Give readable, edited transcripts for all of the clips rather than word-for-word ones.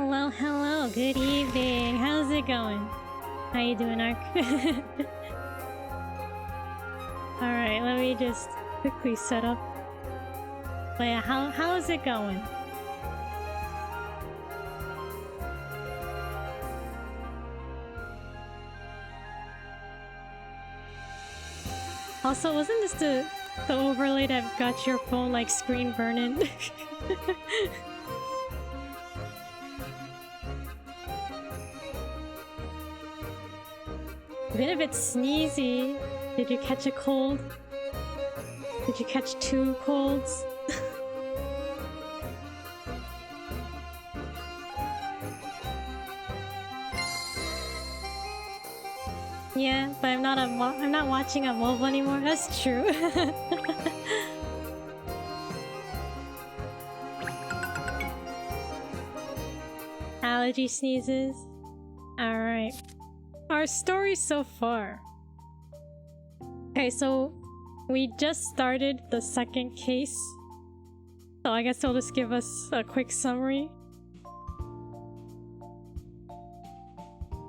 Hello, hello, good evening. How's it going? How you doing, Ark? Alright, let me just quickly set up. But yeah, how's it going? Also, wasn't this the overlay that got your phone like screen burning? Been a bit sneezy. Did you catch a cold? Did you catch 2 colds? Yeah, but I'm not watching on mobile anymore. That's true. Allergy sneezes. All right. Our story so far. Okay, so we just started the second case. So I guess they'll just give us a quick summary.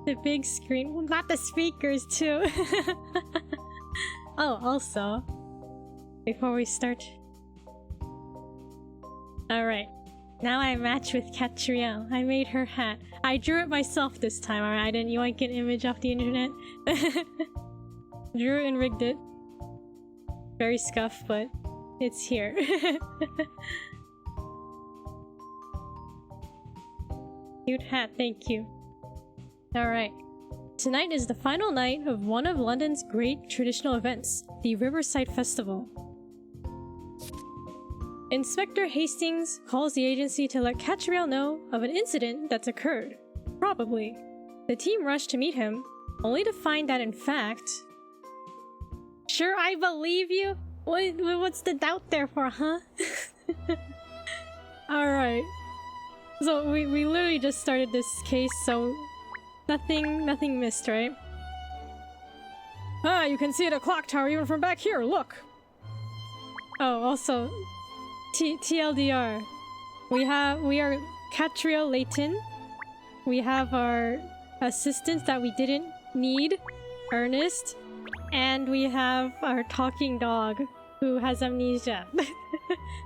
The big screen, well, not the speakers too. Oh, also, before we start. Alright, now I match with Katrielle. I made her hat. I drew it myself this time, alright? I didn't yoink an image off the internet. Drew and rigged it. Very scuffed, but it's here. Cute hat, thank you. Alright. Tonight is the final night of one of London's great traditional events, the Riverside Festival. Inspector Hastings calls the agency to let Katrielle know of an incident that's occurred. Probably. The team rushed to meet him, only to find that in fact... Sure, I believe you? What's the doubt there for, huh? Alright. So we literally just started this case, so... Nothing missed, right? Ah, you can see the clock tower even from back here, look! Oh, also... TLDR. We are Katrielle Layton. We have our assistants that we didn't need, Ernest. And we have our talking dog, who has amnesia.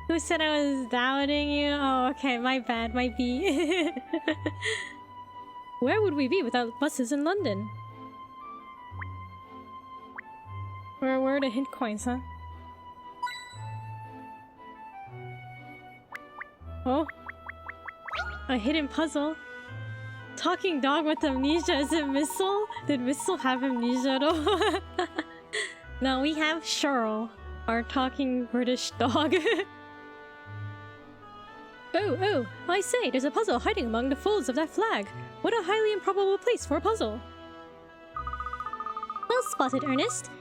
Who said I was doubting you? Oh, okay, my bad, might be. Where would we be without buses in London? Where are the hint coins, huh? Oh. A hidden puzzle. Talking dog with amnesia. Is it Missile? Did Missile have amnesia at all? No, we have Cheryl, our talking British dog. Oh, I say, there's a puzzle hiding among the folds of that flag. What a highly improbable place for a puzzle. Well spotted, Ernest.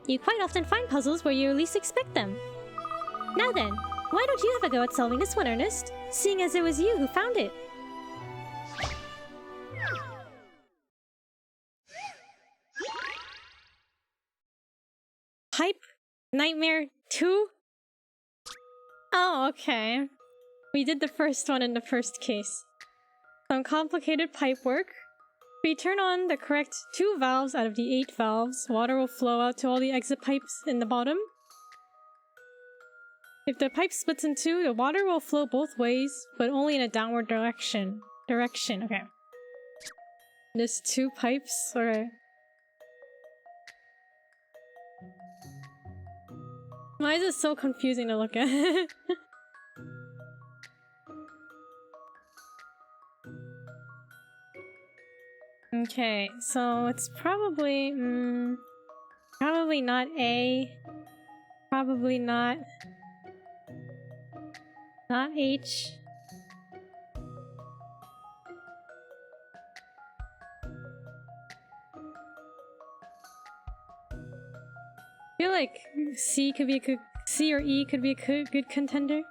You quite often find puzzles where you least expect them. Now then, why don't you have a go at solving this one, Ernest? Seeing as it was you who found it. Pipe? Nightmare 2? Oh, okay. We did the first one in the first case. Some complicated pipe work. If we turn on the correct 2 valves out of the 8 valves, water will flow out to all the exit pipes in the bottom. If the pipe splits in 2, the water will flow both ways, but only in a downward direction. Okay. There's 2 pipes, alright. Why is it so confusing to look at? Okay, so it's probably... probably not A. Probably not... Not H. I feel like C could be a good... C or E could be a good contender.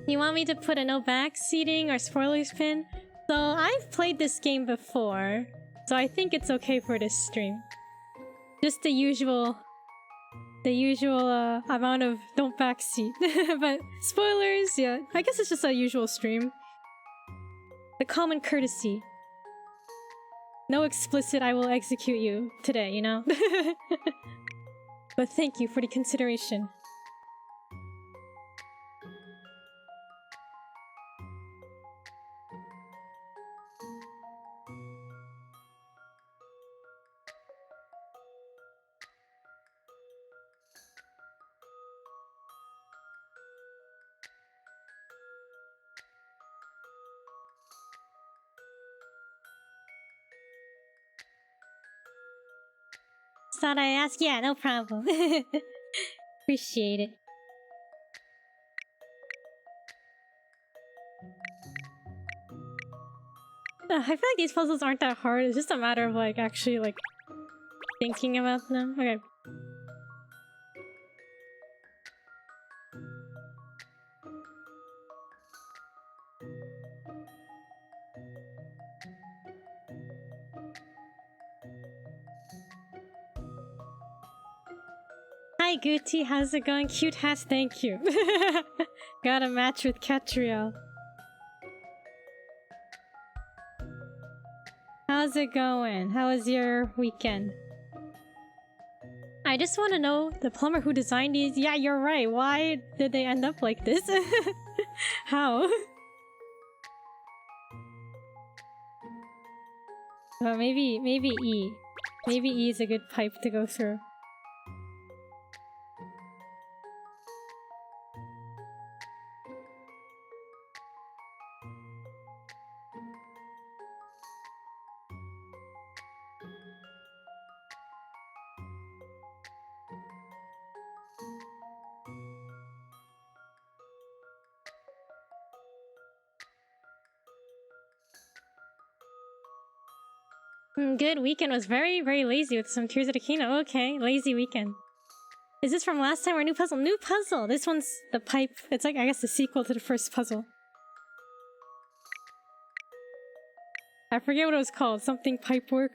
You want me to put a no backseating or spoilers pin? So I've played this game before, so I think it's okay for this stream. Just the usual amount of don't backseat. But spoilers, yeah, I guess it's just a usual stream. The common courtesy. No explicit I will execute you today, you know? But thank you for the consideration. Thought I asked? Yeah, no problem. Appreciate it. I feel like these puzzles aren't that hard. It's just a matter of like actually like thinking about them. Okay. Hi Gucci, how's it going? Cute hat, thank you. Got a match with Katrielle. How's it going? How was your weekend? I just want to know the plumber who designed these. Yeah, you're right. Why did they end up like this? How? Well, maybe E. Maybe E is a good pipe to go through. Good weekend. Was very, very lazy with some Tears of the Kingdom. Okay, lazy weekend. Is this from last time or a new puzzle? New puzzle! This one's the pipe. It's like, I guess, the sequel to the first puzzle. I forget what it was called. Something pipe work.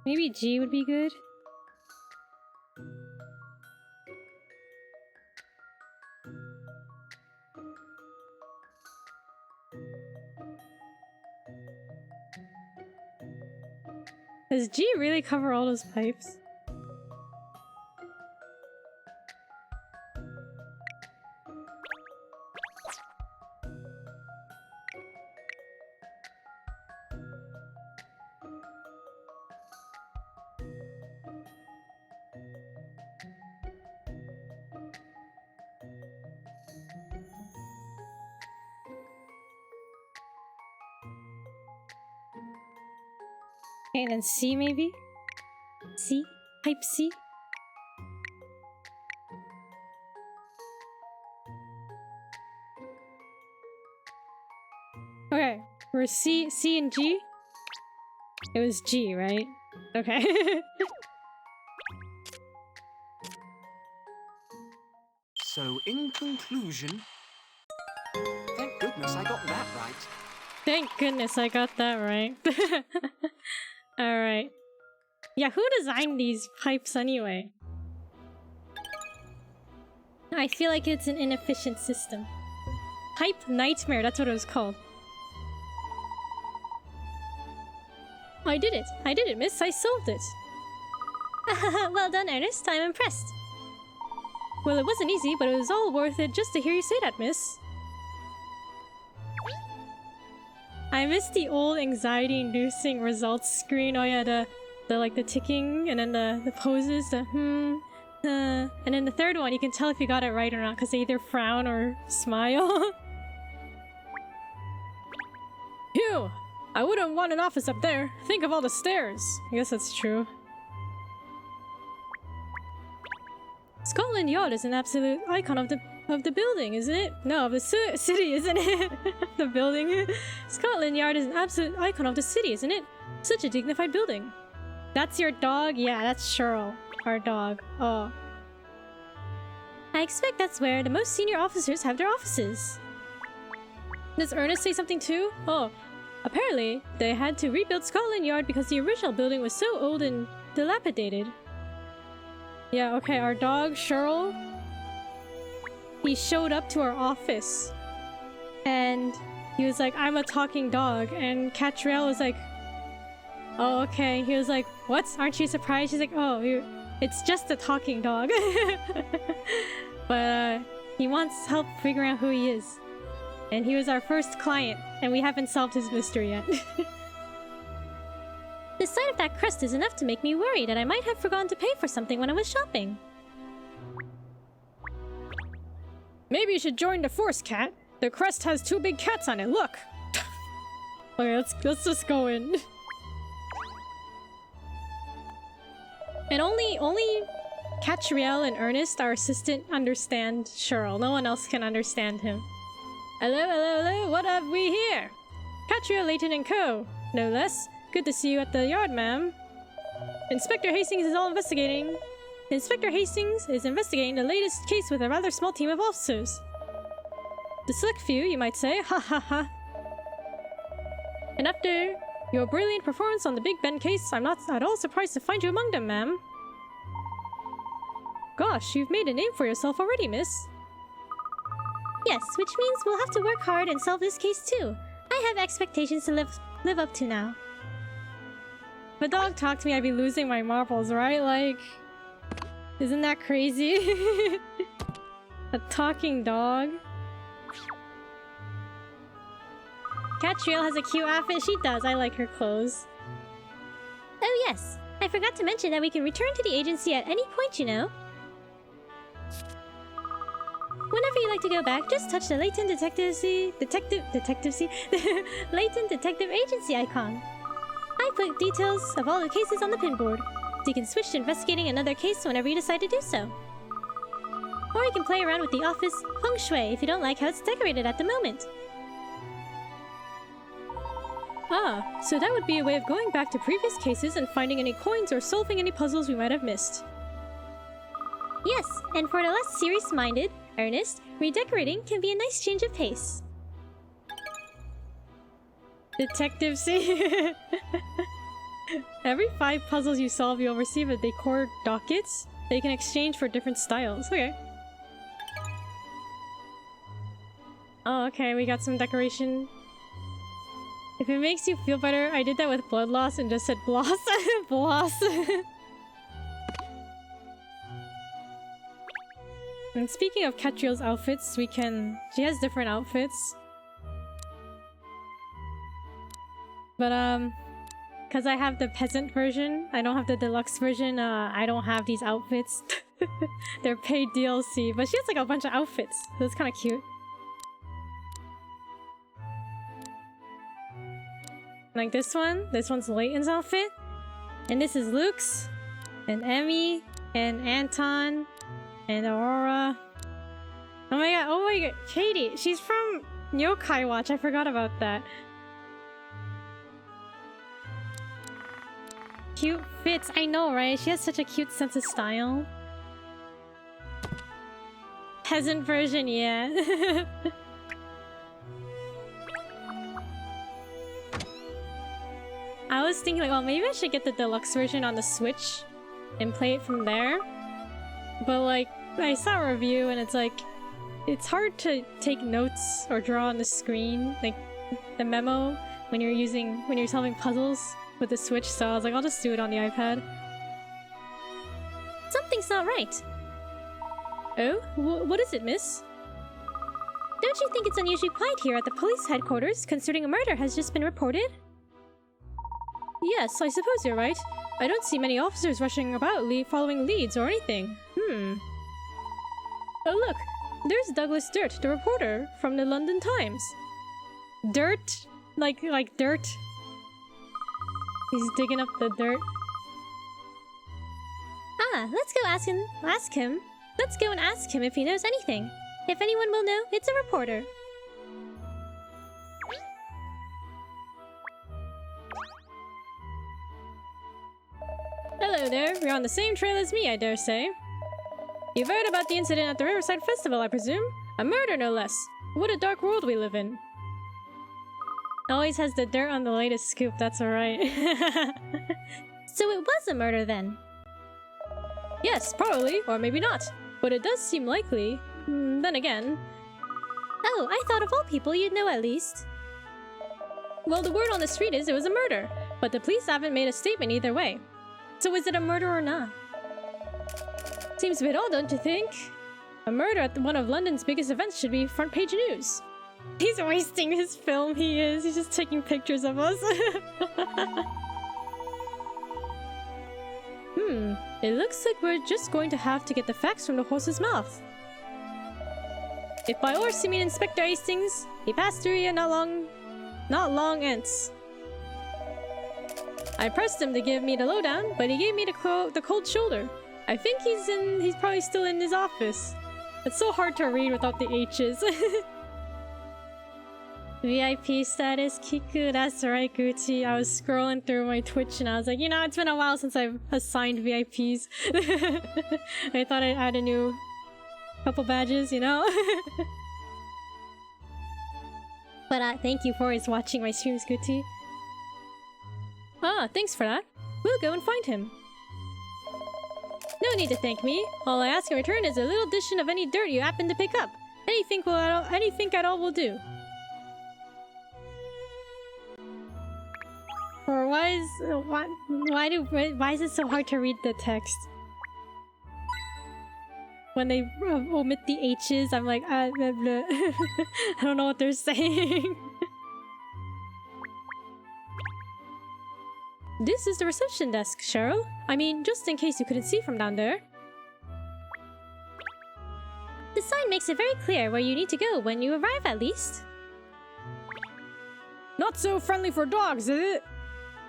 Maybe G would be good. Does G really cover all those pipes? Okay, then C maybe? C? Pipe C? Okay, we're C and G? It was G, right? Okay. So, in conclusion... Thank goodness I got that right. Thank goodness I got that right. Alright. Yeah, who designed these pipes anyway? I feel like it's an inefficient system. Pipe Nightmare, that's what it was called. I did it, miss. I solved it. Well done, Ernest. I'm impressed. Well, it wasn't easy, but it was all worth it just to hear you say that, miss. I miss the old anxiety-inducing results screen. Oh yeah, the like the ticking, and then the poses, the and then the third one, you can tell if you got it right or not, because they either frown or smile. Phew! I wouldn't want an office up there. Think of all the stairs. I guess that's true. Scotland Yard is an absolute icon of the building, isn't it? No, of the city, isn't it? The building. Scotland Yard is an absolute icon of the city, isn't it? Such a dignified building. That's your dog? Yeah, that's Cheryl, our dog. Oh. I expect that's where the most senior officers have their offices. Does Ernest say something too? Oh, apparently they had to rebuild Scotland Yard because the original building was so old and dilapidated. Yeah, okay, our dog, Cheryl, he showed up to our office. And he was like, I'm a talking dog. And Katrielle was like, oh, okay. He was like, what? Aren't you surprised? She's like, oh, it's just a talking dog. But he wants help figuring out who he is. And he was our first client, and we haven't solved his mystery yet. The sight of that crest is enough to make me worried that I might have forgotten to pay for something when I was shopping. Maybe you should join the force, Cat. The crest has 2 big cats on it, look! Okay, let's just go in. And only Katrielle and Ernest, our assistant, understand Cheryl. No one else can understand him. Hello, what have we here? Katrielle, Layton and Co. No less. Good to see you at the yard, ma'am. Inspector Hastings is investigating the latest case with a rather small team of officers. The select few, you might say. Ha ha ha. And after your brilliant performance on the Big Ben case, I'm not at all surprised to find you among them, ma'am. Gosh, you've made a name for yourself already, miss. Yes, which means we'll have to work hard and solve this case too. I have expectations to live up to now. If a dog talked to me, I'd be losing my marbles, right? Like, isn't that crazy? A talking dog? Katrielle has a cute outfit. She does. I like her clothes. Oh yes, I forgot to mention that we can return to the agency at any point, you know. Whenever you like to go back, just touch the Latent Latent Detective Agency icon. I put details of all the cases on the pinboard, so you can switch to investigating another case whenever you decide to do so. Or you can play around with the office feng shui if you don't like how it's decorated at the moment. Ah, so that would be a way of going back to previous cases and finding any coins or solving any puzzles we might have missed. Yes, and for the less serious-minded, Ernest, redecorating can be a nice change of pace. Detective C. Every 5 puzzles you solve, you'll receive a decor dockets that you can exchange for different styles. Okay. Oh, okay, we got some decoration. If it makes you feel better, I did that with blood loss and just said bloss. Bloss. And speaking of Katrielle's outfits, she has different outfits. But because I have the peasant version, I don't have the deluxe version, I don't have these outfits. They're paid DLC, but she has like a bunch of outfits, so it's kind of cute. Like this one's Layton's outfit, and this is Luke's, and Emmy, and Anton, and Aurora. Oh my god, Katie, she's from Yokai Watch, I forgot about that. Cute fits, I know, right? She has such a cute sense of style. Peasant version, yeah. I was thinking like, well, maybe I should get the deluxe version on the Switch and play it from there. But like, I saw a review and it's like, it's hard to take notes or draw on the screen, like the memo, when you're solving puzzles with the Switch, so I was like, I'll just do it on the iPad. Something's not right. Oh? What is it, miss? Don't you think it's unusually quiet here at the police headquarters, considering a murder has just been reported? Yes, I suppose you're right. I don't see many officers rushing about following leads or anything. Oh look, there's Douglas Dirt, the reporter from the London Times. Dirt? Like dirt? He's digging up the dirt. Ah, let's go ask him. Let's go and ask him if he knows anything. If anyone will know, it's a reporter. Hello there, you're on the same trail as me, I dare say. You've heard about the incident at the Riverside Festival, I presume? A murder, no less. What a dark world we live in. Always has the dirt on the latest scoop, that's alright. So it was a murder then? Yes, probably, or maybe not. But it does seem likely. Then again... Oh, I thought of all people you'd know at least. Well, the word on the street is it was a murder, but the police haven't made a statement either way. So is it a murder or not? Seems a bit odd, don't you think? A murder at one of London's biggest events should be front page news. He's wasting his film, he is. He's just taking pictures of us. It looks like we're just going to have to get the facts from the horse's mouth. If by horse you mean Inspector Hastings, he passed through here not long hence. I pressed him to give me the lowdown, but he gave me the cold shoulder. I think he's probably still in his office. It's so hard to read without the H's. VIP status, Kiku, that's right, Gucci. I was scrolling through my Twitch and I was like, you know, it's been a while since I've assigned VIPs. I thought I'd add a new couple badges, you know? But thank you for always watching my streams, Gucci. Ah, thanks for that. We'll go and find him. No need to thank me. All I ask in return is a little addition of any dirt you happen to pick up. Anything at all will do. Or why is it so hard to read the text? When they omit the H's, I'm like, blah, blah. I don't know what they're saying. This is the reception desk, Cheryl. I mean, just in case you couldn't see from down there. The sign makes it very clear where you need to go when you arrive, at least. Not so friendly for dogs, is it?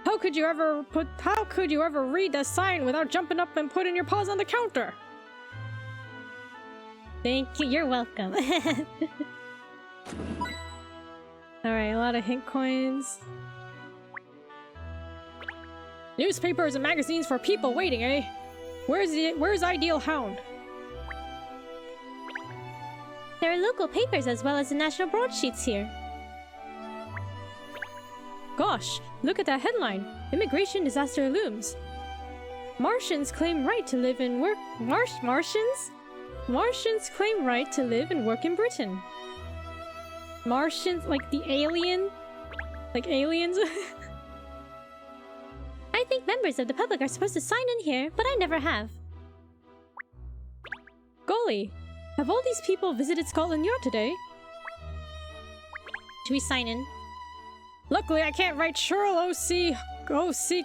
How could you ever read that sign without jumping up and putting your paws on the counter? Thank you, you're welcome. Alright, a lot of hint coins. Newspapers and magazines for people waiting, eh? Where's Ideal Hound? There are local papers as well as the national broadsheets here. Gosh, look at that headline. Immigration disaster looms. Martians claim right to live and work... Martians? Martians claim right to live and work in Britain. Martians? Like the alien? Like aliens? I think members of the public are supposed to sign in here, but I never have. Golly, have all these people visited Scotland Yard today? Should we sign in? Luckily, I can't write Cheryl O.C.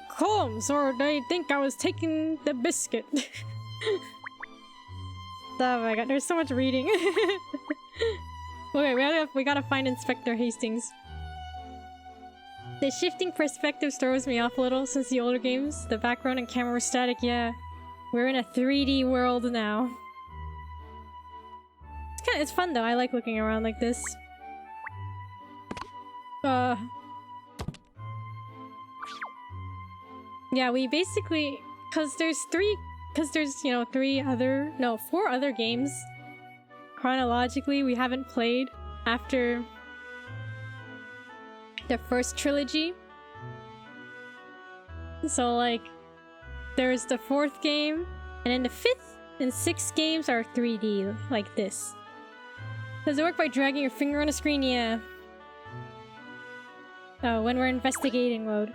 Combs, or they think I was taking the biscuit. Oh my god, there's so much reading. Okay, we gotta find Inspector Hastings. The shifting perspective throws me off a little since the older games. The background and camera were static, yeah. We're in a 3D world now. It's fun though, I like looking around like this. Yeah, we basically... you know, 4 other games chronologically we haven't played after the first trilogy. So, like, there's the 4th game, and then the 5th and 6th games are 3D, like this. Does it work by dragging your finger on a screen? Yeah. Oh, when we're investigating mode.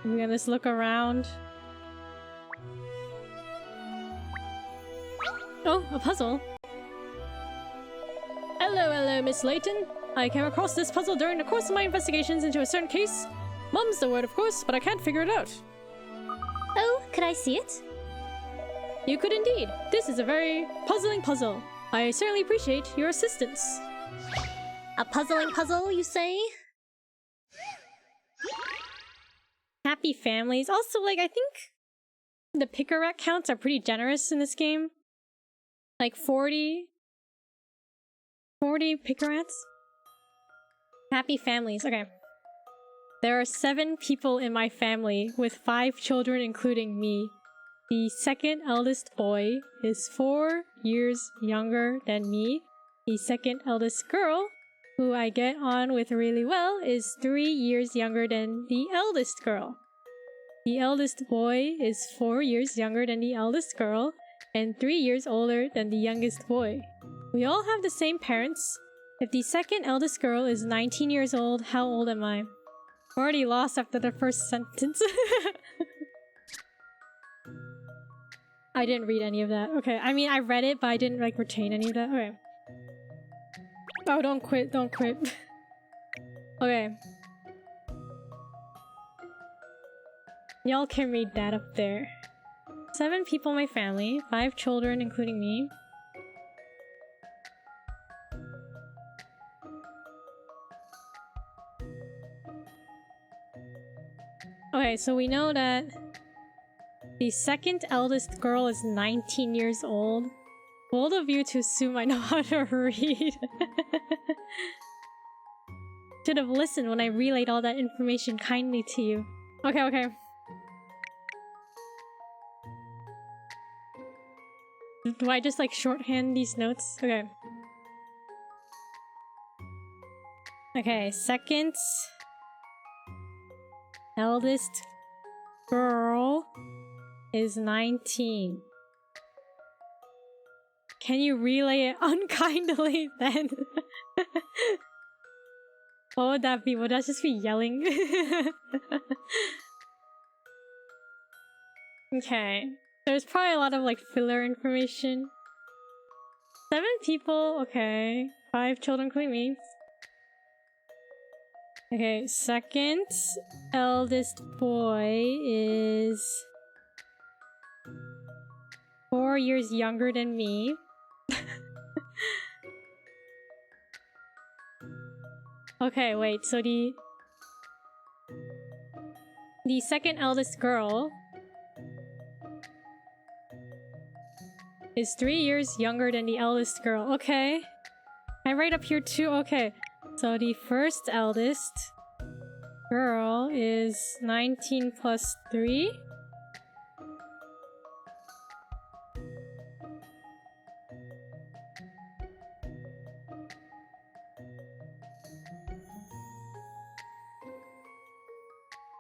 We're gonna just look around. Oh, a puzzle. Hello, Miss Layton. I came across this puzzle during the course of my investigations into a certain case. Mum's the word, of course, but I can't figure it out. Oh, could I see it? You could indeed. This is a very puzzling puzzle. I certainly appreciate your assistance. A puzzling puzzle, you say? Happy families. Also, like, I think the picker-rat counts are pretty generous in this game. Like 40 picker-rats? Happy families. Okay. There are 7 people in my family, with 5 children including me. The second eldest boy is 4 years younger than me. The second eldest girl, who I get on with really well, is 3 years younger than the eldest girl. The eldest boy is 4 years younger than the eldest girl and 3 years older than the youngest boy. We all have the same parents. If the second eldest girl is 19 years old, how old am I? Already lost after the first sentence. I didn't read any of that. Okay, I mean, I read it, but I didn't, like, retain any of that. Okay. Oh, don't quit, don't quit. Okay. Y'all can read that up there. 7 people in my family, 5 children, including me. Okay, so we know that the second eldest girl is 19 years old. Bold of you to assume I know how to read. Should have listened when I relayed all that information kindly to you. Okay, okay. Do I just like shorthand these notes? Okay. Okay, second eldest girl is 19. Can you relay it unkindly then? What would that be? Would that just be yelling? Okay. There's probably a lot of like filler information. 7 people, okay. 5 children, including me. Okay, second eldest boy is 4 years younger than me. Okay, wait, so the second eldest girl is 3 years younger than the eldest girl. Okay. I write up here too. Okay. So the first eldest girl is 19 plus 3.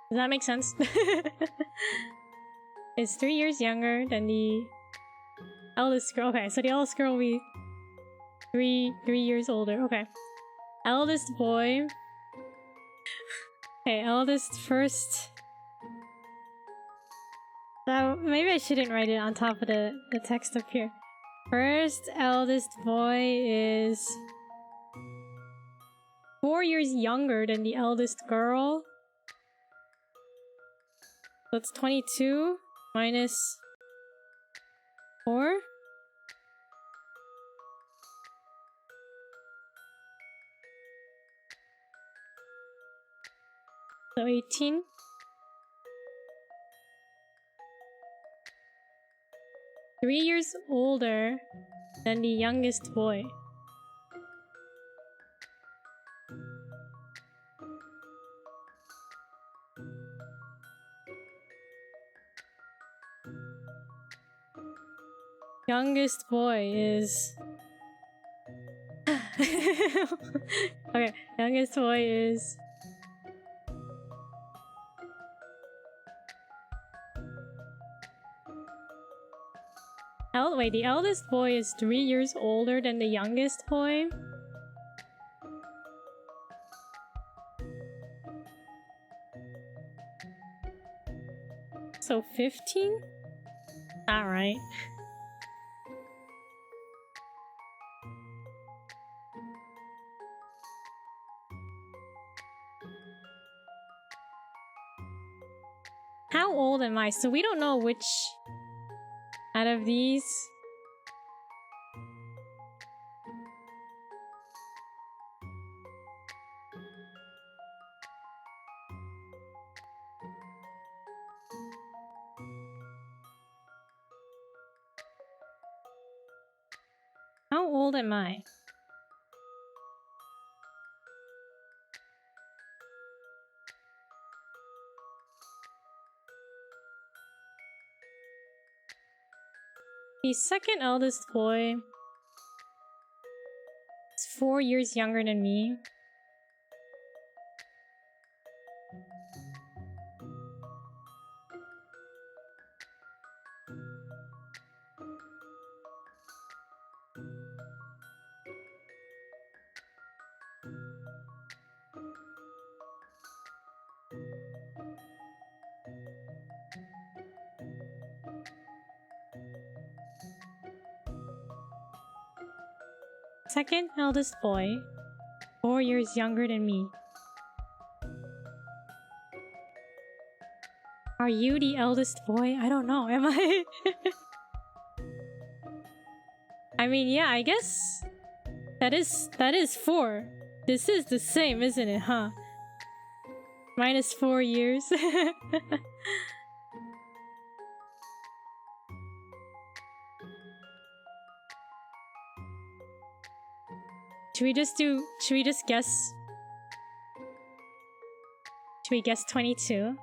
Does that make sense? Is 3 years younger than the eldest girl. Okay, so the eldest girl will be 3 years older. Okay. Eldest boy. Okay, eldest first. So maybe I shouldn't write it on top of the text up here. First eldest boy is 4 years younger than the eldest girl. So it's 22 minus 4. So 18. Three years older than the youngest boy. Youngest boy is... Okay, youngest boy is... Wait, the eldest boy is 3 years older than the youngest boy? So 15? Alright. How old am I? So we don't know which out of these. How old am I? The second eldest boy is 4 years younger than me. Second eldest boy, 4 years younger than me. Are you the eldest boy? I don't know. Am I? I mean, yeah, I guess that is 4. This is the same, isn't it, huh? Minus 4 years. Should we just guess? Should we guess 22?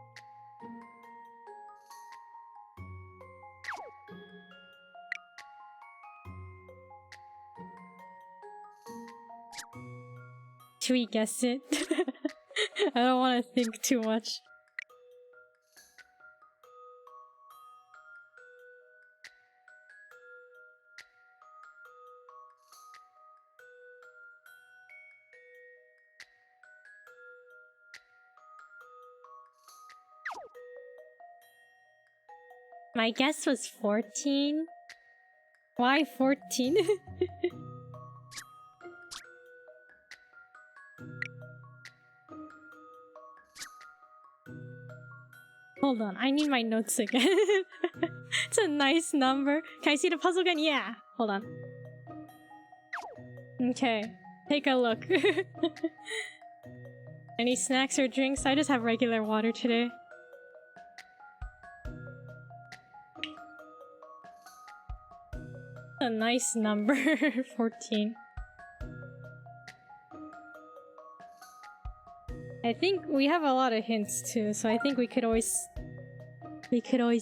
Should we guess it? I don't want to think too much. My guess was 14. Why 14? Hold on, I need my notes again. It's a nice number. Can I see the puzzle again? Yeah. Hold on. Okay, take a look. Any snacks or drinks? I just have regular water today. A nice number. 14. I think we have a lot of hints too, so I think we could always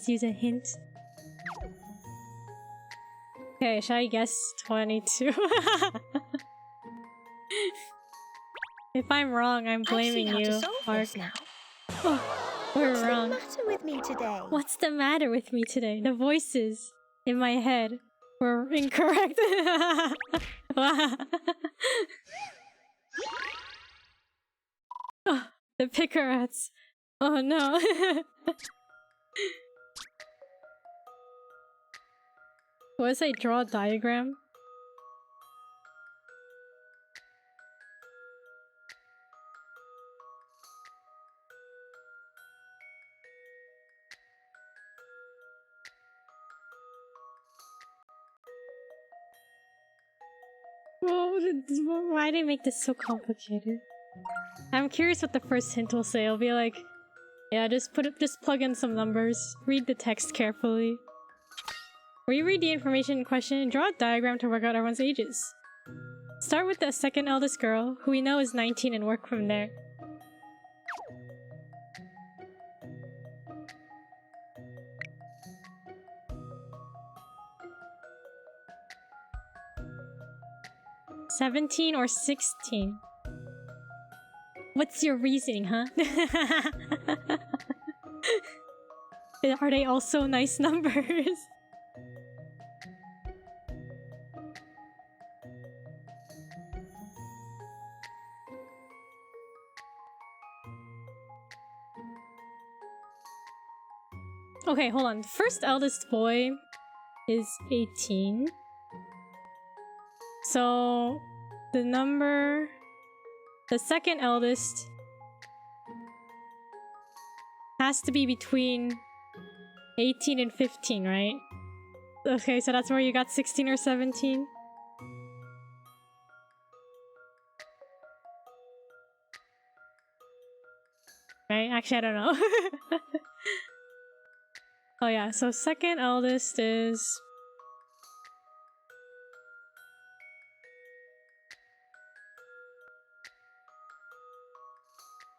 use a hint. Okay, shall I guess 22? If I'm wrong, I'm blaming you, Mark. Oh, we're wrong. What's the matter with me today? What's the matter with me today? The voices in my head were incorrect. Oh, the picarats. Oh no. What does I draw a diagram? Why did they make this so complicated? I'm curious what the first hint will say. It'll be like, yeah, just plug in some numbers. Read the text carefully. Reread the information in question and draw a diagram to work out everyone's ages. Start with the second eldest girl, who we know is 19, and work from there. $17 or $16? What's your reasoning, huh? Are they also nice numbers? Okay, hold on. First eldest boy is 18. So the second eldest has to be between 18 and 15, right? Okay, so that's where you got 16 or 17? Right? Actually, I don't know. Oh yeah, so second eldest is...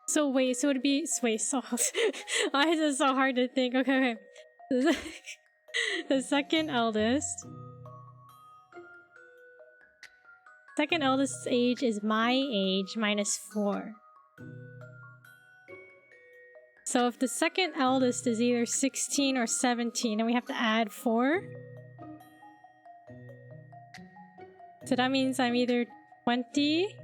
So wait, so it'd be... Wait, so... Why is it so hard to think? Okay. The second eldest... Second eldest's age is my age minus 4. So if the second eldest is either 16 or 17, then we have to add 4. So that means I'm either 20...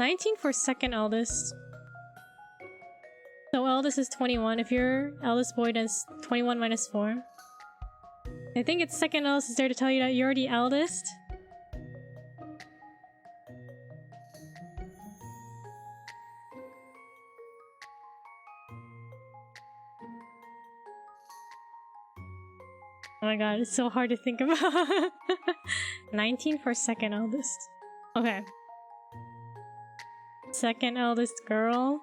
$19 for second eldest. So eldest is 21. If you're eldest boy, then it's 21 minus 4. I think it's second eldest is there to tell you that you're the eldest. Oh my god, it's so hard to think about. 19 for second eldest. Okay. Second eldest girl.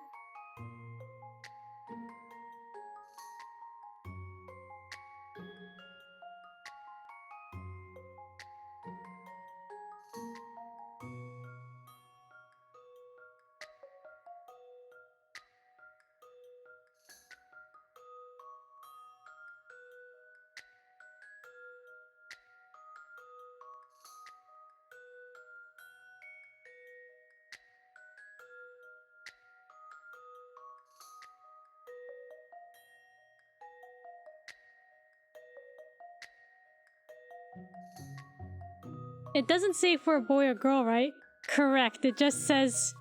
It doesn't say for a boy or girl, right? Correct. It just says,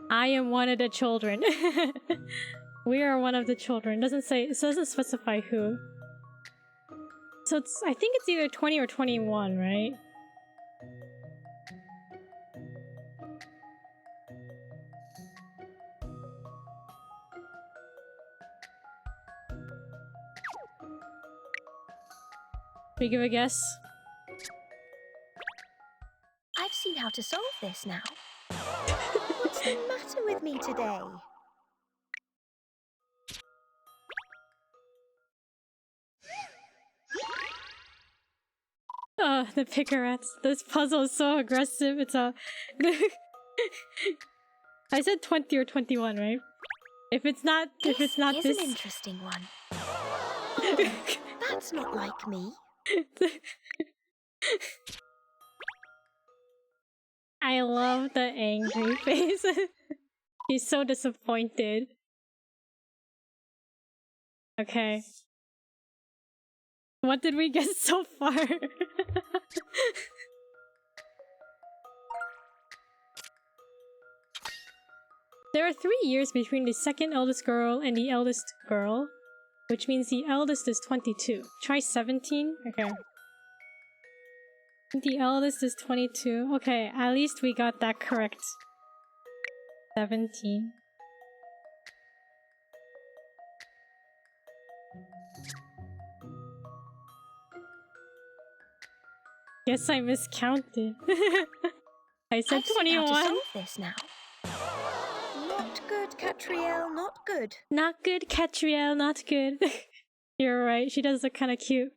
I am one of the children. We are one of the children. It doesn't say, it doesn't specify who. So it's, I think it's either 20 or 21, right? Should we give a guess? I've seen how to solve this now. What's the matter with me today? Oh, the pickerats. This puzzle is so aggressive. It's a... I said 20 or 21, right? If it's not this... This is an interesting one. That's not like me. I love the angry face. He's so disappointed. Okay. What did we get so far? There are 3 years between the second eldest girl and the eldest girl, which means the eldest is 22. Try 17? Okay. The eldest is 22. Okay, at least we got that correct. 17. Guess I miscounted. I said 21. I've seen how to solve this now. Not good, Katrielle, not good. Not good, Katrielle, not good. You're right, she does look kind of cute.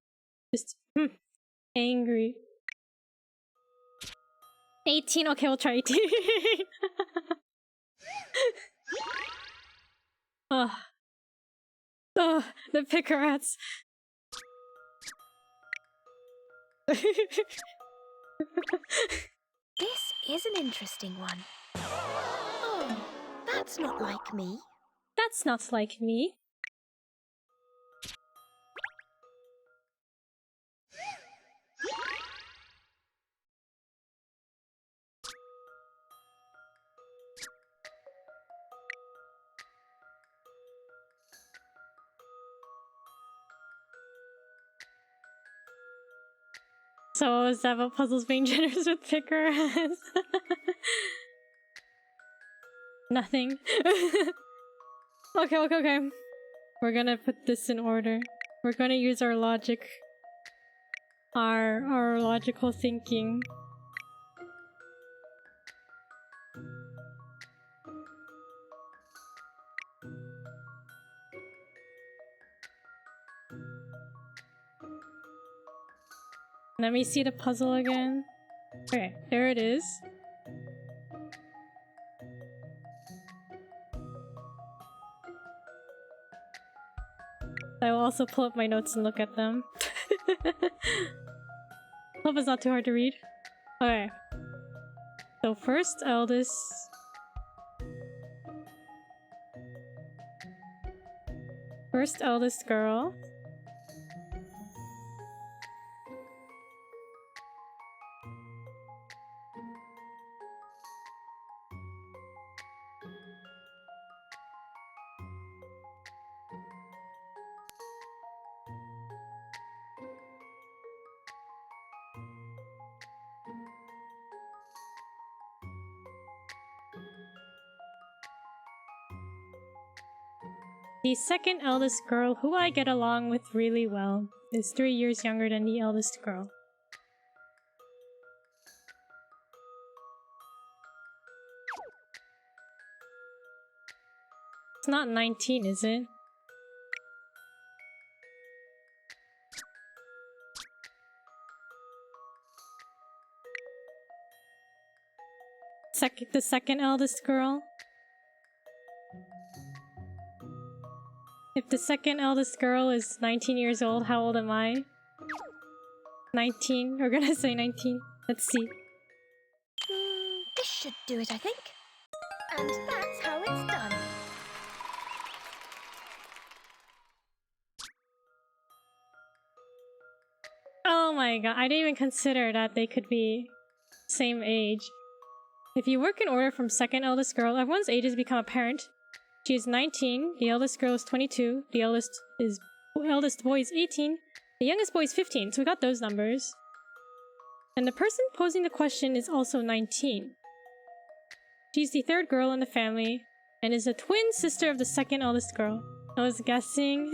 Just angry. 18, okay, we'll try 18. Ugh. Ugh, the pickerats. This is an interesting one. Oh, that's not like me. That's not like me. So is that what puzzles being generous with pickerats? Nothing. Okay. We're gonna put this in order. We're gonna use our logic. Our logical thinking. Let me see the puzzle again. Okay, there it is. I will also pull up my notes and look at them. Hope it's not too hard to read. Okay. So first eldest. First eldest girl. The second eldest girl, who I get along with really well, is 3 years younger than the eldest girl. It's not 19, is it? The second eldest girl? If the second eldest girl is 19 years old, how old am I? 19. We're gonna say 19. Let's see. This should do it, I think. And that's how it's done. Oh my god, I didn't even consider that they could be same age. If you work in order from second eldest girl, everyone's ages become apparent. She is 19, the eldest girl is 22, the eldest boy is 18, the youngest boy is 15, so we got those numbers. And the person posing the question is also 19. She's the third girl in the family, and is a twin sister of the second eldest girl. I was guessing.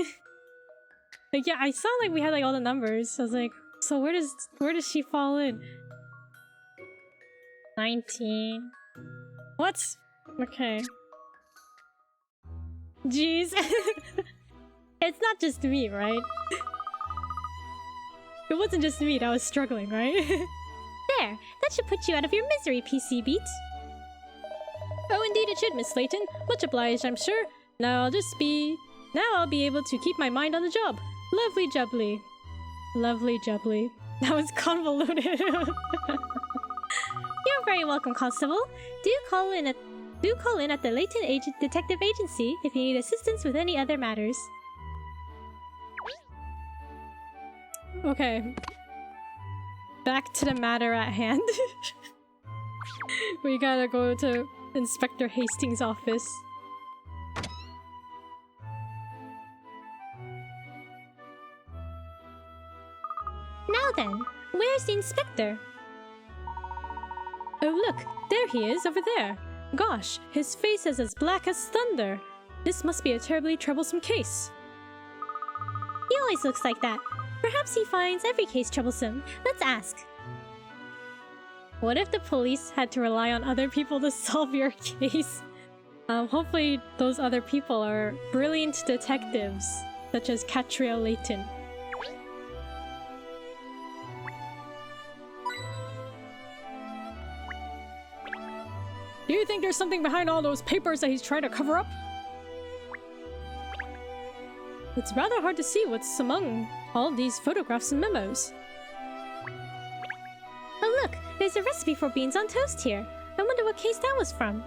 Like, yeah, I saw like we had like all the numbers. I was like, so where does she fall in? 19. What? Okay. Jeez. It's not just me, right? It wasn't just me that was struggling, right? There! That should put you out of your misery, PC Beat. Oh, indeed it should, Miss Layton. Much obliged, I'm sure. Now I'll be able to keep my mind on the job. Lovely jubbly. Lovely jubbly. That was convoluted. You're very welcome, Constable. Do call in at the Layton Detective Agency if you need assistance with any other matters. Okay. Back to the matter at hand. We gotta go to Inspector Hastings' office. Now then, where's the inspector? Oh look, there he is over there. Gosh, his face is as black as thunder. This must be a terribly troublesome case. He always looks like that. Perhaps he finds every case troublesome. Let's ask. What if the police had to rely on other people to solve your case? Hopefully those other people are brilliant detectives, such as Katrielle Layton. Do you think there's something behind all those papers that he's trying to cover up? It's rather hard to see what's among all these photographs and memos. Oh look, there's a recipe for beans on toast here. I wonder what case that was from.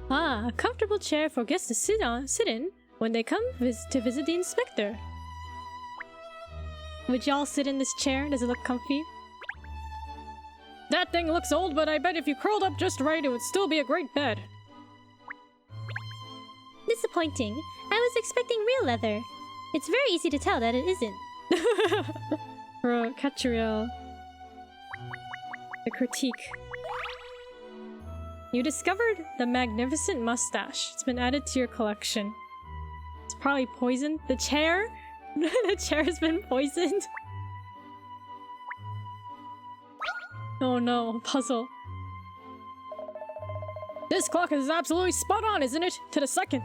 Ah, a comfortable chair for guests to sit in when they come to visit the inspector. Would y'all sit in this chair? Does it look comfy? That thing looks old, but I bet if you curled up just right, it would still be a great bed. Disappointing. I was expecting real leather. It's very easy to tell that it isn't. Bro, Katrielle. The critique. You discovered the magnificent mustache. It's been added to your collection. It's probably poisoned. The chair? The chair has been poisoned. Oh no, puzzle. This clock is absolutely spot on, isn't it? To the second.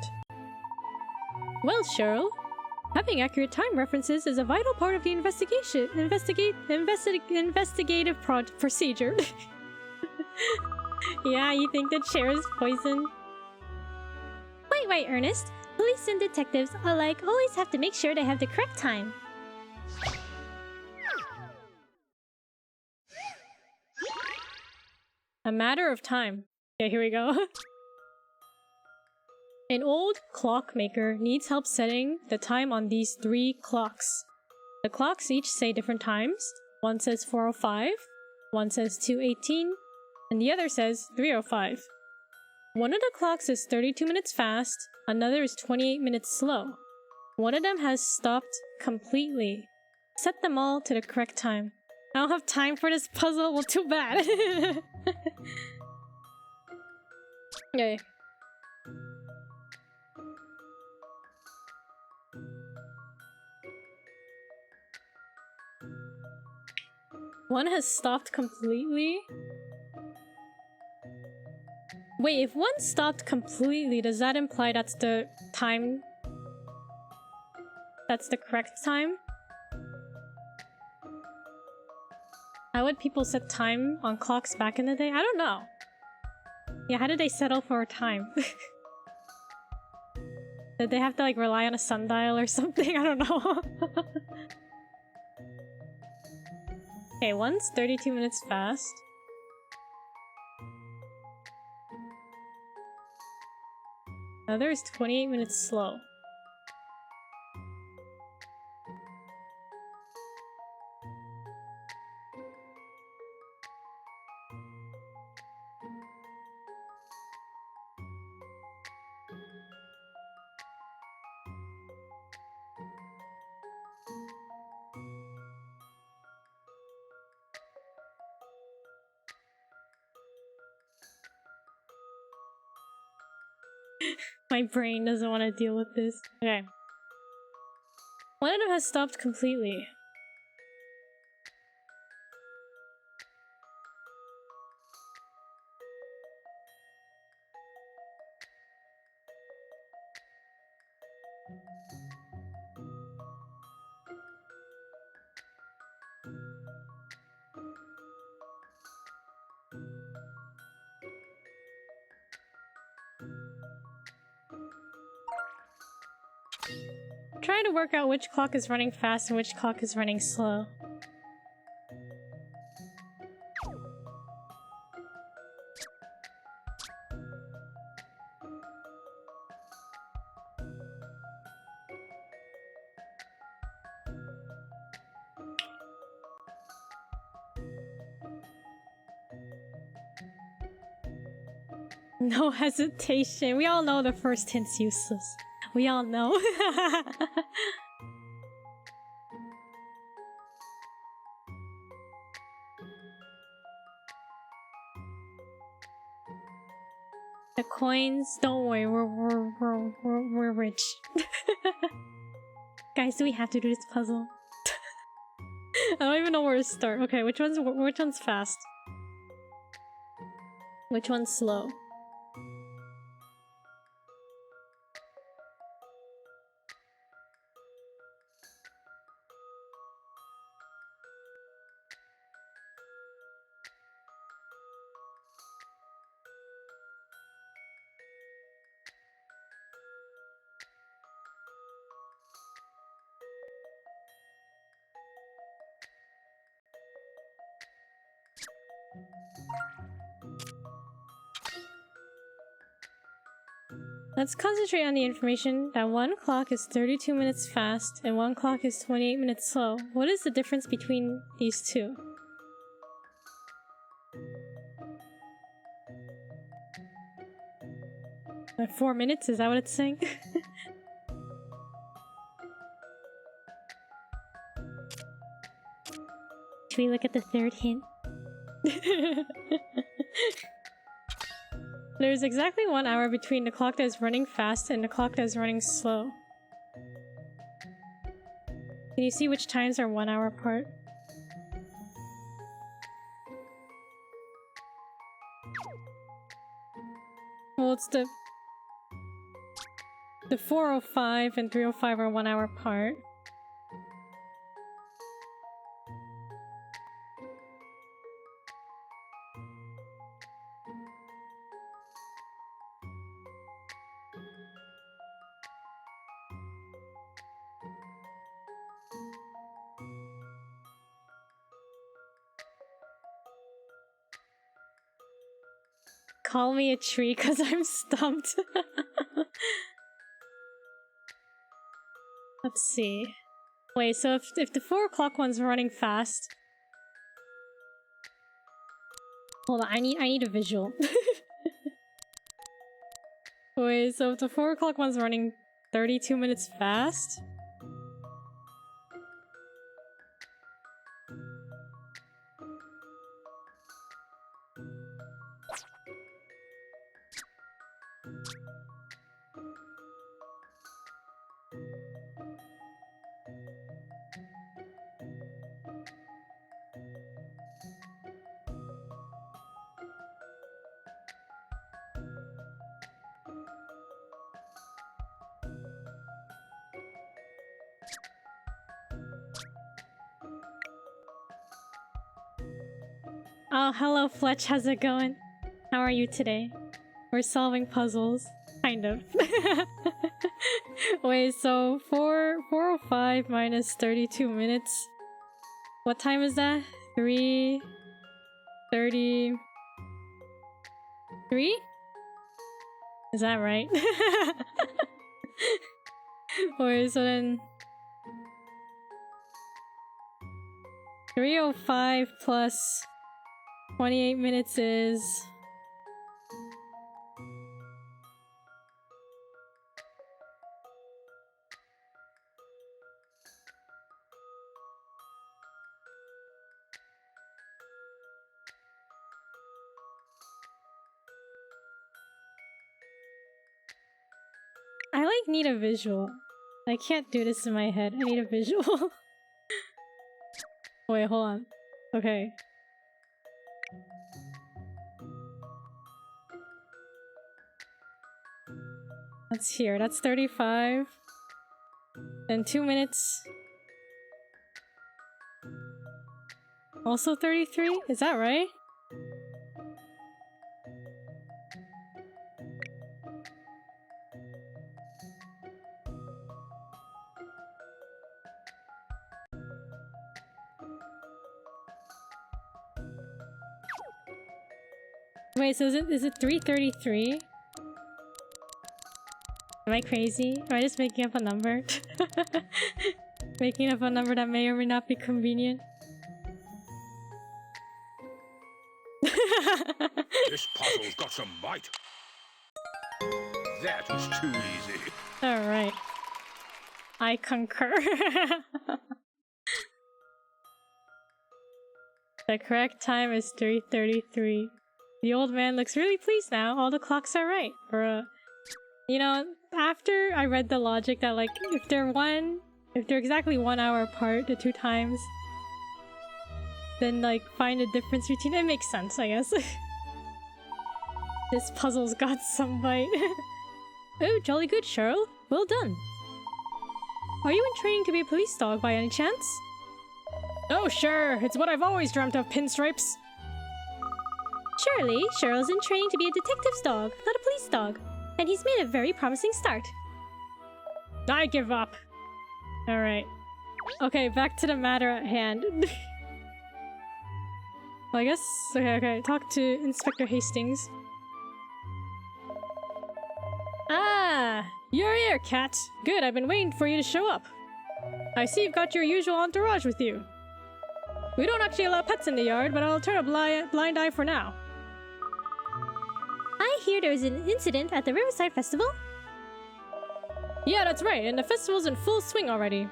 Well, Cheryl, having accurate time references is a vital part of the investigative procedure. Yeah, you think the chair is poisoned? Quite right, Ernest. Police and detectives alike always have to make sure they have the correct time. A matter of time. Okay, here we go. An old clockmaker needs help setting the time on these 3 clocks. The clocks each say different times. One says 4:05, one says 2:18, and the other says 3:05. One of the clocks is 32 minutes fast, another is 28 minutes slow. One of them has stopped completely. Set them all to the correct time. I don't have time for this puzzle. Well, too bad. Yay. One has stopped completely? Wait, if one stopped completely, does that imply that's the time? That's the correct time? How would people set time on clocks back in the day? I don't know. Yeah, how did they settle for a time? Did they have to like rely on a sundial or something? I don't know. Okay, one's 32 minutes fast. Other is 28 minutes slow. My brain doesn't want to deal with this. Okay. One of them has stopped completely. Trying to work out which clock is running fast and which clock is running slow. No hesitation. We all know the first hint's useless. We all know. The coins, don't worry, we're rich. Guys, do we have to do this puzzle? I don't even know where to start. Okay, which one's fast? Which one's slow? Let's concentrate on the information that one clock is 32 minutes fast and one clock is 28 minutes slow. What is the difference between these two? Like 4 minutes? Is that what it's saying? Should we look at the third hint? There's exactly 1 hour between the clock that is running fast and the clock that is running slow. Can you see which times are 1 hour apart? Well, it's the 4:05 and 3:05 are 1 hour apart. Call me a tree because I'm stumped. Let's see. Wait, so if the 4 o'clock one's running fast... Hold on, I need a visual. Wait, so if the 4 o'clock one's running 32 minutes fast... Oh, hello Fletch, how's it going? How are you today? We're solving puzzles. Kind of. Wait, so 4:05 minus 32 minutes. What time is that? 3:33? Is that right? Wait, so then 3:05 plus 28 minutes is... I need a visual. I can't do this in my head. I need a visual. Wait, hold on. Okay. That's here. That's 35. Then 2 minutes. Also 33? Is that right? Wait, so is it 3:33? Am I crazy? Am I just making up a number? Making up a number that may or may not be convenient? This puzzle's got some bite. That was too easy. Alright. I concur. The correct time is 3:33. The old man looks really pleased now. All the clocks are right. Bruh. You know, after I read the logic that, like, if they're exactly 1 hour apart, the two times, then, like, find a difference between it makes sense, I guess. This puzzle's got some bite. Oh, jolly good, Cheryl. Well done. Are you in training to be a police dog by any chance? Oh, sure. It's what I've always dreamt of, Pinstripes. Surely, Cheryl's in training to be a detective's dog, not a police dog. And he's made a very promising start. I give up. Alright. Okay, back to the matter at hand. Well, I guess... Okay. Talk to Inspector Hastings. Ah! You're here, Cat. Good, I've been waiting for you to show up. I see you've got your usual entourage with you. We don't actually allow pets in the yard, but I'll turn a blind eye for now. I hear there was an incident at the Riverside Festival. Yeah, that's right, and the festival's in full swing already.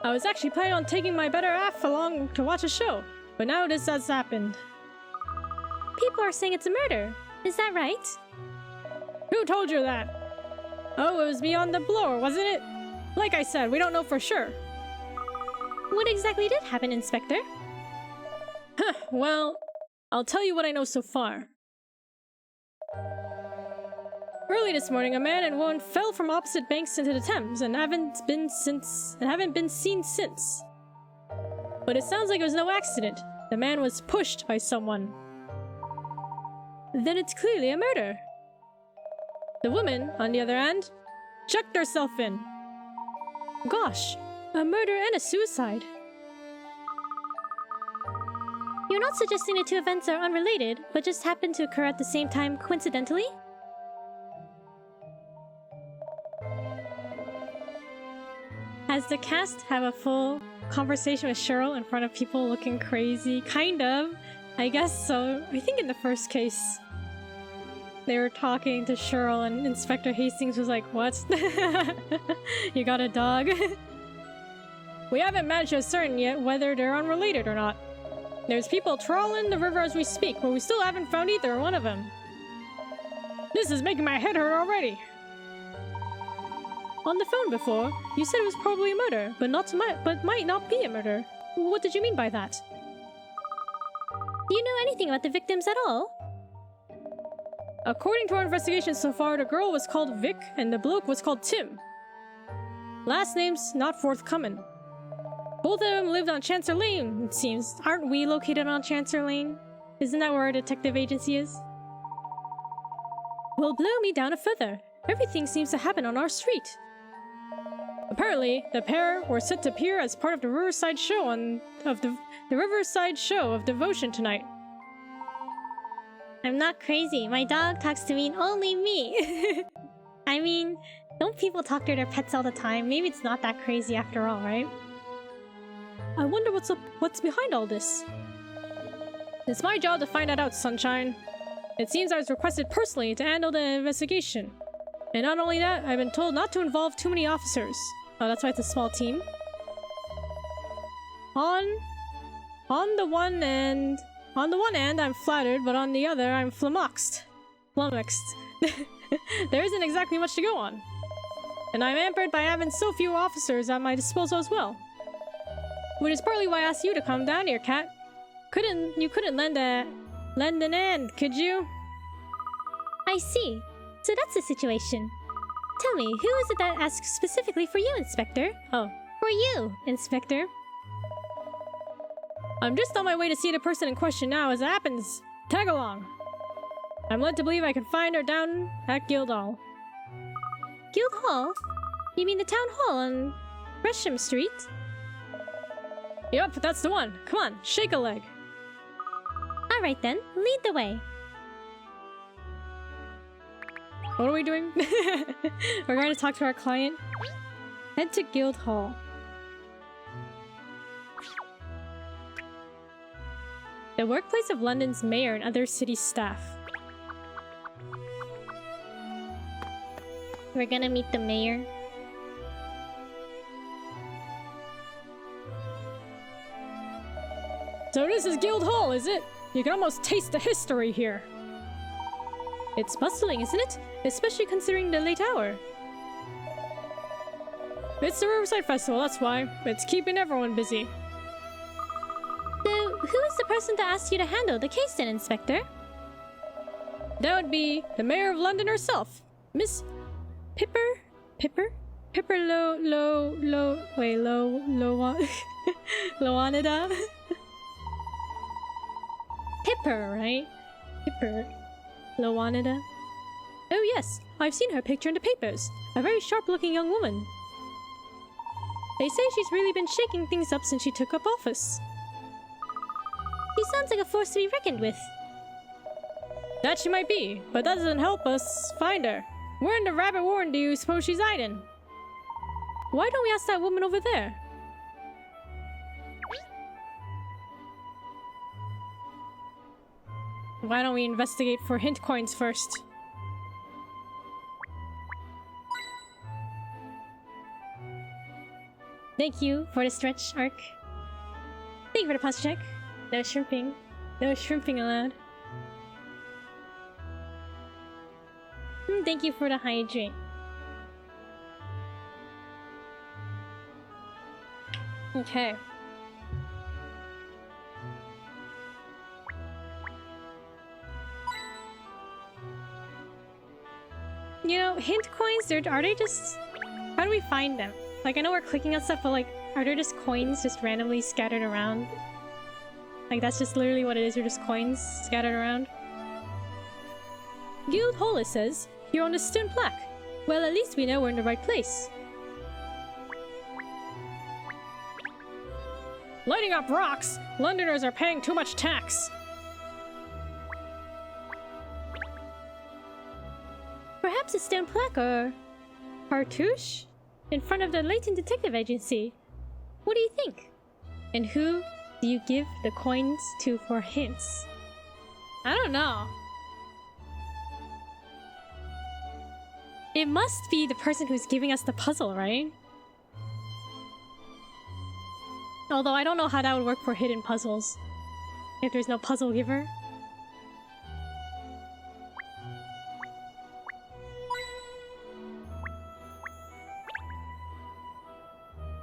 I was actually planning on taking my better half along to watch a show, but now this has happened. People are saying it's a murder. Is that right? Who told you that? Oh, it was me on the blower, wasn't it? Like I said, we don't know for sure. What exactly did happen, Inspector? Huh, well, I'll tell you what I know so far. Early this morning, a man and woman fell from opposite banks into the Thames and haven't been seen since. But it sounds like it was no accident. The man was pushed by someone. Then it's clearly a murder. The woman, on the other hand, chucked herself in. Gosh, a murder and a suicide. You're not suggesting the two events are unrelated, but just happened to occur at the same time coincidentally? Has the cast have a full conversation with Cheryl in front of people looking crazy? Kind of. I guess so. I think in the first case, they were talking to Cheryl and Inspector Hastings was like, what? You got a dog? We haven't managed to ascertain yet whether they're unrelated or not. There's people trawling the river as we speak, but we still haven't found either one of them. This is making my head hurt already. On the phone before, you said it was probably a murder, but might not be a murder. What did you mean by that? Do you know anything about the victims at all? According to our investigation so far, the girl was called Vic and the bloke was called Tim. Last name's not forthcoming. Both of them lived on Chancellor Lane, it seems. Aren't we located on Chancellor Lane? Isn't that where our detective agency is? Well, blow me down a feather. Everything seems to happen on our street. Apparently, the pair were set to appear as part of the Riverside show the Riverside show of devotion tonight. I'm not crazy. My dog talks to me and only me. I mean, don't people talk to their pets all the time? Maybe it's not that crazy after all, right? I wonder what's behind all this. It's my job to find that out, Sunshine. It seems I was requested personally to handle the investigation. And not only that, I've been told not to involve too many officers. Oh, that's why it's a small team. On the one hand, I'm flattered, but on the other, I'm flummoxed. There isn't exactly much to go on. And I'm hampered by having so few officers at my disposal as well. Which is partly why I asked you to come down here, Kat. You couldn't lend an hand, could you? I see. So that's the situation. Tell me, who is it that asked specifically for you, Inspector? Oh. For you, Inspector. I'm just on my way to see the person in question now as it happens. Tag along. I'm led to believe I can find her down at Guildhall. Guildhall? You mean the town hall on Gresham Street? Yup, that's the one. Come on, shake a leg. Alright then, lead the way. What are we doing? We're going to talk to our client. Head to Guildhall. The workplace of London's mayor and other city staff. We're gonna meet the mayor. So this is Guildhall, is it? You can almost taste the history here. It's bustling, isn't it? Especially considering the late hour. It's the Riverside Festival, that's why. It's keeping everyone busy. So, who is the person that asked you to handle the case then, Inspector? That would be the Mayor of London herself, Miss Loanida? Pipper, right? Pipper. Loanida? Oh yes, I've seen her picture in the papers. A very sharp-looking young woman. They say she's really been shaking things up since she took up office. She sounds like a force to be reckoned with. That she might be, but that doesn't help us find her. Where in the rabbit warren do you suppose she's hiding? Why don't we ask that woman over there? Why don't we investigate for hint coins first? Thank you for the stretch arc. Thank you for the posture check. No shrimping. No shrimping allowed. Thank you for the hydrate. Okay. You know, hint coins, are they just... How do we find them? Like, I know we're clicking on stuff, but like, are there just coins just randomly scattered around? Like, that's just literally what it is, they're just coins scattered around? Guildhall, it says, here on the stone plaque. Well, at least we know we're in the right place. Lighting up rocks! Londoners are paying too much tax! Perhaps a stone plaque or... cartouche? In front of the Leighton Detective Agency. What do you think? And who do you give the coins to for hints? I don't know. It must be the person who's giving us the puzzle, right? Although I don't know how that would work for hidden puzzles. If there's no puzzle giver.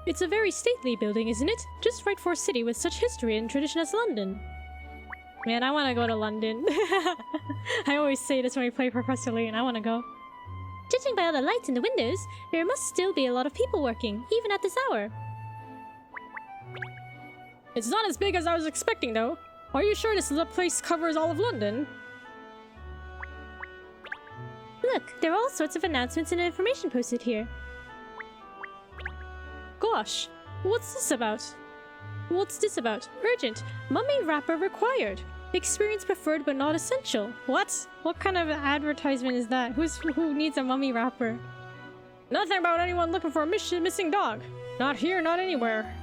It's a very stately building, isn't it? Just right for a city with such history and tradition as London. Man, I want to go to London. I always say this when we play Professor Layton. I want to go. Judging by all the lights in the windows, there must still be a lot of people working, even at this hour. It's not as big as I was expecting, though. Are you sure this place covers all of London? Look, there are all sorts of announcements and information posted here. Gosh, what's this about? What's this about? Urgent. Mummy wrapper required. Experience preferred but not essential. What? What kind of advertisement is that? Who needs a mummy wrapper? Nothing about anyone looking for a missing dog. Not here, not anywhere.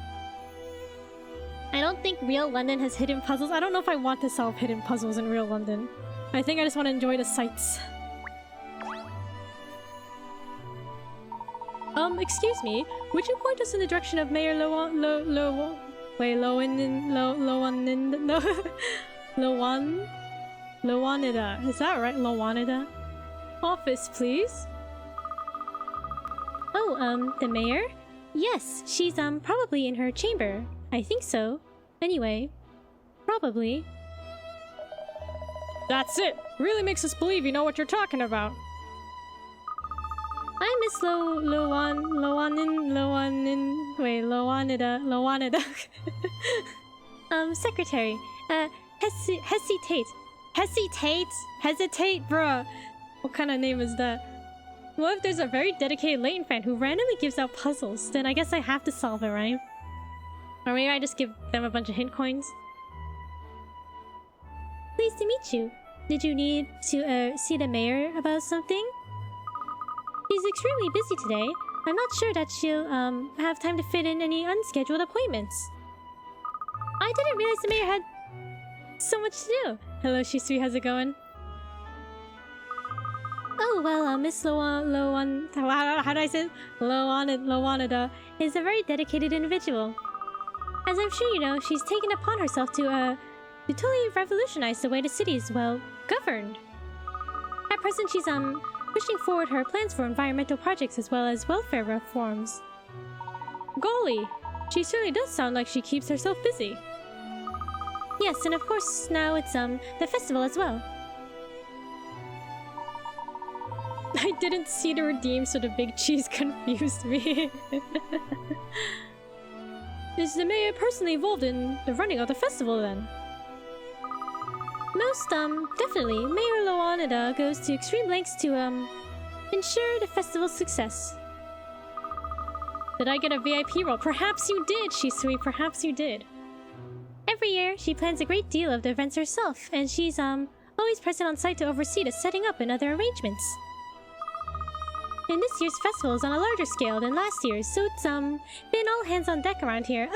I don't think real London has hidden Puzzles? I don't know if I want to solve hidden puzzles in real London. I think I just want to enjoy the sights. Excuse me, would you point us in the direction of Mayor Lowanida? Is that right? Lowanida? Office, please? Oh, the mayor? Yes, she's, probably in her chamber. I think so. Anyway, probably. That's it! Really makes us believe you know what you're talking about. I'm Miss Lowanida. Secretary. Hesitate, bruh. What kind of name is that? What if there's a very dedicated Layton fan who randomly gives out puzzles? Then I guess I have to solve it, right? Or maybe I just give them a bunch of hint coins. Pleased to meet you. Did you need to, see the mayor about something? She's extremely busy today. I'm not sure that she'll, have time to fit in any unscheduled appointments. I didn't realize the mayor had so much to do. Hello, Shisui, how's it going? Oh, well, Miss how do I say it? Lowanida is a very dedicated individual. As I'm sure you know, she's taken upon herself to totally revolutionize the way the city is, well, governed. At present, she's, pushing forward her plans for environmental projects as well as welfare reforms. Golly! She certainly does sound like she keeps herself busy. Yes, and of course, now it's, the festival as well. I didn't see the redeem, so the big cheese confused me. Is the mayor personally involved in the running of the festival, then? Most, definitely. Mayor Lowanida goes to extreme lengths to, ensure the festival's success. Did I get a VIP role? Perhaps you did, Shisui, perhaps you did. Every year, she plans a great deal of the events herself, and she's, always present on site to oversee the setting up and other arrangements. And this year's festival is on a larger scale than last year's, so it's, been all hands on deck around here.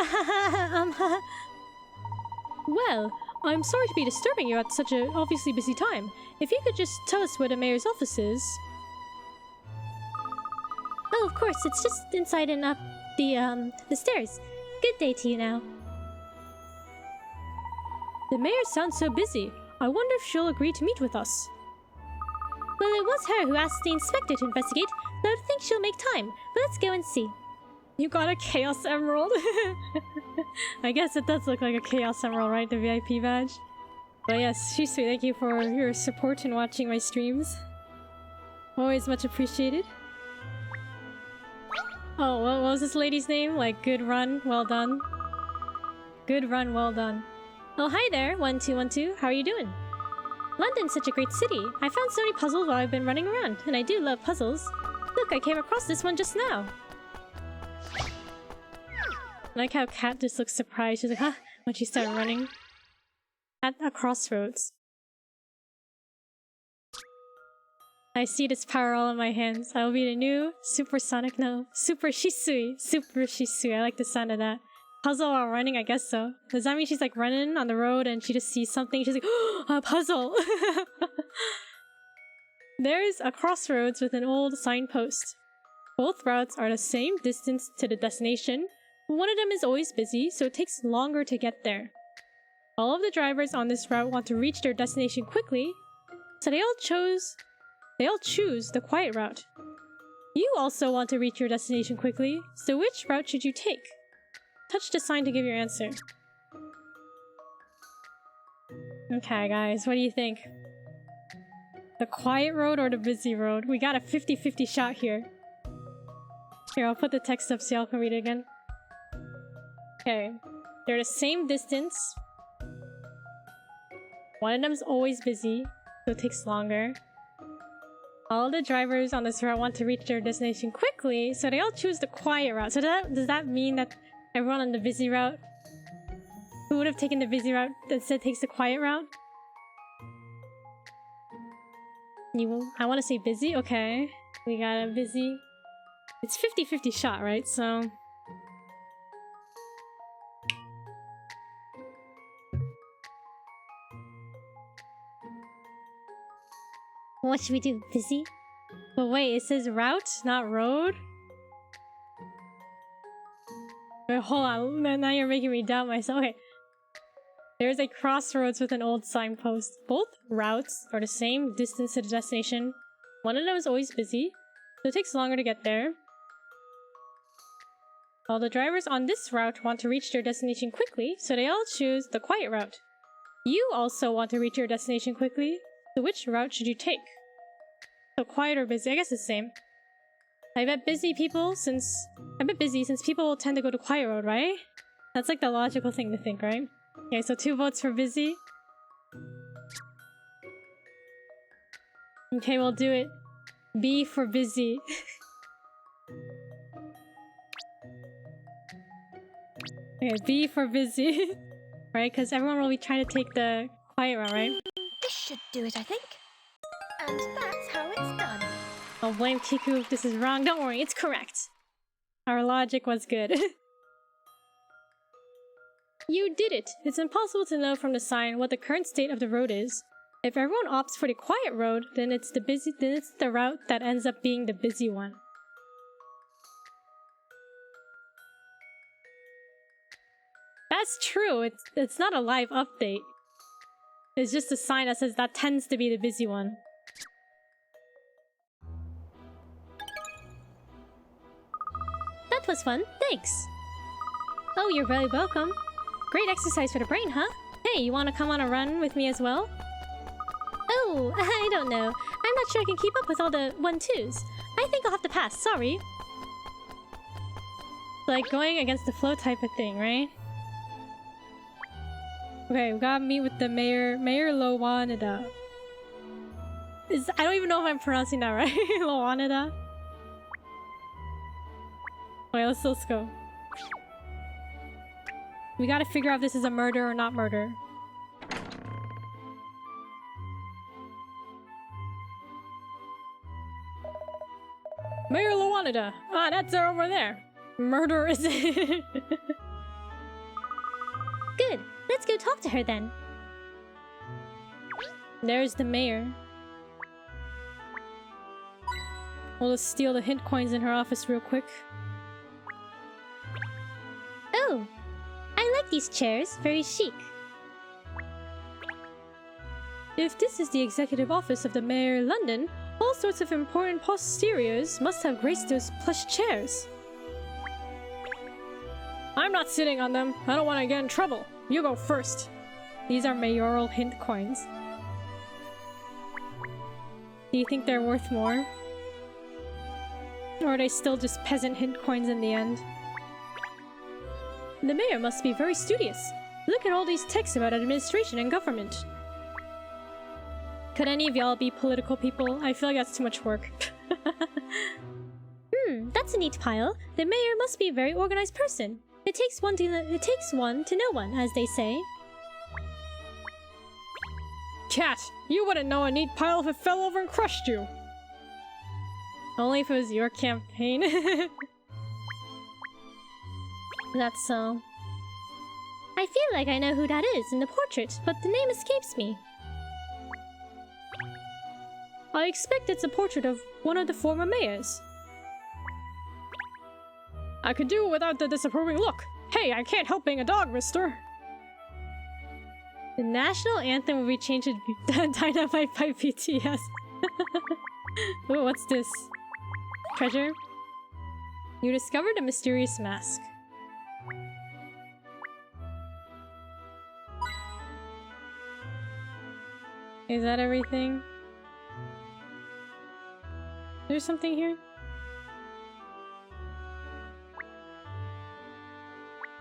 Well, I'm sorry to be disturbing you at such an obviously busy time. If you could just tell us where the mayor's office is. Oh, of course, it's just inside and up the stairs. Good day to you now. The mayor sounds so busy. I wonder if she'll agree to meet with us. Well, it was her who asked the inspector to investigate, so I think she'll make time. But let's go and see. You got a Chaos Emerald? I guess it does look like a Chaos Emerald, right? The VIP badge. But yes, Shisui, thank you for your support in watching my streams. Always much appreciated. Oh, what was this lady's name? Like, good run, well done. Good run, well done. Oh, hi there, 1212. How are you doing? London's such a great city. I found so many puzzles while I've been running around, and I do love puzzles. Look, I came across this one just now. I like how Kat just looks surprised. She's like, huh? When she started running. At a crossroads. I see this power all in my hands. I will be the new Super Shisui. Super Shisui. I like the sound of that. Puzzle while running? I guess so. Does that mean she's like running on the road and she just sees something? She's like, oh, a puzzle! There's a crossroads with an old signpost. Both routes are the same distance to the destination. One of them is always busy, so it takes longer to get there. All of the drivers on this route want to reach their destination quickly, so they all choose the quiet route. You also want to reach your destination quickly, so which route should you take? Touch the sign to give your answer. Okay, guys, what do you think? The quiet road or the busy road? We got a 50-50 shot here. Here, I'll put the text up so y'all can read it again. Okay. They're the same distance. One of them's always busy, so it takes longer. All the drivers on this route want to reach their destination quickly, so they all choose the quiet route. So does that mean that everyone on the busy route who would have taken the busy route instead takes the quiet route? I want to say busy? Okay. We got a busy. It's 50-50 shot, right? So... What should we do? Busy? But wait, it says route, not road? Wait, hold on. Now you're making me doubt myself. Okay. There's a crossroads with an old signpost. Both routes are the same distance to the destination. One of them is always busy, so it takes longer to get there. All the drivers on this route want to reach their destination quickly, so they all choose the quiet route. You also want to reach your destination quickly, so which route should you take? So quiet or busy? I guess it's the same. I bet busy since people will tend to go to quiet road, right? That's like the logical thing to think, right? Okay, so 2 votes for busy. Okay, we'll do it. B for busy. Okay, B for busy. Right, because everyone will be trying to take the quiet route, right? This should do it, I think. And that's how it's done. I'll blame Kiku if this is wrong. Don't worry, it's correct. Our logic was good. You did it! It's impossible to know from the sign what the current state of the road is. If everyone opts for the quiet road, then it's the route that ends up being the busy one. That's true. It's not a live update. It's just a sign that says that tends to be the busy one. That was fun. Thanks. Oh, you're very welcome. Great exercise for the brain, huh? Hey, you want to come on a run with me as well? Oh, I don't know. I'm not sure I can keep up with all the 1-2s. I think I'll have to pass, sorry. Like going against the flow type of thing, right? Okay, we gotta meet with the Mayor Lowanida. I don't even know if I'm pronouncing that right. Lowanida. Okay, let's go. We gotta figure out if this is a murder or not murder. Mayor Lowanida! Ah, that's her over there. Murder is it? Good. Let's go talk to her then. There's the mayor. We'll just steal the hint coins in her office real quick. Oh! I like these chairs. Very chic. If this is the executive office of the Mayor of London, all sorts of important posteriors must have graced those plush chairs. I'm not sitting on them. I don't want to get in trouble. You go first. These are mayoral hint coins. Do you think they're worth more? Or are they still just peasant hint coins in the end? The mayor must be very studious. Look at all these texts about administration and government. Could any of y'all be political people? I feel like that's too much work. That's a neat pile. The mayor must be a very organized person. It takes one to know one, as they say. Cat, you wouldn't know a neat pile if it fell over and crushed you. Only if it was your campaign. That's so. I feel like I know who that is in the portrait, but the name escapes me. I expect it's a portrait of one of the former mayors. I could do without the disapproving look. Hey, I can't help being a dog, mister. The national anthem will be changed to Dynamite by BTS. Ooh, what's this? Treasure? You discovered a mysterious mask. Is that everything? There's something here?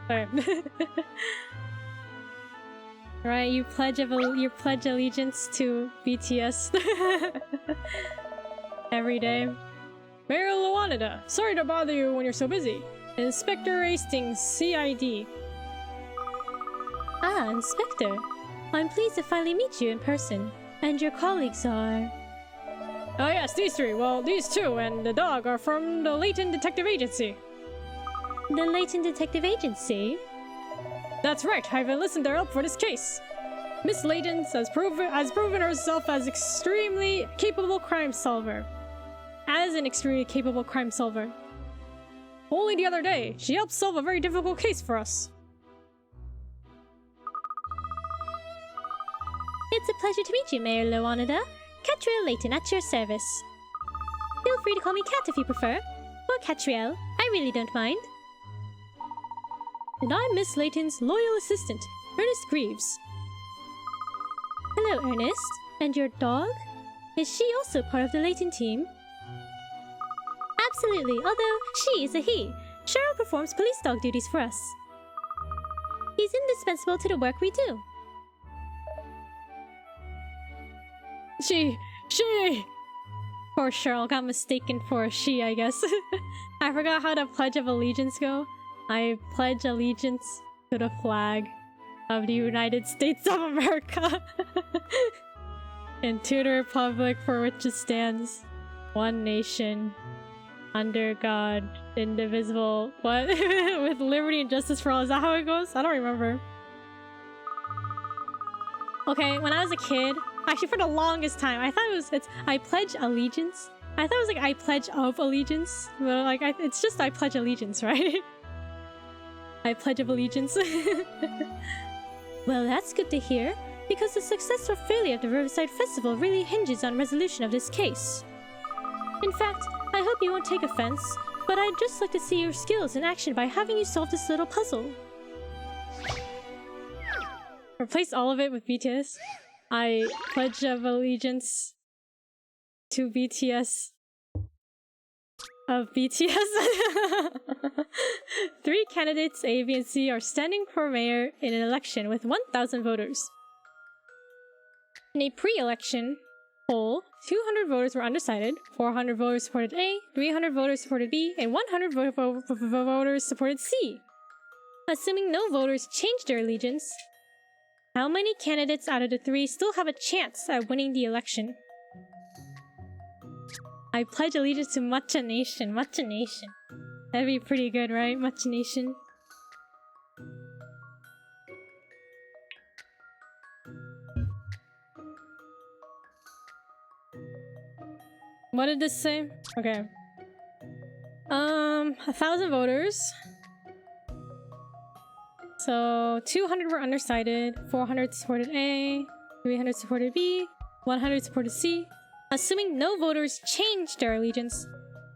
Alright. Right, you pledge allegiance to BTS every day. Mayor Luanida, sorry to bother you when you're so busy. Inspector Hastings, CID. Ah, Inspector. I'm pleased to finally meet you in person. And your colleagues are... Oh yes, these three. Well, these two and the dog are from the Leighton Detective Agency. The Leighton Detective Agency? That's right, I've enlisted their help for this case. Miss Leighton has proven herself as extremely capable crime solver. As an extremely capable crime solver. Only the other day, she helped solve a very difficult case for us. It's a pleasure to meet you, Mayor Luanida. Katrielle Leighton at your service. Feel free to call me Kat if you prefer. Or Katrielle. I really don't mind. And I'm Miss Leighton's loyal assistant, Ernest Greaves. Hello, Ernest. And your dog? Is she also part of the Leighton team? Absolutely, although she is a he. Cheryl performs police dog duties for us. He's indispensable to the work we do. She! Poor Cheryl got mistaken for a she, I guess. I forgot how the Pledge of Allegiance go. I pledge allegiance to the flag of the United States of America and to the republic for which it stands, one nation, under God, indivisible, what? With liberty and justice for all. Is that how it goes? I don't remember. Okay, when I was a kid, actually for the longest time, I thought it's I pledge allegiance. I thought it was like I pledge of allegiance. But like, it's just I pledge allegiance, right? I pledge of allegiance. Well, that's good to hear, because the success or failure of the Riverside Festival really hinges on resolution of this case. In fact, I hope you won't take offense, but I'd just like to see your skills in action by having you solve this little puzzle. Replace all of it with BTS. I pledge of allegiance to BTS. Of BTS. 3 candidates, A, B, and C, are standing for mayor in an election with 1,000 voters. In a pre-election poll, 200 voters were undecided, 400 voters supported A, 300 voters supported B, and 100 voters supported C. Assuming no voters changed their allegiance, how many candidates out of the 3 still have a chance at winning the election? I pledge allegiance to Matcha Nation. Matcha Nation. That'd be pretty good, right? Matcha Nation. What did this say? Okay. 1,000 voters. So 200 were undecided, 400 supported A, 300 supported B, 100 supported C. Assuming no voters changed their allegiance,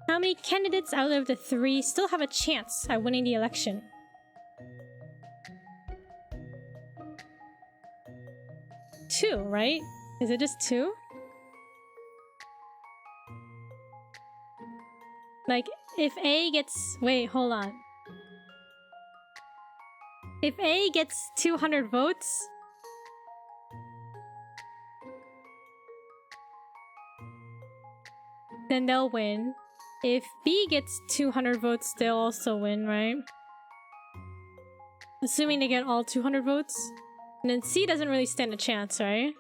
how many candidates out of the 3 still have a chance at winning the election? Two, right? Is it just 2? Like, if A gets... Wait, hold on. If A gets 200 votes... then they'll win. If B gets 200 votes, they'll also win, right? Assuming they get all 200 votes. And then C doesn't really stand a chance, right?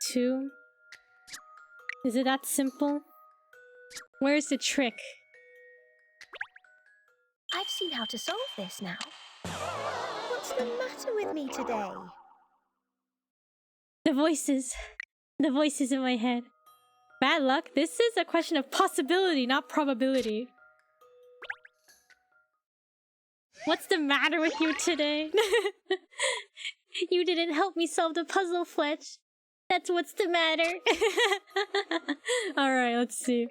Two? Is it that simple? Where's the trick? I've seen how to solve this now. What's the matter with me today? The voices. The voices in my head. Bad luck. This is a question of possibility, not probability. What's the matter with you today? You didn't help me solve the puzzle, Fletch. That's what's the matter. Alright, let's see.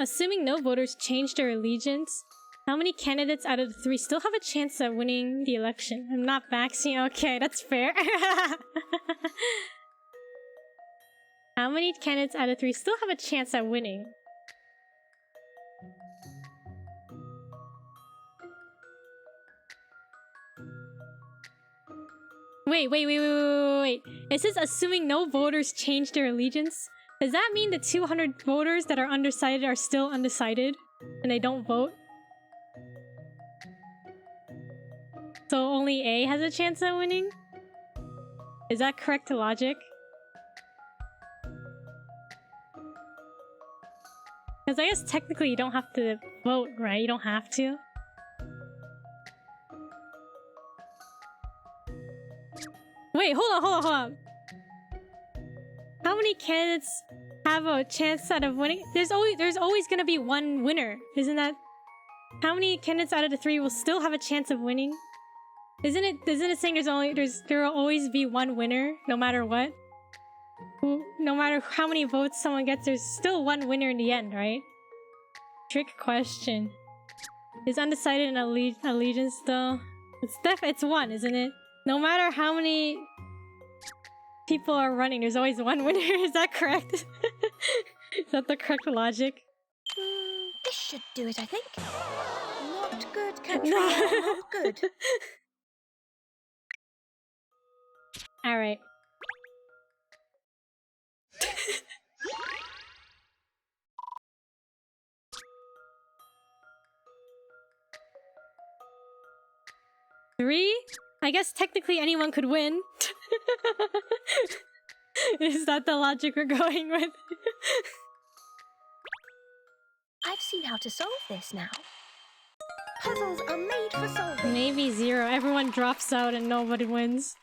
Assuming no voters changed their allegiance, How many candidates out of the 3 still have a chance at winning the election? I'm not vaccinated. Okay, that's fair. How many candidates out of 3 still have a chance at winning? Wait. It says assuming no voters change their allegiance. Does that mean the 200 voters that are undecided are still undecided? And they don't vote? So only A has a chance at winning? Is that correct logic? Because I guess technically you don't have to vote, right? You don't have to. Wait, hold on. How many candidates have a chance out of winning? There's always gonna be one winner, isn't that? How many candidates out of the 3 will still have a chance of winning? Isn't it saying there will always be one winner, no matter what? No matter how many votes someone gets, there's still one winner in the end, right? Trick question. Is undecided an allegiance though? It's 1, isn't it? No matter how many people are running, there's always one winner. Is that correct? Is that the correct logic? This should do it, I think. Not good, Katrielle. Not good. Alright. Three? I guess technically anyone could win. Is that the logic we're going with? I've seen how to solve this now. Puzzles are made for solving. Maybe 0. Everyone drops out and nobody wins.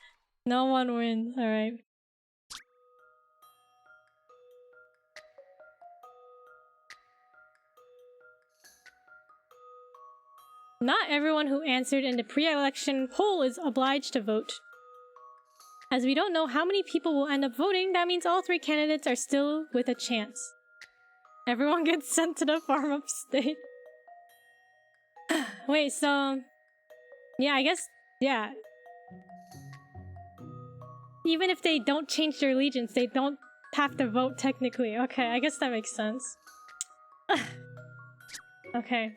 No one wins. Alright. Not everyone who answered in the pre-election poll is obliged to vote. As we don't know how many people will end up voting, that means all 3 candidates are still with a chance. Everyone gets sent to the farm upstate. Wait, so... Yeah, I guess... Yeah. Even if they don't change their allegiance, they don't have to vote technically. Okay, I guess that makes sense. Okay.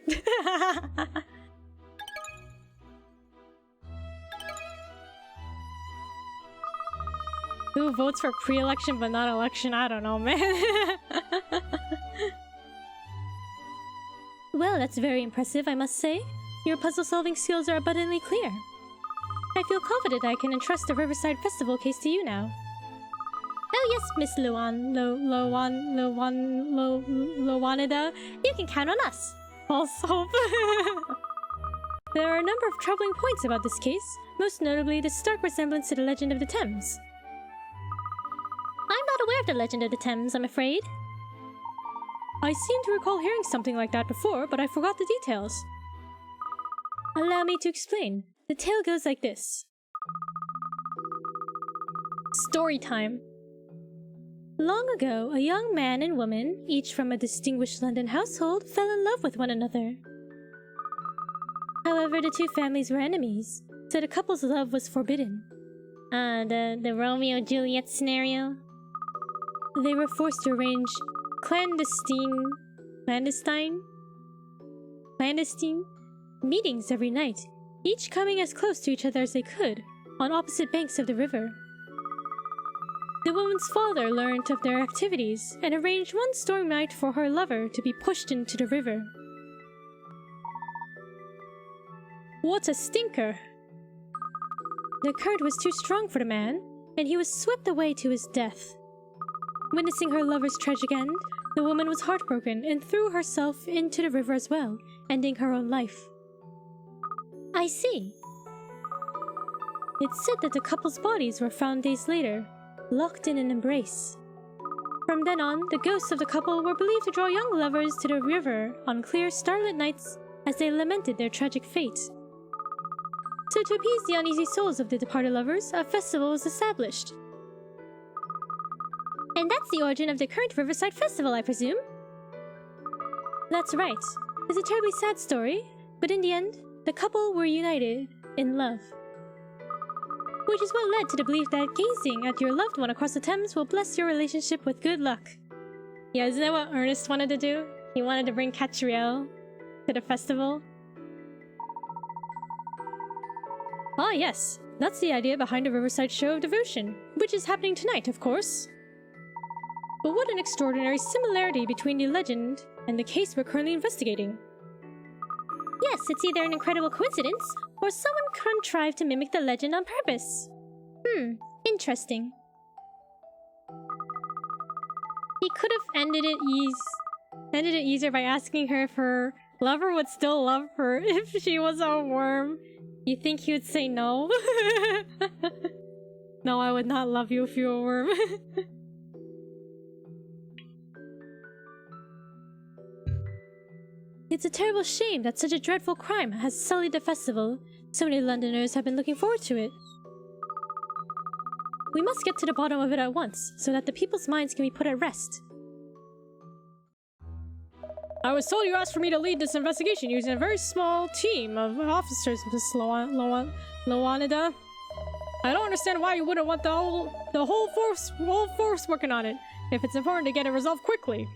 Who votes for pre-election but not election? I don't know, man. Well, that's very impressive, I must say. Your puzzle-solving skills are abundantly clear. I feel confident I can entrust the Riverside Festival case to you now. Oh yes, Miss Lowanida, you can count on us. False hope. There are a number of troubling points about this case, most notably the stark resemblance to the Legend of the Thames. I'm not aware of the Legend of the Thames, I'm afraid. I seem to recall hearing something like that before, but I forgot the details. Allow me to explain. The tale goes like this. Story time. Long ago, a young man and woman, each from a distinguished London household, fell in love with one another. However, the 2 families were enemies, so the couple's love was forbidden. The Romeo-Juliet scenario? They were forced to arrange clandestine meetings every night, each coming as close to each other as they could, on opposite banks of the river. The woman's father learned of their activities and arranged one stormy night for her lover to be pushed into the river. What a stinker! The current was too strong for the man, and he was swept away to his death. Witnessing her lover's tragic end, the woman was heartbroken and threw herself into the river as well, ending her own life. I see. It's said that the couple's bodies were found days later, locked in an embrace. From then on, the ghosts of the couple were believed to draw young lovers to the river on clear, starlit nights as they lamented their tragic fate. So to appease the uneasy souls of the departed lovers, a festival was established. And that's the origin of the current Riverside Festival, I presume? That's right. It's a terribly sad story, But in the end, the couple were united in love. Which is what led to the belief that gazing at your loved one across the Thames will bless your relationship with good luck. Yeah, isn't that what Ernest wanted to do? He wanted to bring Katrielle to the festival. Ah yes, that's the idea behind the Riverside Show of Devotion, which is happening tonight, of course. But what an extraordinary similarity between the legend and the case we're currently investigating. Yes, it's either an incredible coincidence, or someone contrived to mimic the legend on purpose. Interesting. He could have ended it easier by asking her if her lover would still love her if she was a worm. You think he would say no? No, I would not love you if you were a worm. It's a terrible shame that such a dreadful crime has sullied the festival. So many Londoners have been looking forward to it. We must get to the bottom of it at once, so that the people's minds can be put at rest. I was told you asked for me to lead this investigation using a very small team of officers, Miss Loanida. I don't understand why you wouldn't want the whole force working on it, if it's important to get it resolved quickly.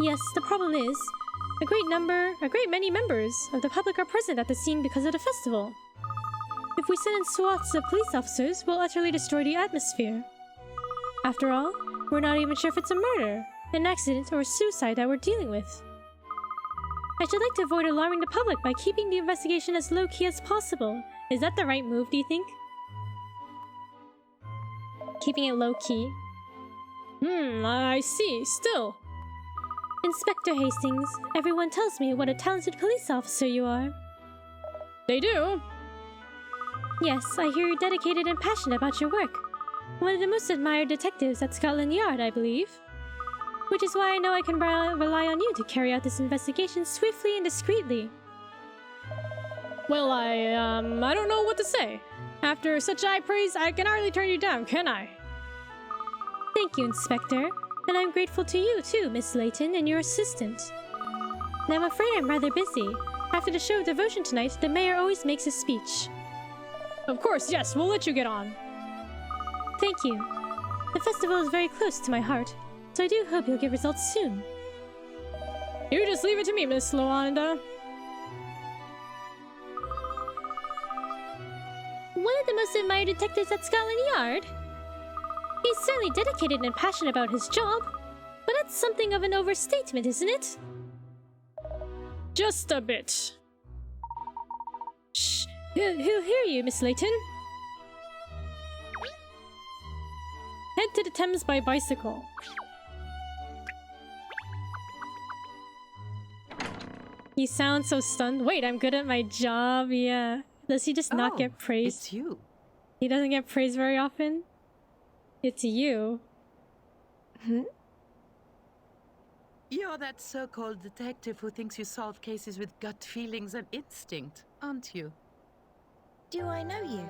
Yes, the problem is, a great many members of the public are present at the scene because of the festival. If we send in swaths of police officers, we'll utterly destroy the atmosphere. After all, we're not even sure if it's a murder, an accident, or a suicide that we're dealing with. I should like to avoid alarming the public by keeping the investigation as low-key as possible. Is that the right move, do you think? Keeping it low-key. I see. Still. Inspector Hastings, everyone tells me what a talented police officer you are. They do? Yes, I hear you're dedicated and passionate about your work. One of the most admired detectives at Scotland Yard, I believe. Which is why I know I can rely on you to carry out this investigation swiftly and discreetly. Well, I don't know what to say. After such high praise, I can hardly turn you down, can I? Thank you, Inspector. And I'm grateful to you too, Miss Layton, and your assistant. And I'm afraid I'm rather busy. After the show of devotion tonight, the mayor always makes a speech. Of course, yes, we'll let you get on. Thank you. The festival is very close to my heart, so I do hope you'll get results soon. You just leave it to me, Miss Loanda. One of the most admired detectives at Scotland Yard? He's certainly dedicated and passionate about his job, but that's something of an overstatement, isn't it? Just a bit. Shh! He'll hear you, Miss Layton. Head to the Thames by bicycle. You sound so stunned. Wait, I'm good at my job, yeah. Does he just not get praised? It's you. He doesn't get praised very often? It's you. You're that so-called detective who thinks you solve cases with gut feelings and instinct, aren't you? Do I know you?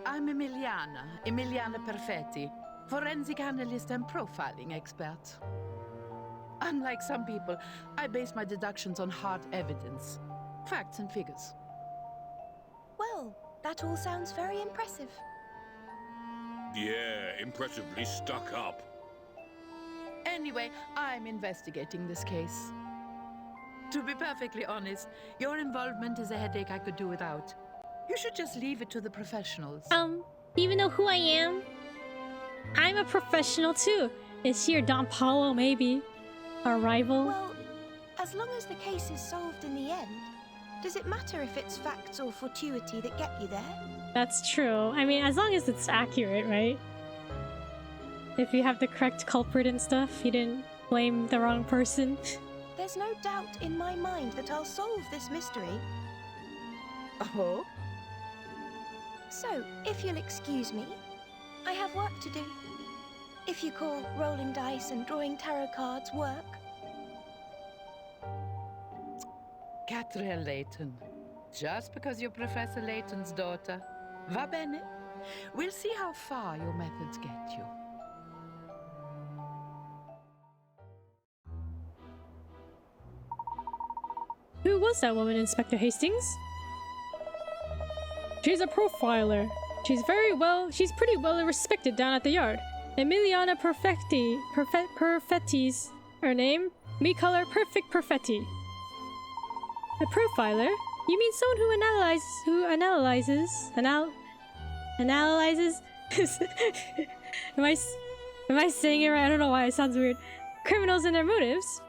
I'm Emiliana Perfetti, forensic analyst and profiling expert. Unlike some people, I base my deductions on hard evidence, facts and figures. Well, that all sounds very impressive. Yeah, impressively stuck up. Anyway, I'm investigating this case. To be perfectly honest, your involvement is a headache I could do without. You should just leave it to the professionals. Do you even know who I am? I'm a professional too. Is she or Don Paulo, maybe? Our rival? Well, as long as the case is solved in the end, does it matter if it's facts or fortuity that get you there? That's true. I mean, as long as it's accurate, right? If you have the correct culprit and stuff, you didn't blame the wrong person. There's no doubt in my mind that I'll solve this mystery. Oh? So, if you'll excuse me, I have work to do. If you call rolling dice and drawing tarot cards work. Katrielle Layton. Just because you're Professor Layton's daughter. Va bene? We'll see how far your methods get you. was that woman, Inspector Hastings? She's a profiler. She's pretty well respected down at the yard. Emiliana Perfetti's her name. We call her Perfect Perfetti. A profiler? You mean someone who analyzes? Am I saying it right? I don't know why it sounds weird. Criminals and their motives?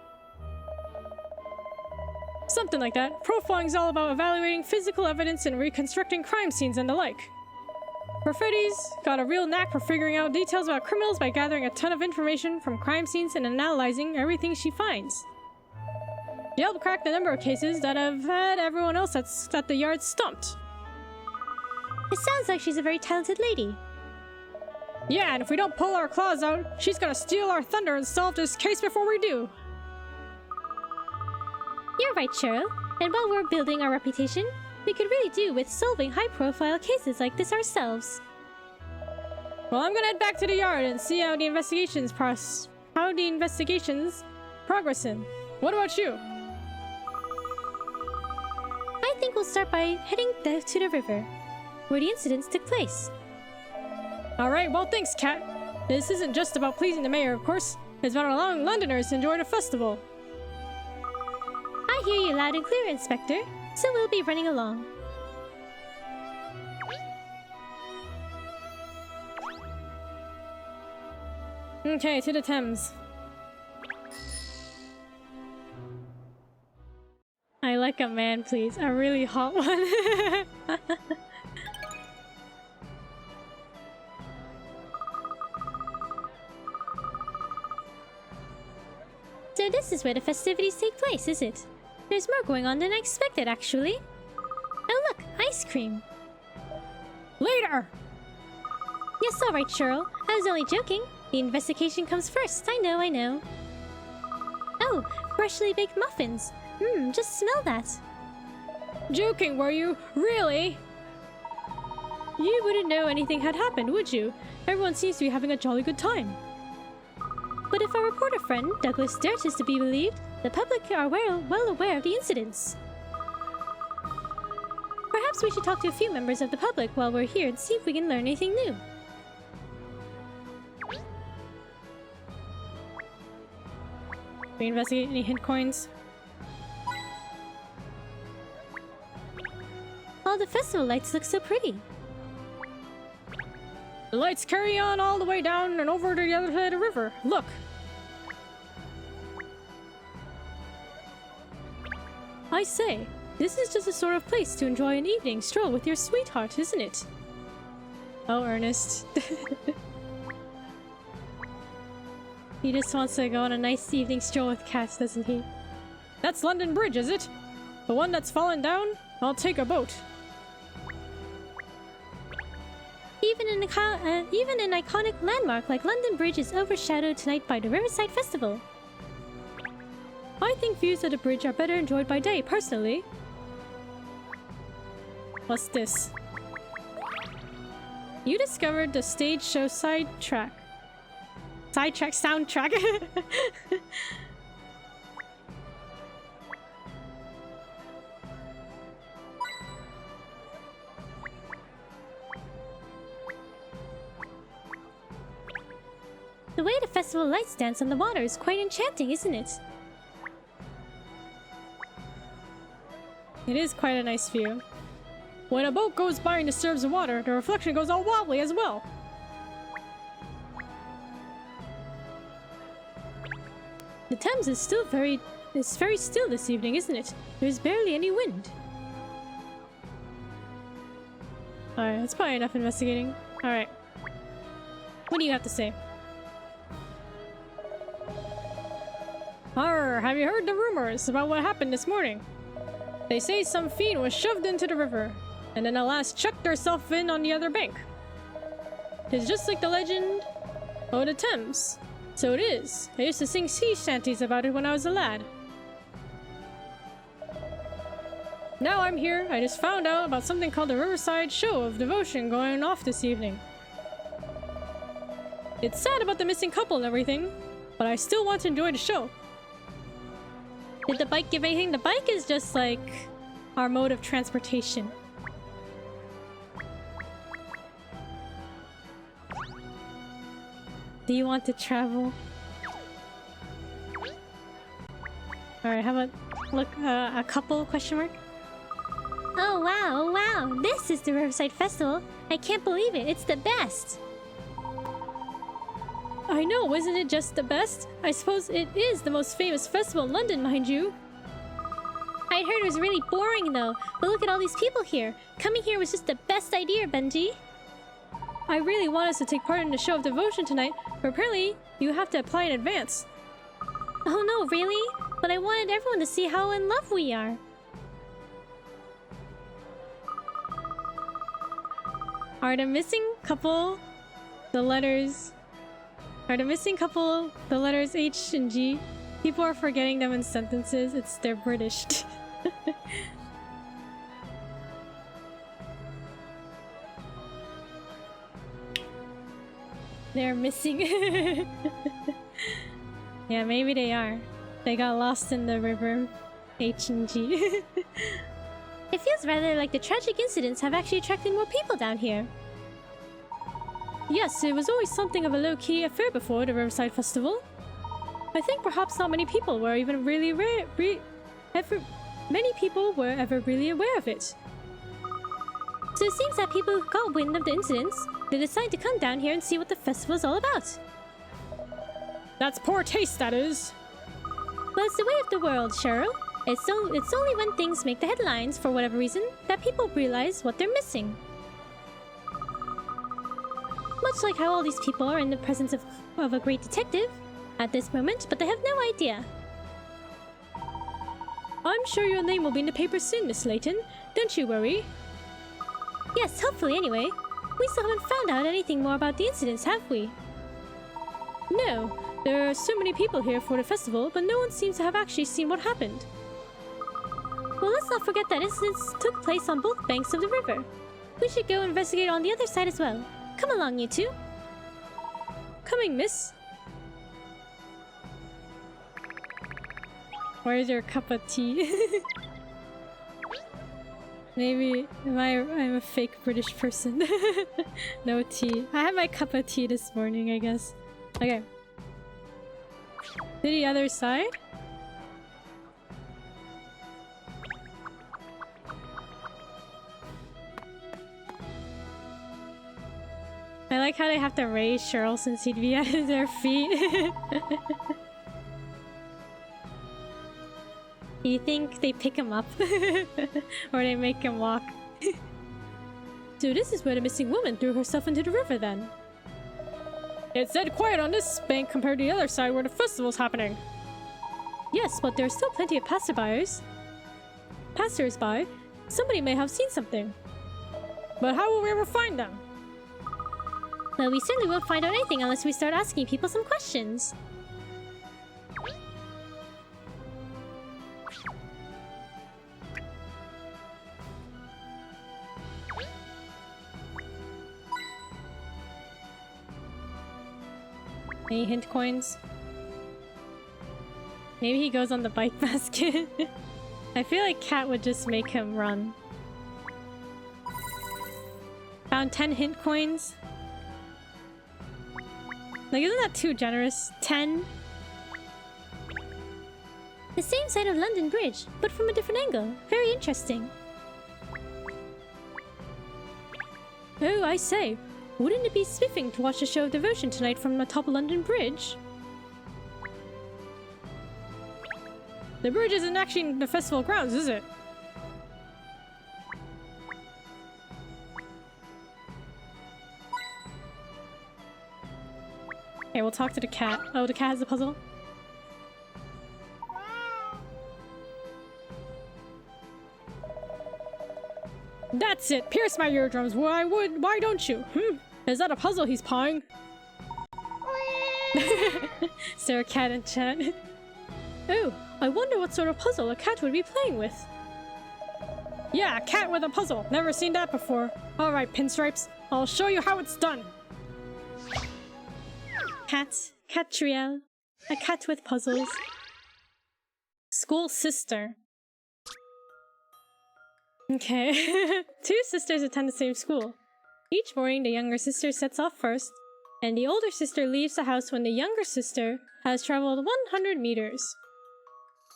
Something like that. Profiling's all about evaluating physical evidence and reconstructing crime scenes and the like. Perfetti's got a real knack for figuring out details about criminals by gathering a ton of information from crime scenes and analyzing everything she finds. She helped crack the number of cases that have had everyone else at the yard stumped. It sounds like she's a very talented lady. Yeah, and if we don't pull our claws out, she's gonna steal our thunder and solve this case before we do. You're right, Cheryl. And while we're building our reputation, we could really do with solving high-profile cases like this ourselves. Well, I'm gonna head back to the yard and see how the investigations progressing. What about you? I think we'll start by heading to the river, where the incidents took place. Alright, well thanks, Kat. This isn't just about pleasing the mayor, of course. It's about allowing Londoners to enjoy the festival. I hear you loud and clear, Inspector, so we'll be running along. Okay, to the Thames. I like a man, please. A really hot one. So this is where the festivities take place, is it? There's more going on than I expected, actually. Oh look, ice cream. Later! Yes, alright, Cheryl. I was only joking. The investigation comes first, I know. Oh, freshly baked muffins. Just smell that. Joking, were you? Really? You wouldn't know anything had happened, would you? Everyone seems to be having a jolly good time. But if our reporter friend, Douglas Dirt, is to be believed, the public are well aware of the incidents. Perhaps we should talk to a few members of the public while we're here and see if we can learn anything new. We investigate any hint coins? All the festival lights look so pretty. The lights carry on all the way down and over to the other side of the river. Look! I say, this is just a sort of place to enjoy an evening stroll with your sweetheart, isn't it? Oh, Ernest. He just wants to go on a nice evening stroll with Kat, doesn't he? That's London Bridge, is it? The one that's fallen down? I'll take a boat. Even an iconic landmark like London Bridge is overshadowed tonight by the Riverside Festival. I think views of the bridge are better enjoyed by day, personally. What's this? You discovered the stage show soundtrack. The way the festival lights dance on the water is quite enchanting, isn't it? It is quite a nice view. When a boat goes by and disturbs the water, the reflection goes all wobbly as well. The Thames is still very still this evening, isn't it? There's barely any wind. Alright, that's probably enough investigating. Alright. What do you have to say? Arr, have you heard the rumors about what happened this morning? They say some fiend was shoved into the river, and then alas chucked herself in on the other bank. It's just like the legend of the Thames. So it is. I used to sing sea shanties about it when I was a lad. Now I'm here, I just found out about something called the Riverside Show of Devotion going off this evening. It's sad about the missing couple and everything, but I still want to enjoy the show. Did the bike give anything? The bike is just like our mode of transportation. Do you want to travel? Alright, how about look a couple question mark? Oh wow, this is the Riverside Festival. I can't believe it, it's the best. I know, isn't it just the best? I suppose it is the most famous festival in London, mind you. I'd heard it was really boring though, but look at all these people here. Coming here was just the best idea, Benji. I really want us to take part in the show of devotion tonight, but apparently you have to apply in advance. Oh no, really? But I wanted everyone to see how in love we are. Are the missing couple the letters... Are the missing couple the letters H and G? People are forgetting them in sentences. They're British. They're missing. Yeah, maybe they are. They got lost in the river. H and G. It feels rather like the tragic incidents have actually attracted more people down here. Yes, it was always something of a low-key affair before the Riverside Festival. I think perhaps not many people were even really many people were ever really aware of it. So it seems that people who got wind of the incidents, they decide to come down here and see what the festival is all about. That's poor taste, that is. Well, it's the way of the world, Cheryl. It's only when things make the headlines, for whatever reason, that people realize what they're missing. Much like how all these people are in the presence of a great detective at this moment, but they have no idea. I'm sure your name will be in the paper soon, Miss Layton. Don't you worry. Yes, hopefully anyway. We still haven't found out anything more about the incidents, have we? No. There are so many people here for the festival, but no one seems to have actually seen what happened. Well, let's not forget that incidents took place on both banks of the river. We should go investigate on the other side as well. Come along, you two. Coming, miss. Where's your cup of tea? Maybe I'm a fake British person. No tea. I had my cup of tea this morning, I guess. Okay. To the other side? I like how they have to raise Cheryl since he'd be at their feet. Do you think they pick him up? Or they make him walk? So this is where the missing woman threw herself into the river then. It's dead quiet on this bank compared to the other side where the festival's happening. Yes, but there are still plenty of passers-by. Somebody may have seen something. But how will we ever find them? Well, we certainly won't find out anything unless we start asking people some questions. Any hint coins? Maybe he goes on the bike basket. I feel like Cat would just make him run. Found 10 hint coins. Like, isn't that too generous? 10? The same side of London Bridge, but from a different angle. Very interesting. Oh, I say. Wouldn't it be spiffing to watch the show of devotion tonight from the top of London Bridge? The bridge isn't actually in the festival grounds, is it? Okay, we'll talk to the cat. Oh, the cat has a puzzle? That's it! Pierce my eardrums! Why don't you? Is that a puzzle he's pawing? Is there a cat in chat? Oh, I wonder what sort of puzzle a cat would be playing with. Yeah, a cat with a puzzle. Never seen that before. Alright, Pinstripes. I'll show you how it's done. Katrielle. A cat with puzzles. School sister. Okay. Two sisters attend the same school. Each morning, the younger sister sets off first, and the older sister leaves the house when the younger sister has traveled 100 meters.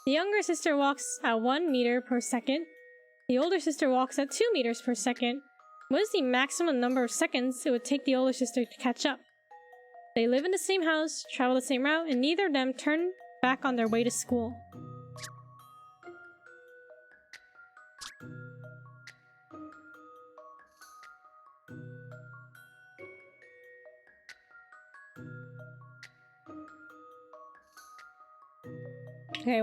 The younger sister walks at 1 meter per second. The older sister walks at 2 meters per second. What is the maximum number of seconds it would take the older sister to catch up? They live in the same house, travel the same route, and neither of them turn back on their way to school. Okay,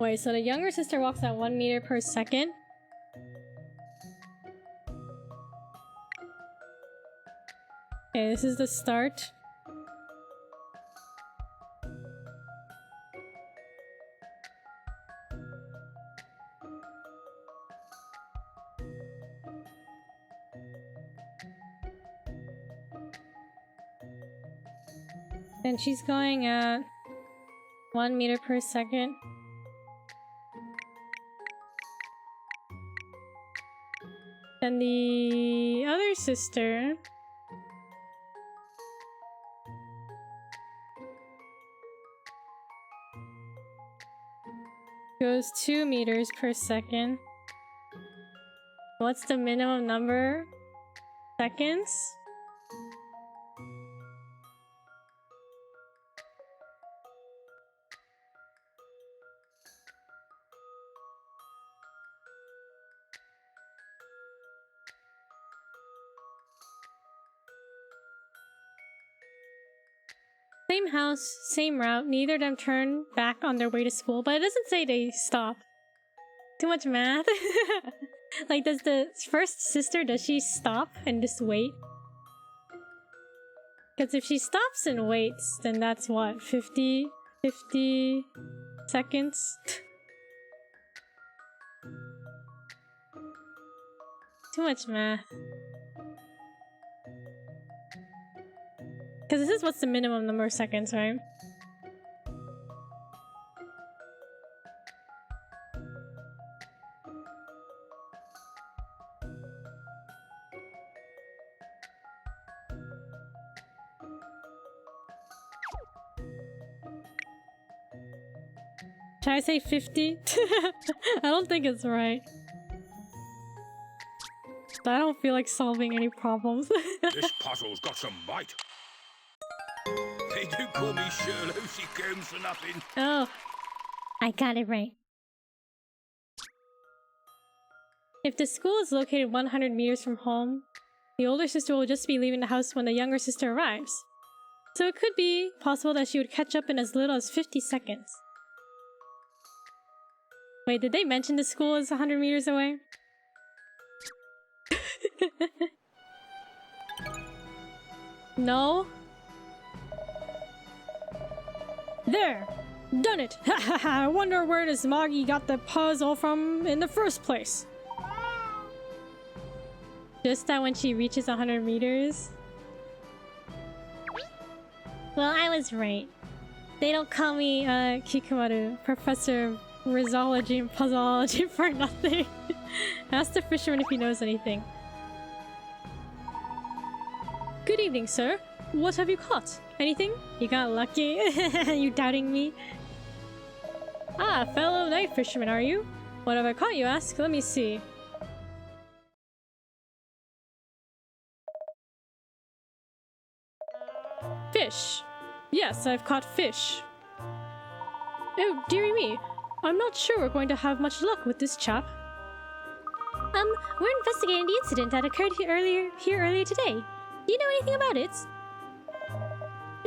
wait, so the younger sister walks at 1 meter per second. Okay, this is the start. And she's going at 1 meter per second. And the other sister goes 2 meters per second. What's the minimum number? Seconds? Same house, same route, neither of them turn back on their way to school, but it doesn't say they stop. Too much math? Like, does the first sister, does she stop and just wait? Because if she stops and waits, then that's what, 50 seconds? Too much math. Because this is what's the minimum number of seconds, right? Should I say 50? I don't think it's right. I don't feel like solving any problems. This puzzle's got some bite. They do call me Sherlock Holmes for nothing. Oh, I got it right. If the school is located 100 meters from home, the older sister will just be leaving the house when the younger sister arrives. So it could be possible that she would catch up in as little as 50 seconds. Wait, did they mention the school is 100 meters away? No? There! Done it! Ha ha ha! I wonder where this Moggy got the puzzle from in the first place. Just that when she reaches 100 meters? Well, I was right. They don't call me, Kikumaru, Professor of Rizology and Puzzleology for nothing. Ask the fisherman if he knows anything. Good evening, sir. What have you caught? Anything? You got lucky? You doubting me? Ah, fellow night fisherman, are you? What have I caught, you ask? Let me see. Fish. Yes, I've caught fish. Oh, dearie me. I'm not sure we're going to have much luck with this chap. We're investigating the incident that occurred here earlier today. Do you know anything about it?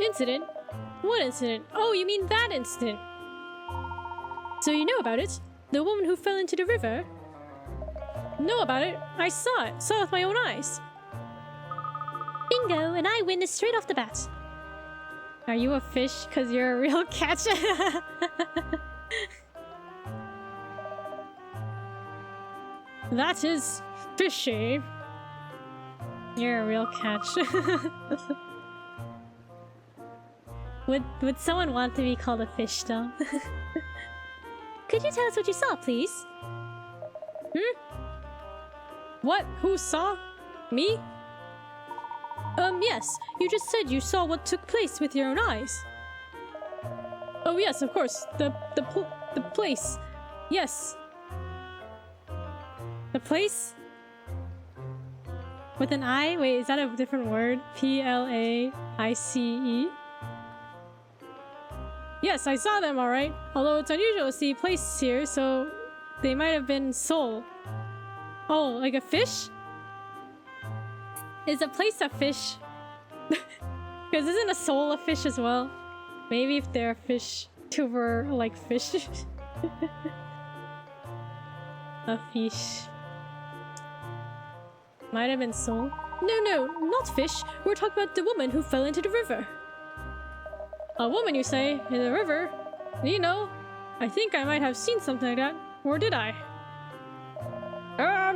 Incident? What incident? Oh, you mean that incident. So you know about it? The woman who fell into the river? Know about it? I saw it. Saw it with my own eyes. Bingo, and I win this straight off the bat. Are you a fish? Cause you're a real catch? That is fishy. You're a real catch. Would someone want to be called a fish though? Could you tell us what you saw, please? What? Who saw? Me? Yes. You just said you saw what took place with your own eyes. Oh yes, of course. The place. Yes. The place? With an I? Wait, is that a different word? P-L-A-I-C-E? Yes, I saw them, alright. Although it's unusual to see places here, so they might have been soul. Oh, like a fish? Is a place a fish? Because isn't a soul a fish as well? Maybe if they're a fish tuber like fish. A fish. Might have been soul. No, not fish. We're talking about the woman who fell into the river. A woman, you say? In the river? You know, I think I might have seen something like that. Or did I?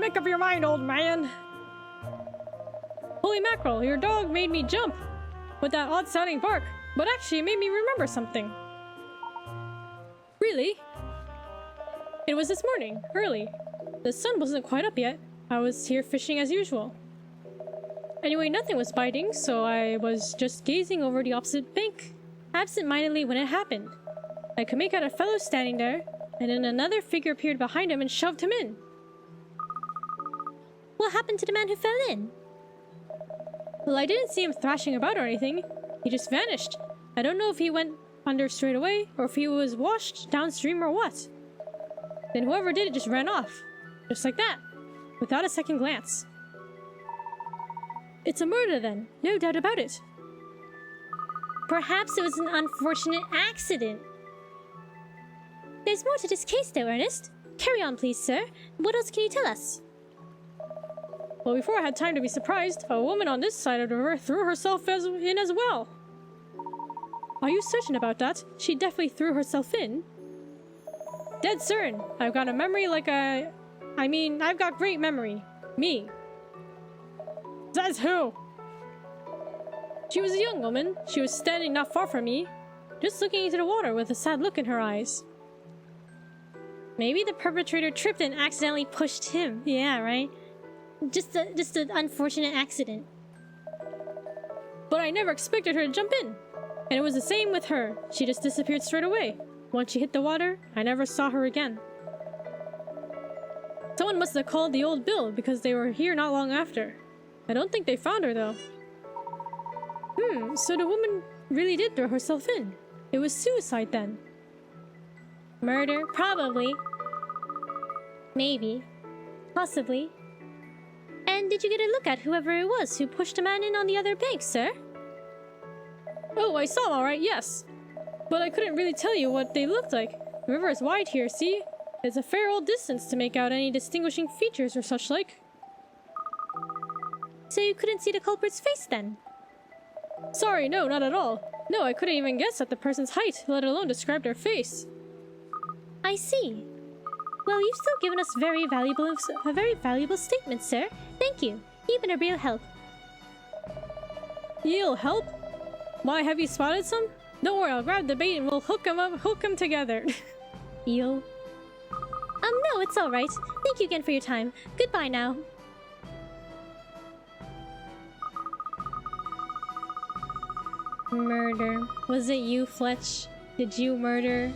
Make up your mind, old man. Holy mackerel, your dog made me jump with that odd-sounding bark, but actually it made me remember something. Really? It was this morning, early. The sun wasn't quite up yet. I was here fishing as usual. Anyway, nothing was biting, so I was just gazing over the opposite bank, absent-mindedly when it happened. I could make out a fellow standing there, and then another figure appeared behind him and shoved him in. What happened to the man who fell in? Well, I didn't see him thrashing about or anything. He just vanished. I don't know if he went under straight away, or if he was washed downstream or what. Then whoever did it just ran off. Just like that. Without a second glance. It's a murder then. No doubt about it. Perhaps it was an unfortunate accident. There's more to this case though, Ernest. Carry on, please, sir. What else can you tell us? Well, before I had time to be surprised, a woman on this side of the river threw herself in as well. Are you certain about that? She definitely threw herself in? Dead certain. I've got a memory like a... I mean, I've got great memory. Me. Says who? She was a young woman. She was standing not far from me, just looking into the water with a sad look in her eyes. Maybe the perpetrator tripped and accidentally pushed him. Yeah, right? Just an unfortunate accident. But I never expected her to jump in. And it was the same with her. She just disappeared straight away. Once she hit the water, I never saw her again. Someone must have called the old Bill because they were here not long after. I don't think they found her though. So the woman really did throw herself in. It was suicide then. Murder? Probably. Maybe. Possibly. And did you get a look at whoever it was who pushed a man in on the other bank, sir? Oh, I saw them alright, yes. But I couldn't really tell you what they looked like. The river is wide here, see? It's a fair old distance to make out any distinguishing features or such like. So you couldn't see the culprit's face then? Sorry, no, not at all. No, I couldn't even guess at the person's height, let alone describe their face. I see. Well, you've still given us a very valuable statement, sir. Thank you. You've been a real help. You'll help? Why, have you spotted some? Don't worry, I'll grab the bait and we'll hook them together. Eel. No, it's alright. Thank you again for your time. Goodbye now. Murder. Was it you, Fletch? Did you murder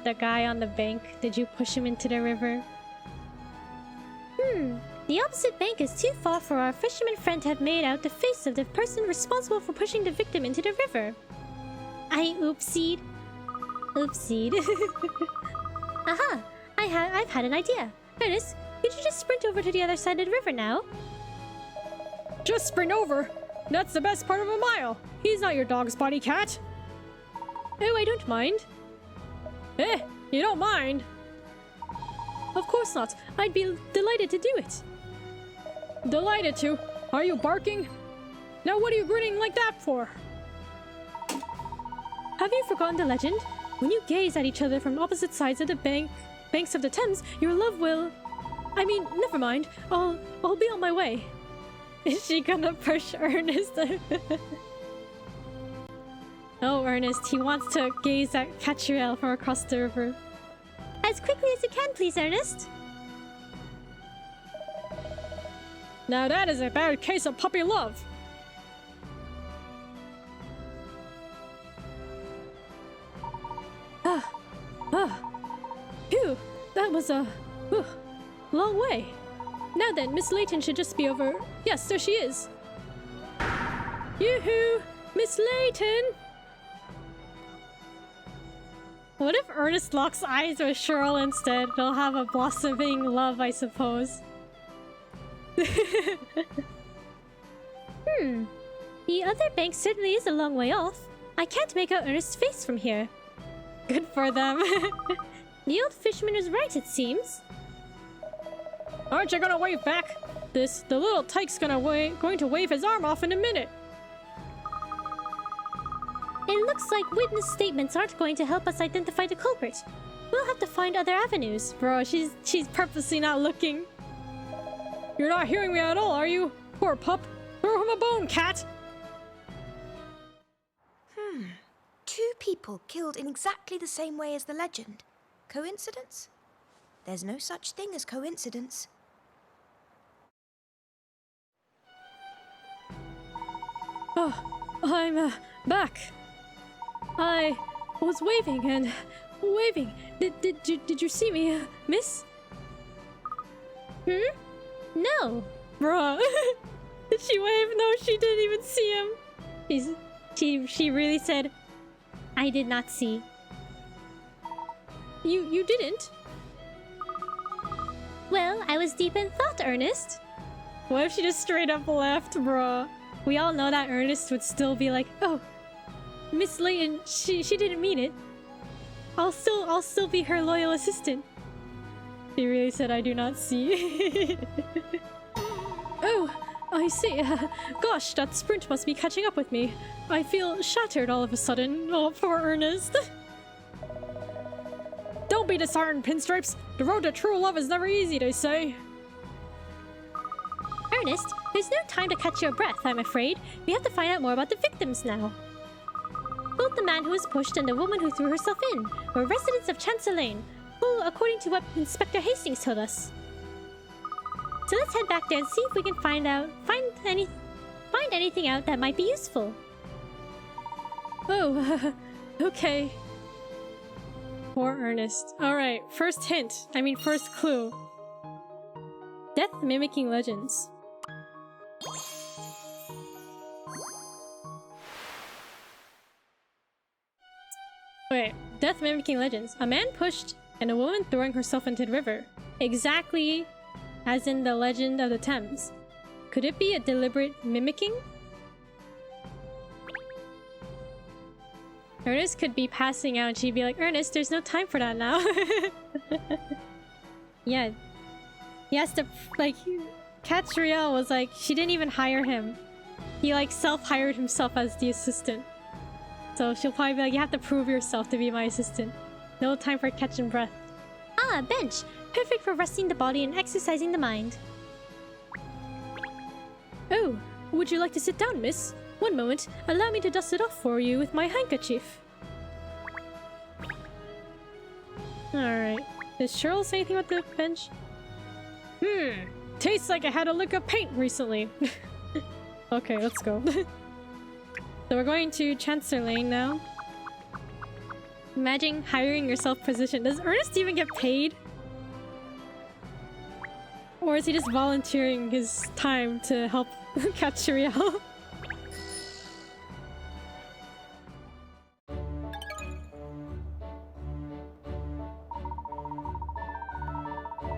the guy on the bank? Did you push him into the river? The opposite bank is too far for our fisherman friend to have made out the face of the person responsible for pushing the victim into the river. I oopsied. Aha! I've had an idea. Ernest, could you just sprint over to the other side of the river now? Just sprint over? That's the best part of a mile. He's not your dog's body, cat. Oh, I don't mind. You don't mind? Of course not. I'd be delighted to do it. Delighted to? Are you barking? Now what are you grinning like that for? Have you forgotten the legend? When you gaze at each other from opposite sides of the banks of the Thames, your love will... I mean, never mind. I'll be on my way. Is she gonna push Ernest? No, Ernest. He wants to gaze at Katrielle from across the river. I As quickly as you can, please, Ernest. Now that is a bad case of puppy love. Phew, that was a long way. Now then, Miss Layton should just be over. Yes, there she is. Yoo-hoo! Miss Layton! What if Ernest locks eyes with Cheryl instead? They'll have a blossoming love, I suppose. The other bank certainly is a long way off. I can't make out Ernest's face from here. Good for them. The old fisherman was right, it seems. Aren't you gonna wave back? The little tyke's going to wave his arm off in a minute. It looks like witness statements aren't going to help us identify the culprit. We'll have to find other avenues. Bro, she's purposely not looking. You're not hearing me at all, are you? Poor pup. Throw him a bone, cat. Two people killed in exactly the same way as the legend. Coincidence? There's no such thing as coincidence. Oh, I'm back. I was waving and waving. Did you see me, miss? No. Bruh. Did she wave? No, she didn't even see him. She really said, I did not see. You didn't? Well, I was deep in thought, Ernest. What if she just straight up left, bruh? We all know that Ernest would still be like, oh, Miss Layton, she didn't mean it. I'll still be her loyal assistant. She really said, I do not see. Oh, I see. Gosh, that sprint must be catching up with me. I feel shattered all of a sudden. Oh, poor Ernest. Don't be disheartened, Pinstripes. The road to true love is never easy, they say. Ernest, there's no time to catch your breath, I'm afraid. We have to find out more about the victims now. Both the man who was pushed and the woman who threw herself in were residents of Chancellor Lane, who, according to what Inspector Hastings told us. So let's head back there and see if we can find anything out that might be useful. Oh, okay. Poor Ernest. Alright, first clue. Death mimicking legends. Wait, death mimicking legends. A man pushed and a woman throwing herself into the river. Exactly as in the Legend of the Thames. Could it be a deliberate mimicking? Ernest could be passing out and she'd be like, Ernest, there's no time for that now. Yeah. Yes, Katrielle was like, she didn't even hire him. He like self-hired himself as the assistant. So she'll probably be like, you have to prove yourself to be my assistant. No time for catching breath. Ah, a bench! Perfect for resting the body and exercising the mind. Oh, would you like to sit down, miss? One moment, allow me to dust it off for you with my handkerchief. Alright. Does Cheryl say anything about the bench? Tastes like I had a lick of paint recently. Okay, let's go. So we're going to Chancellor Lane now. Imagine hiring yourself position. Does Ernest even get paid? Or is he just volunteering his time to help Katrielle?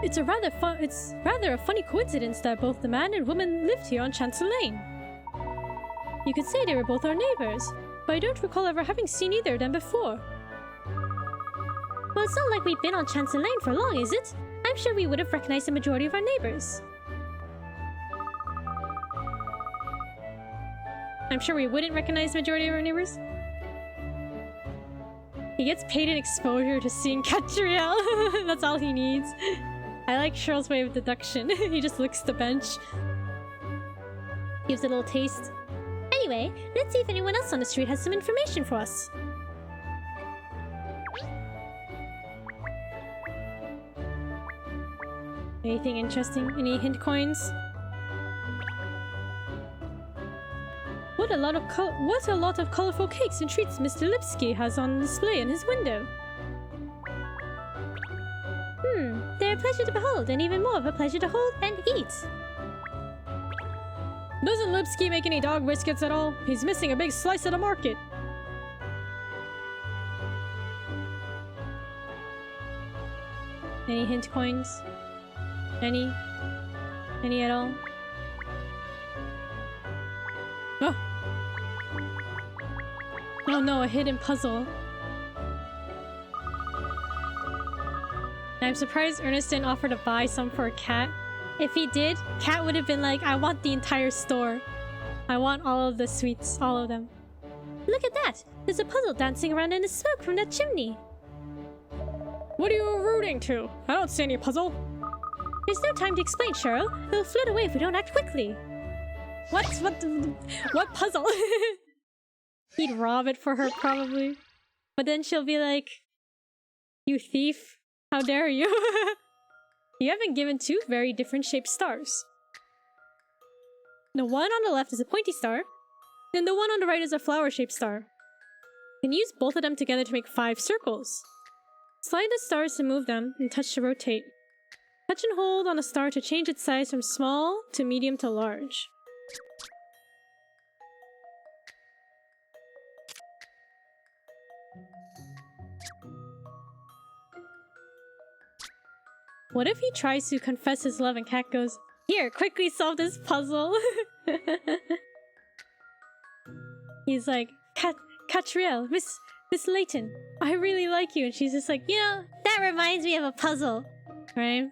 It's rather a funny coincidence that both the man and woman lived here on Chancellor Lane. You could say they were both our neighbors, but I don't recall ever having seen either of them before. Well, it's not like we've been on Chancellor Lane for long, is it? I'm sure we would have recognized the majority of our neighbors. I'm sure we wouldn't recognize the majority of our neighbors. He gets paid in exposure to seeing Katrielle. That's all he needs. I like Cheryl's way of deduction. He just licks the bench. Gives it a little taste. Anyway, let's see if anyone else on the street has some information for us. Anything interesting? Any hint coins? What a lot of colorful cakes and treats Mr. Lipsky has on display in his window. They're a pleasure to behold, and even more of a pleasure to hold and eat. Doesn't Lipsky make any dog biscuits at all? He's missing a big slice of the market. Any hint coins? Any? Any at all? Oh! Oh no, a hidden puzzle. I'm surprised Ernest didn't offer to buy some for a cat. If he did, Cat would have been like, I want the entire store. I want all of the sweets, all of them. Look at that! There's a puzzle dancing around in the smoke from that chimney. What are you rooting to? I don't see any puzzle. There's no time to explain, Cheryl. It'll float away if we don't act quickly. What puzzle? He'd rob it for her, probably. But then she'll be like, you thief. How dare you? You have been given two very different shaped stars. The one on the left is a pointy star, and the one on the right is a flower-shaped star. You can use both of them together to make 5 circles. Slide the stars to move them, and touch to rotate. Touch and hold on a star to change its size from small to medium to large. What if he tries to confess his love and Cat goes, "Here, quickly solve this puzzle." He's like, Katrielle, Miss Layton, I really like you. And she's just like, you know, That reminds me of a puzzle. right?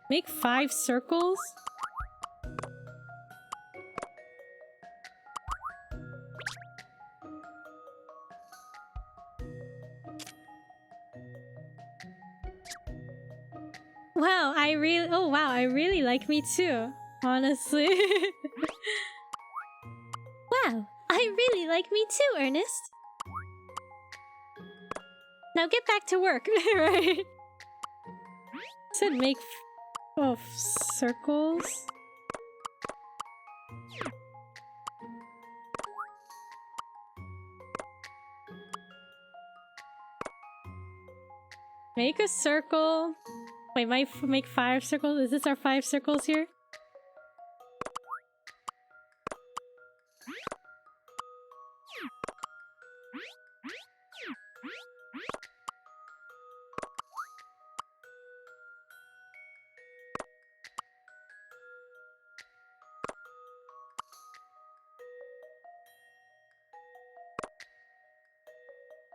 Make 5 circles? Wow, I really like me too, honestly. Wow, I really like me too, Ernest. Now get back to work, right? Said make circles. Make a circle. Wait, might make 5 circles? Is this our 5 circles here?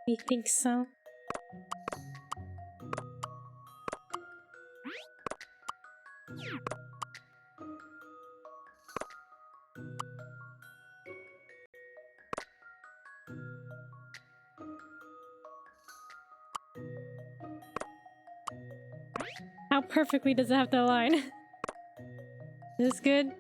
I think so. How perfectly does it have to align? Is this good?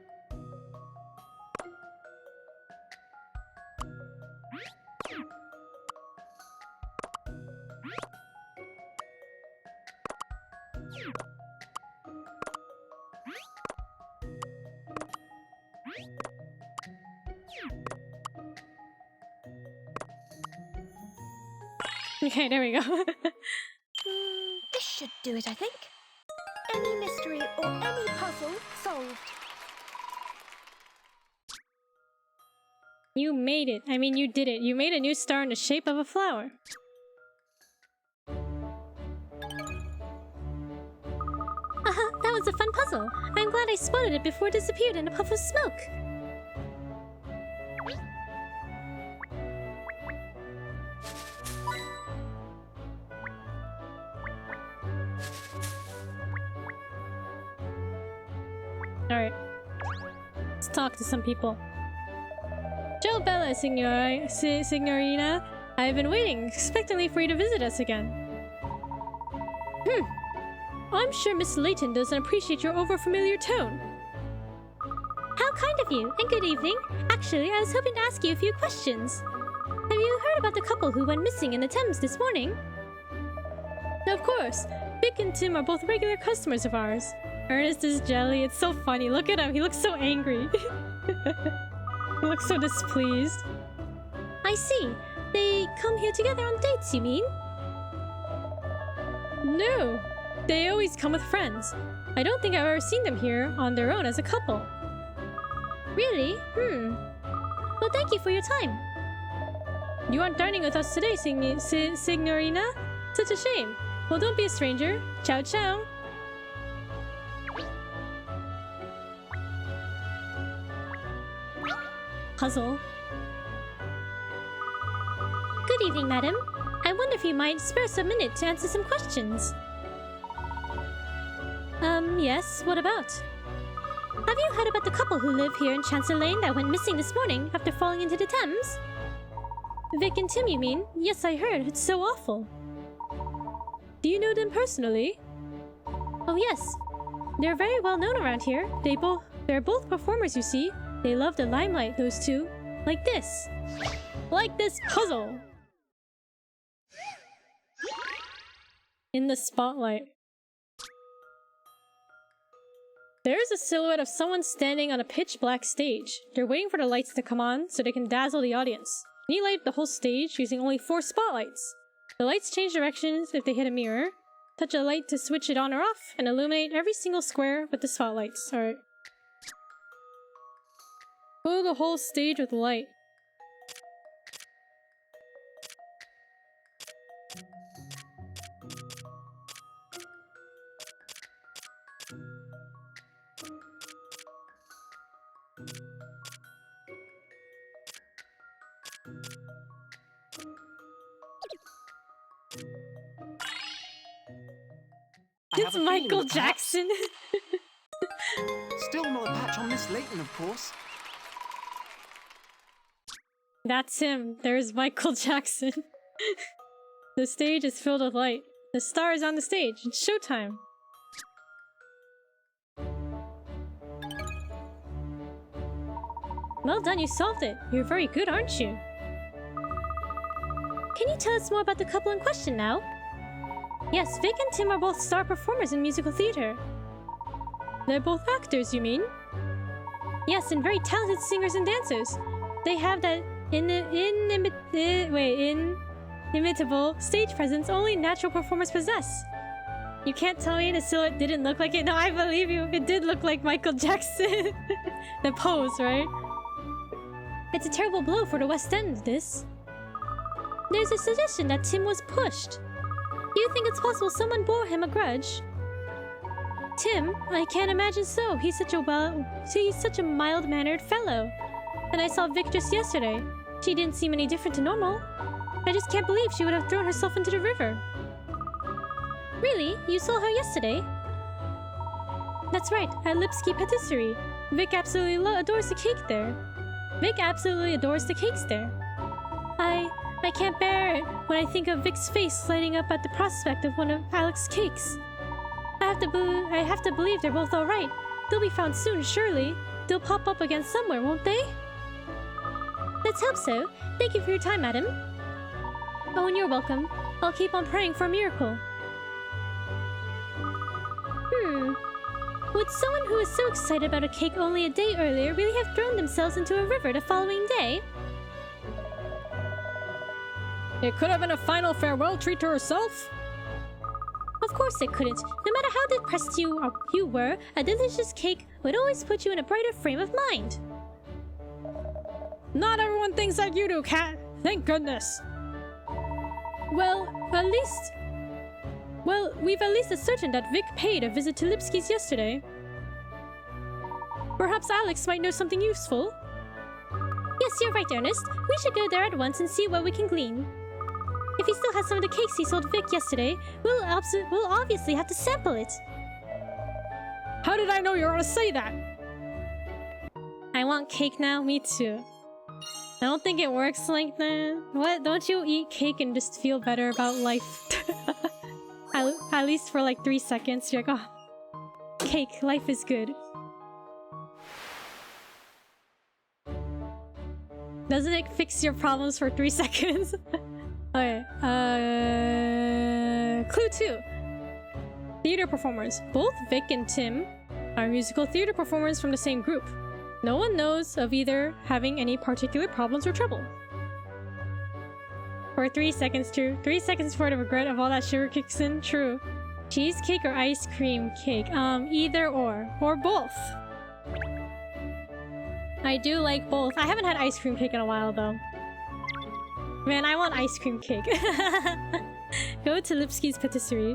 Okay, there we go. This should do it, I think. Any mystery or any puzzle solved. You made it. I mean, you did it. You made a new star in the shape of a flower. That was a fun puzzle. I'm glad I spotted it before it disappeared in a puff of smoke. Alright. Let's talk to some people. Ciao Bella, Signorina. I've been waiting expectantly for you to visit us again. I'm sure Miss Layton doesn't appreciate your overfamiliar tone. How kind of you, and good evening. Actually, I was hoping to ask you a few questions. Have you heard heard about the couple who went missing in the Thames this morning? Of course. Vic and Tim are both regular customers of ours. Ernest is jelly. It's so funny. Look at him. He looks so angry. He looks so displeased. I see. They come here together on dates, you mean? No. They always come with friends. I don't think I've ever seen them here on their own as a couple. Really? Well, thank you for your time. You aren't dining with us today, Signorina? Such a shame. Well, don't be a stranger. Ciao, ciao. Puzzle. Good evening, madam. I wonder if you might spare us a minute to answer some questions. Yes, what about? Have you heard about the couple who live here in Chancellor Lane that went missing this morning after falling into the Thames? Vic and Tim, you mean? Yes, I heard. It's so awful. Do you know them personally? Oh, yes. They're very well known around here. They're both performers, you see. They love the limelight, those two. Like this. Like this puzzle. In the spotlight. There's a silhouette of someone standing on a pitch black stage. They're waiting for the lights to come on so they can dazzle the audience. They light the whole stage using only 4 spotlights. The lights change directions if they hit a mirror. Touch a light to switch it on or off, and illuminate every single square with the spotlights. Alright. Fill the whole stage with light. It's Michael Jackson. Still not a patch on Miss Layton, of course. That's him. There's Michael Jackson. The stage is filled with light. The star is on the stage. It's showtime. Well done, you solved it. You're very good, aren't you? Can you tell us more about the couple in question now? Yes, Vic and Tim are both star performers in musical theater. They're both actors, you mean? Yes, and very talented singers and dancers. They have that inimitable stage presence only natural performers possess. You can't tell me the silhouette didn't look like it. No, I believe you. It did look like Michael Jackson. The pose, right? It's a terrible blow for the West End, this. There's a suggestion that Tim was pushed. Do you think it's possible someone bore him a grudge? Tim? I can't imagine so. He's such a mild-mannered fellow. And I saw Vic just yesterday. She didn't seem any different to normal. I just can't believe she would have thrown herself into the river. Really? You saw her yesterday? That's right, at Lipsky Patisserie. Vic absolutely adores the cake there. Vic absolutely adores the cakes there. I can't bear it when I think of Vic's face lighting up at the prospect of one of Alex's cakes. I have to believe they're both alright. They'll be found soon, surely. They'll pop up again somewhere, won't they? Let's hope so. Thank you for your time, madam. Oh, and you're welcome. I'll keep on praying for a miracle. Would someone who was so excited about a cake only a day earlier really have thrown themselves into a river the following day? It could have been a final farewell treat to herself. Of course it couldn't. No matter how depressed you were, a delicious cake would always put you in a brighter frame of mind. Not everyone thinks like you do, Kat. Thank goodness. Well, we've at least ascertained that Vic paid a visit to Lipsky's yesterday. Perhaps Alex might know something useful. Yes, you're right, Ernest. We should go there at once and see what we can glean. If he still has some of the cakes he sold Vic yesterday, we'll obviously have to sample it. How did I know you were gonna say that? I want cake now, me too. I don't think it works like that. What? Don't you eat cake and just feel better about life? At least for like 3 seconds, you're like, oh, cake, life is good. Doesn't it fix your problems for 3 seconds? Okay, clue 2. Theater performers. Both Vic and Tim are musical theater performers from the same group. No one knows of either having any particular problems or trouble. For 3 seconds, true. 3 seconds before the regret of all that sugar kicks in, true. Cheesecake or ice cream cake? Either or. Or both. I do like both. I haven't had ice cream cake in a while, though. Man, I want ice cream cake. Go to Lipsky's Patisserie.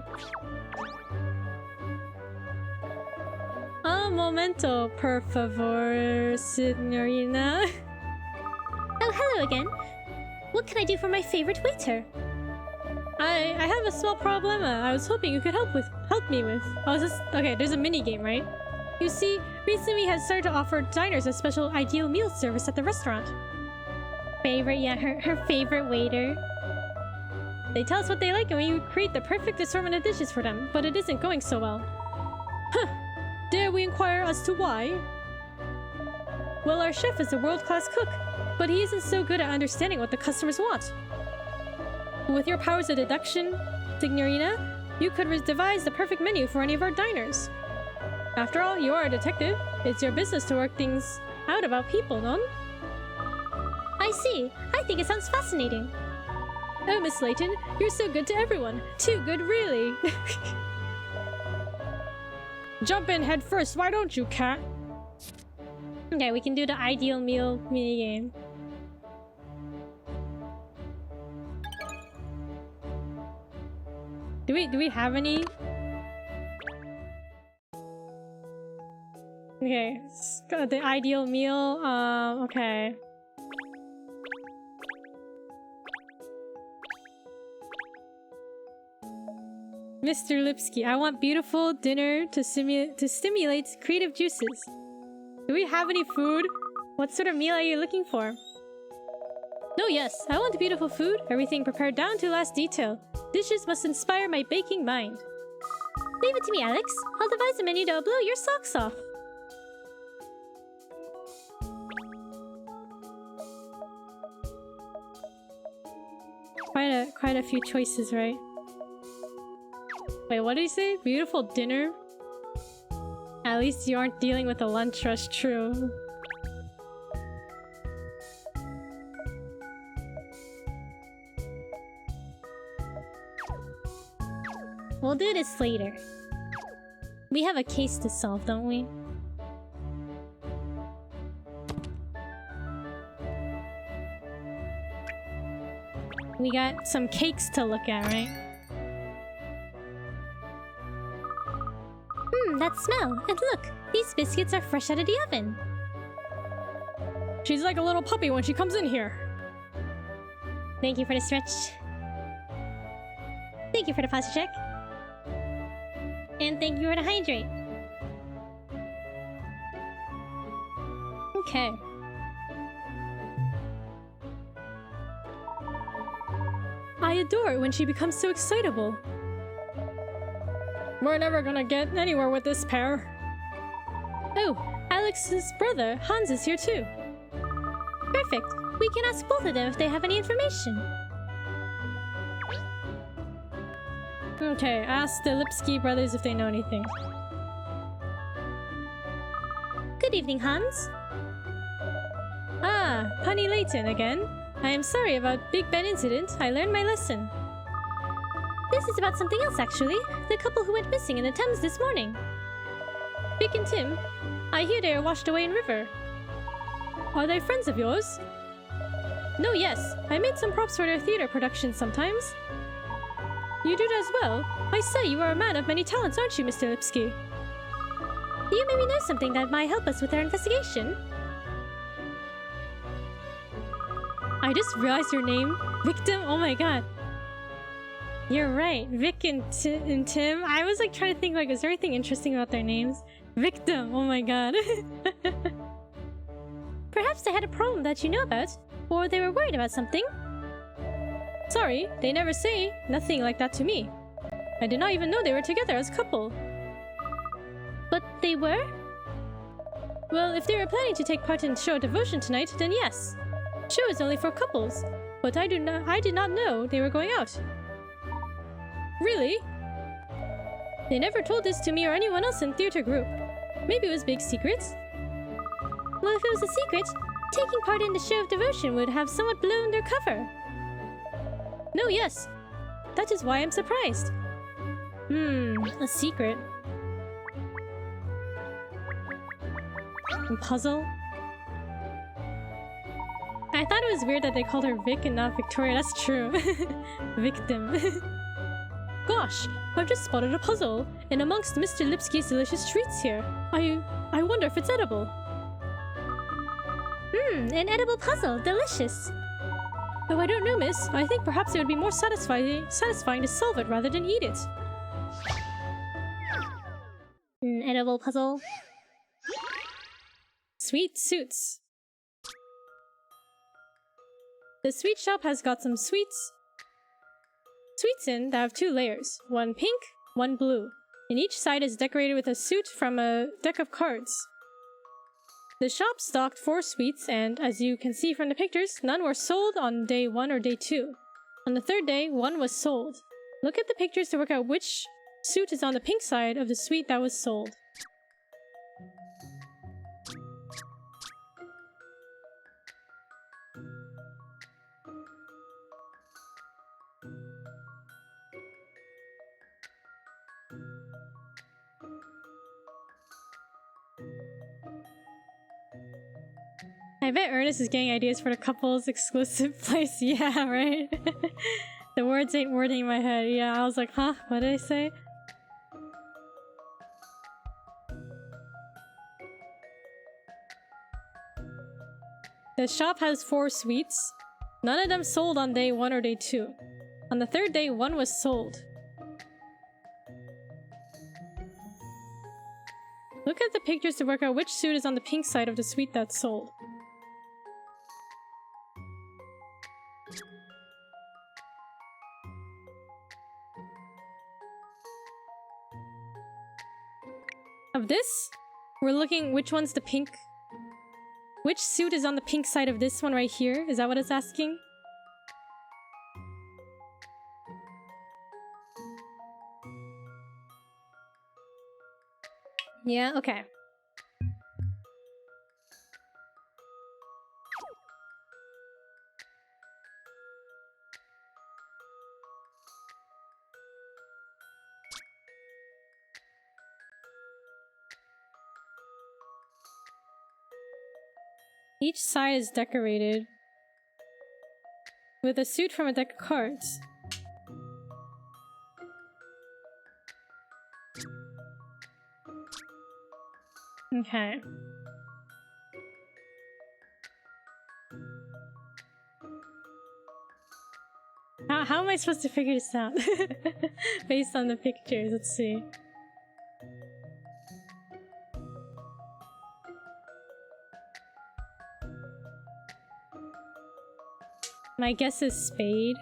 Un momento, por favor, signorina. Oh, hello again. What can I do for my favorite waiter? I have a small problema. I was hoping you could help me with. Oh, is this okay? There's a mini game, right? You see, recently we had started to offer diners a special ideal meal service at the restaurant. Favorite, yeah, her favorite waiter. They tell us what they like and we create the perfect assortment of dishes for them, but it isn't going so well. Huh. Dare we inquire as to why? Well, our chef is a world-class cook, but he isn't so good at understanding what the customers want. With your powers of deduction, Signorina, you could devise the perfect menu for any of our diners. After all, you are a detective. It's your business to work things out about people, no? I see. I think it sounds fascinating. Oh, Miss Layton, you're so good to everyone. Too good, really. Jump in head first, why don't you, cat? Okay, we can do the ideal meal minigame. Do we have any? Okay, the ideal meal. Okay. Mr. Lipsky, I want beautiful dinner to stimulate creative juices. Do we have any food? What sort of meal are you looking for? No, yes, I want beautiful food, everything prepared down to last detail. Dishes must inspire my baking mind. Leave it to me, Alex. I'll devise a menu that'll blow your socks off. Quite a few choices, right? Wait, what did he say? Beautiful dinner? At least you aren't dealing with a lunch rush, true. We'll do this later. We have a case to solve, don't we? We got some cakes to look at, right? That smell! And look! These biscuits are fresh out of the oven! She's like a little puppy when she comes in here. Thank you for the stretch. Thank you for the posture check. And thank you for the hydrate. Okay. I adore it when she becomes so excitable. We're never gonna get anywhere with this pair. Oh, Alex's brother, Hans, is here too. Perfect. We can ask both of them if they have any information. Okay, ask the Lipsky brothers if they know anything. Good evening, Hans. Ah, Honey Layton again. I am sorry about Big Ben incident. I learned my lesson. This is about something else, actually. The couple who went missing in the Thames this morning. Vic and Tim, I hear they are washed away in river. Are they friends of yours? No, yes. I made some props for their theater productions sometimes. You did as well. I say, you are a man of many talents, aren't you, Mr. Lipsky? Do you maybe know something that might help us with our investigation? I just realized your name. Victim? Oh my god. You're right. Vic and Tim. I was like trying to think like, is there anything interesting about their names? Victim. Oh my god. Perhaps they had a problem that you know about, or they were worried about something. Sorry, they never say nothing like that to me. I did not even know they were together as a couple. But they were? Well, if they were planning to take part in show devotion tonight, then yes. Show is only for couples, but I did not know they were going out. Really? They never told this to me or anyone else in theater group. Maybe it was big secret? Well, if it was a secret, taking part in the show of devotion would have somewhat blown their cover. No, yes. That is why I'm surprised. A secret. A puzzle? I thought it was weird that they called her Vic and not Victoria. That's true. Victim. Gosh, I've just spotted a puzzle in amongst Mr. Lipsky's delicious treats here. I wonder if it's edible. An edible puzzle. Delicious. Oh, I don't know, miss. I think perhaps it would be more satisfying to solve it rather than eat it. An edible puzzle. Sweet suits. The sweet shop has got some sweets in that have 2 layers. One pink, one blue. And each side is decorated with a suit from a deck of cards. The shop stocked 4 sweets, and as you can see from the pictures, none were sold on day 1 or day 2. On the 3rd day, 1 was sold. Look at the pictures to work out which suit is on the pink side of the sweet that was sold. I bet Ernest is getting ideas for the couple's exclusive place. Yeah, right? The words ain't wording in my head. Yeah, I was like, huh? What did I say? The shop has 4 sweets. None of them sold on day 1 or day 2. On the 3rd day, 1 was sold. Look at the pictures to work out which suit is on the pink side of the sweet that's sold. Of this, we're looking which one's the pink. Which suit is on the pink side of this one right here? Is that what it's asking? Yeah, okay. Each side is decorated with a suit from a deck of cards. Okay. How am I supposed to figure this out? Based on the pictures, let's see. My guess is spade.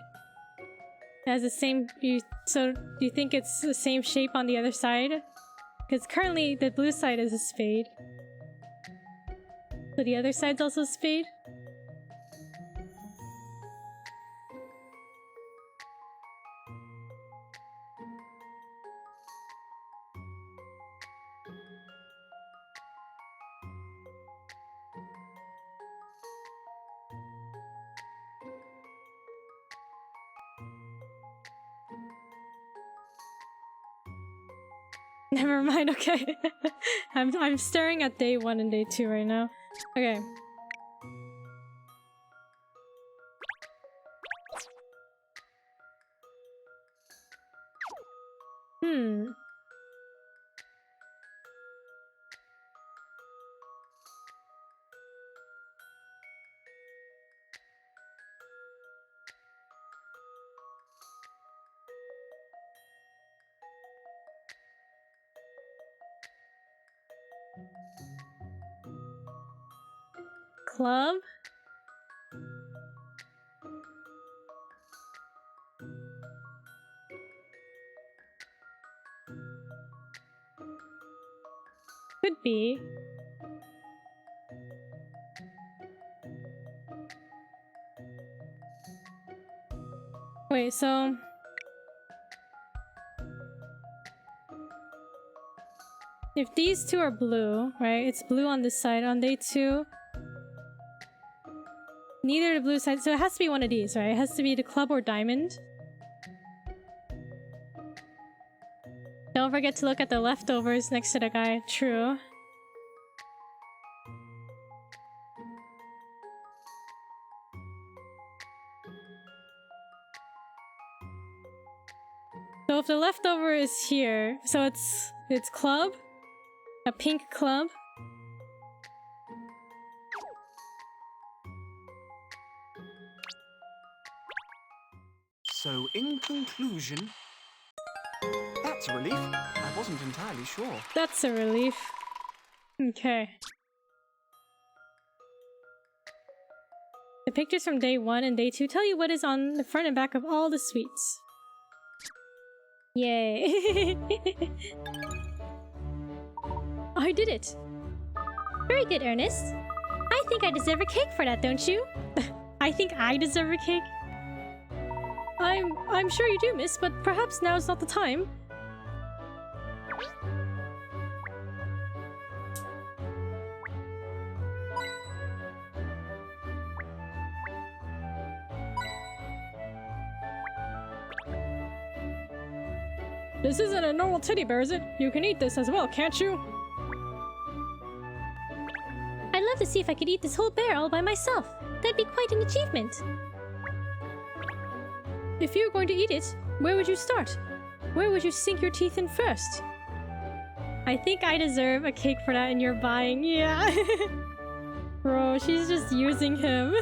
It has the same. So do you think it's the same shape on the other side? Because currently the blue side is a spade. So the other side's also a spade? Never mind, okay. I'm staring at day 1 and day 2 right now. Okay. Club? Could be. Wait, so... if these two are blue, right? It's blue on this side. On day 2... neither the blue side, so it has to be one of these, right? It has to be the club or diamond. Don't forget to look at the leftovers next to the guy. True. So if the leftover is here, so it's club, a pink club. So, in conclusion... That's a relief. I wasn't entirely sure. That's a relief. Okay. The pictures from day 1 and day 2 tell you what is on the front and back of all the sweets. Yay. I did it. Very good, Ernest. I think I deserve a cake for that, don't you? I think I deserve a cake. I'm sure you do, miss, but perhaps now's not the time. This isn't a normal teddy bear, is it? You can eat this as well, can't you? I'd love to see if I could eat this whole bear all by myself. That'd be quite an achievement. If you were going to eat it, where would you start? Where would you sink your teeth in first? I think I deserve a cake for that and you're buying. Yeah. Bro, she's just using him.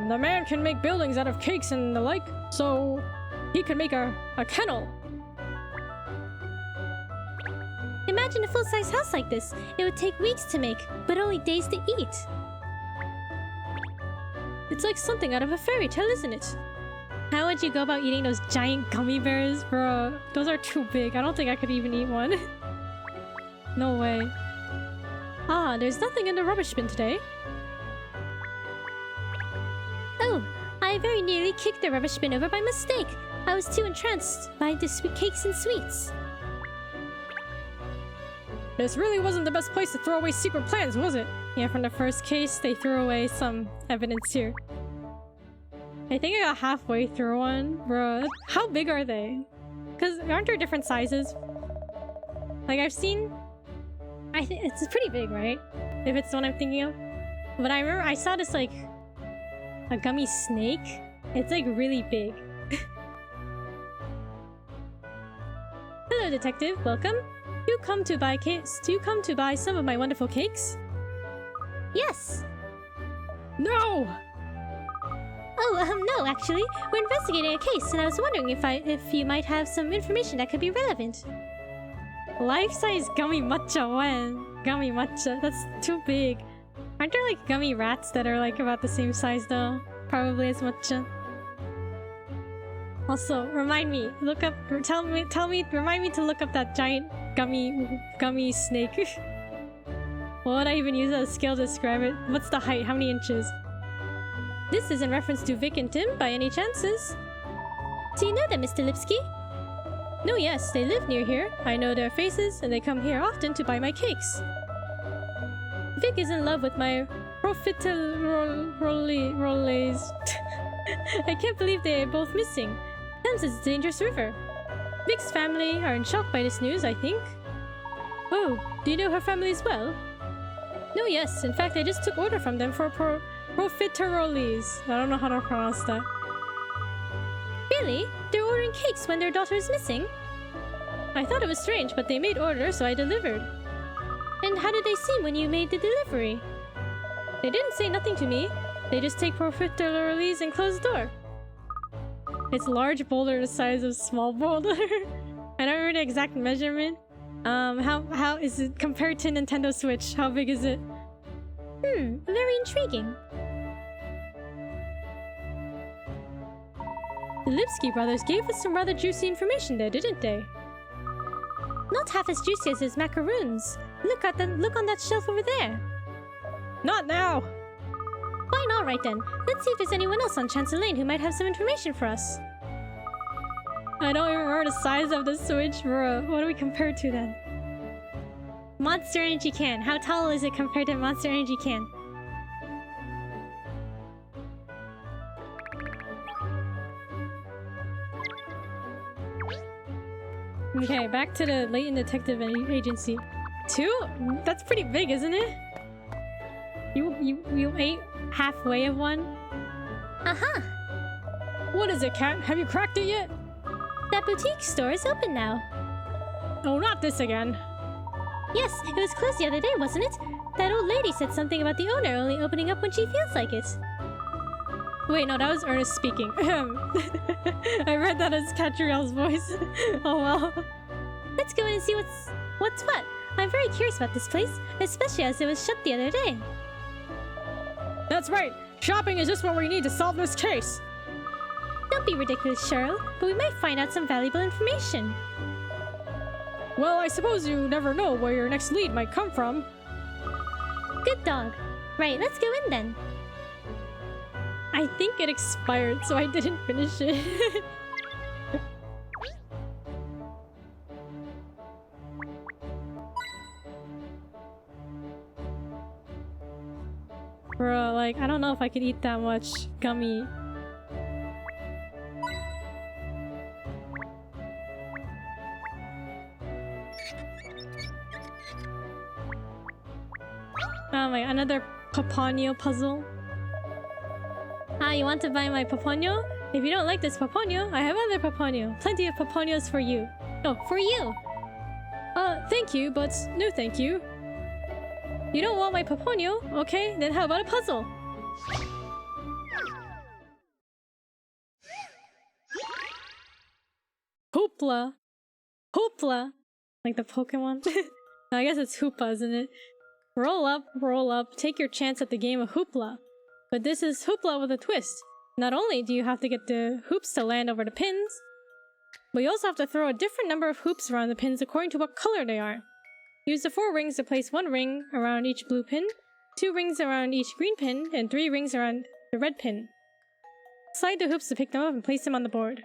The man can make buildings out of cakes and the like, so he could make a kennel. Imagine a full-size house like this. It would take weeks to make, but only days to eat. It's like something out of a fairy tale, isn't it? How would you go about eating those giant gummy bears? Bro, those are too big. I don't think I could even eat one. No way. Ah, there's nothing in the rubbish bin today. Oh, I very nearly kicked the rubbish bin over by mistake. I was too entranced by the sweet cakes and sweets. This really wasn't the best place to throw away secret plans, was it? Yeah, from the first case, they threw away some evidence here. I think I got halfway through one. Bro, how big are they? Because aren't there different sizes? Like, I've seen... I think it's pretty big, right? If it's the one I'm thinking of. But I remember I saw this, like... a gummy snake. It's, like, really big. Hello, detective. Welcome. Do you come to buy some of my wonderful cakes? Yes! No! Oh, no, actually. We're investigating a case, and I was wondering if you might have some information that could be relevant. Life-size gummy matcha, when? Gummy matcha, that's too big. Aren't there, like, gummy rats that are, like, about the same size, though? Probably as matcha. Also, remind me, remind me to look up that giant gummy snake. What would I even use as a scale to describe it? What's the height? How many inches? This is in reference to Vic and Tim, by any chances? Do you know them, Mr. Lipsky? No, yes, they live near here. I know their faces, and they come here often to buy my cakes. Vic is in love with my profiteroles. I can't believe they are both missing. Thames is a dangerous river. Vic's family are in shock by this news, I think. Oh, do you know her family as well? No, yes. In fact, I just took order from them for profiteroles. I don't know how to pronounce that. Really? They're ordering cakes when their daughter is missing? I thought it was strange, but they made orders, so I delivered. And how did they seem when you made the delivery? They didn't say nothing to me. They just take profiteroles and close the door. It's large boulder the size of small boulder. I don't remember the exact measurement. How is it compared to Nintendo Switch? How big is it? Very intriguing. The Lipsky brothers gave us some rather juicy information there, didn't they? Not half as juicy as his macaroons. Look on that shelf over there. Not now! Why not? Alright then, let's see if there's anyone else on Chancellor Lane who might have some information for us. I don't even remember the size of the Switch, bro. What do we compare to then? Monster Energy Can. How tall is it compared to Monster Energy Can? Okay, back to the Layton Detective Agency. 2? That's pretty big, isn't it? You ate halfway of one? Aha! What is it, Cat? Have you cracked it yet? That boutique store is open now. Oh, not this again. Yes, it was closed the other day, wasn't it? That old lady said something about the owner only opening up when she feels like it. Wait, no, that was Ernest speaking. I read that as Katrielle's voice. Oh well. Let's go in and see what's what. I'm very curious about this place, especially as it was shut the other day. That's right. Shopping is just what we need to solve this case. Don't be ridiculous, Cheryl, but we might find out some valuable information. Well, I suppose you never know where your next lead might come from. Good dog. Right, let's go in then. I think it expired, so I didn't finish it. Bro, like, I don't know if I could eat that much gummy. Oh my, another Paponio puzzle. Ah, you want to buy my Paponio? If you don't like this Paponio, I have other Paponio. Plenty of Paponios for you. Oh, for you! Thank you, but no thank you. You don't want my Paponio? Okay, then how about a puzzle? Hoopla. Hoopla. Like the Pokemon? I guess it's Hoopa, isn't it? Roll up, take your chance at the game of Hoopla. But this is Hoopla with a twist. Not only do you have to get the hoops to land over the pins, but you also have to throw a different number of hoops around the pins according to what color they are. Use the 4 rings to place 1 ring around each blue pin, 2 rings around each green pin, and 3 rings around the red pin. Slide the hoops to pick them up and place them on the board.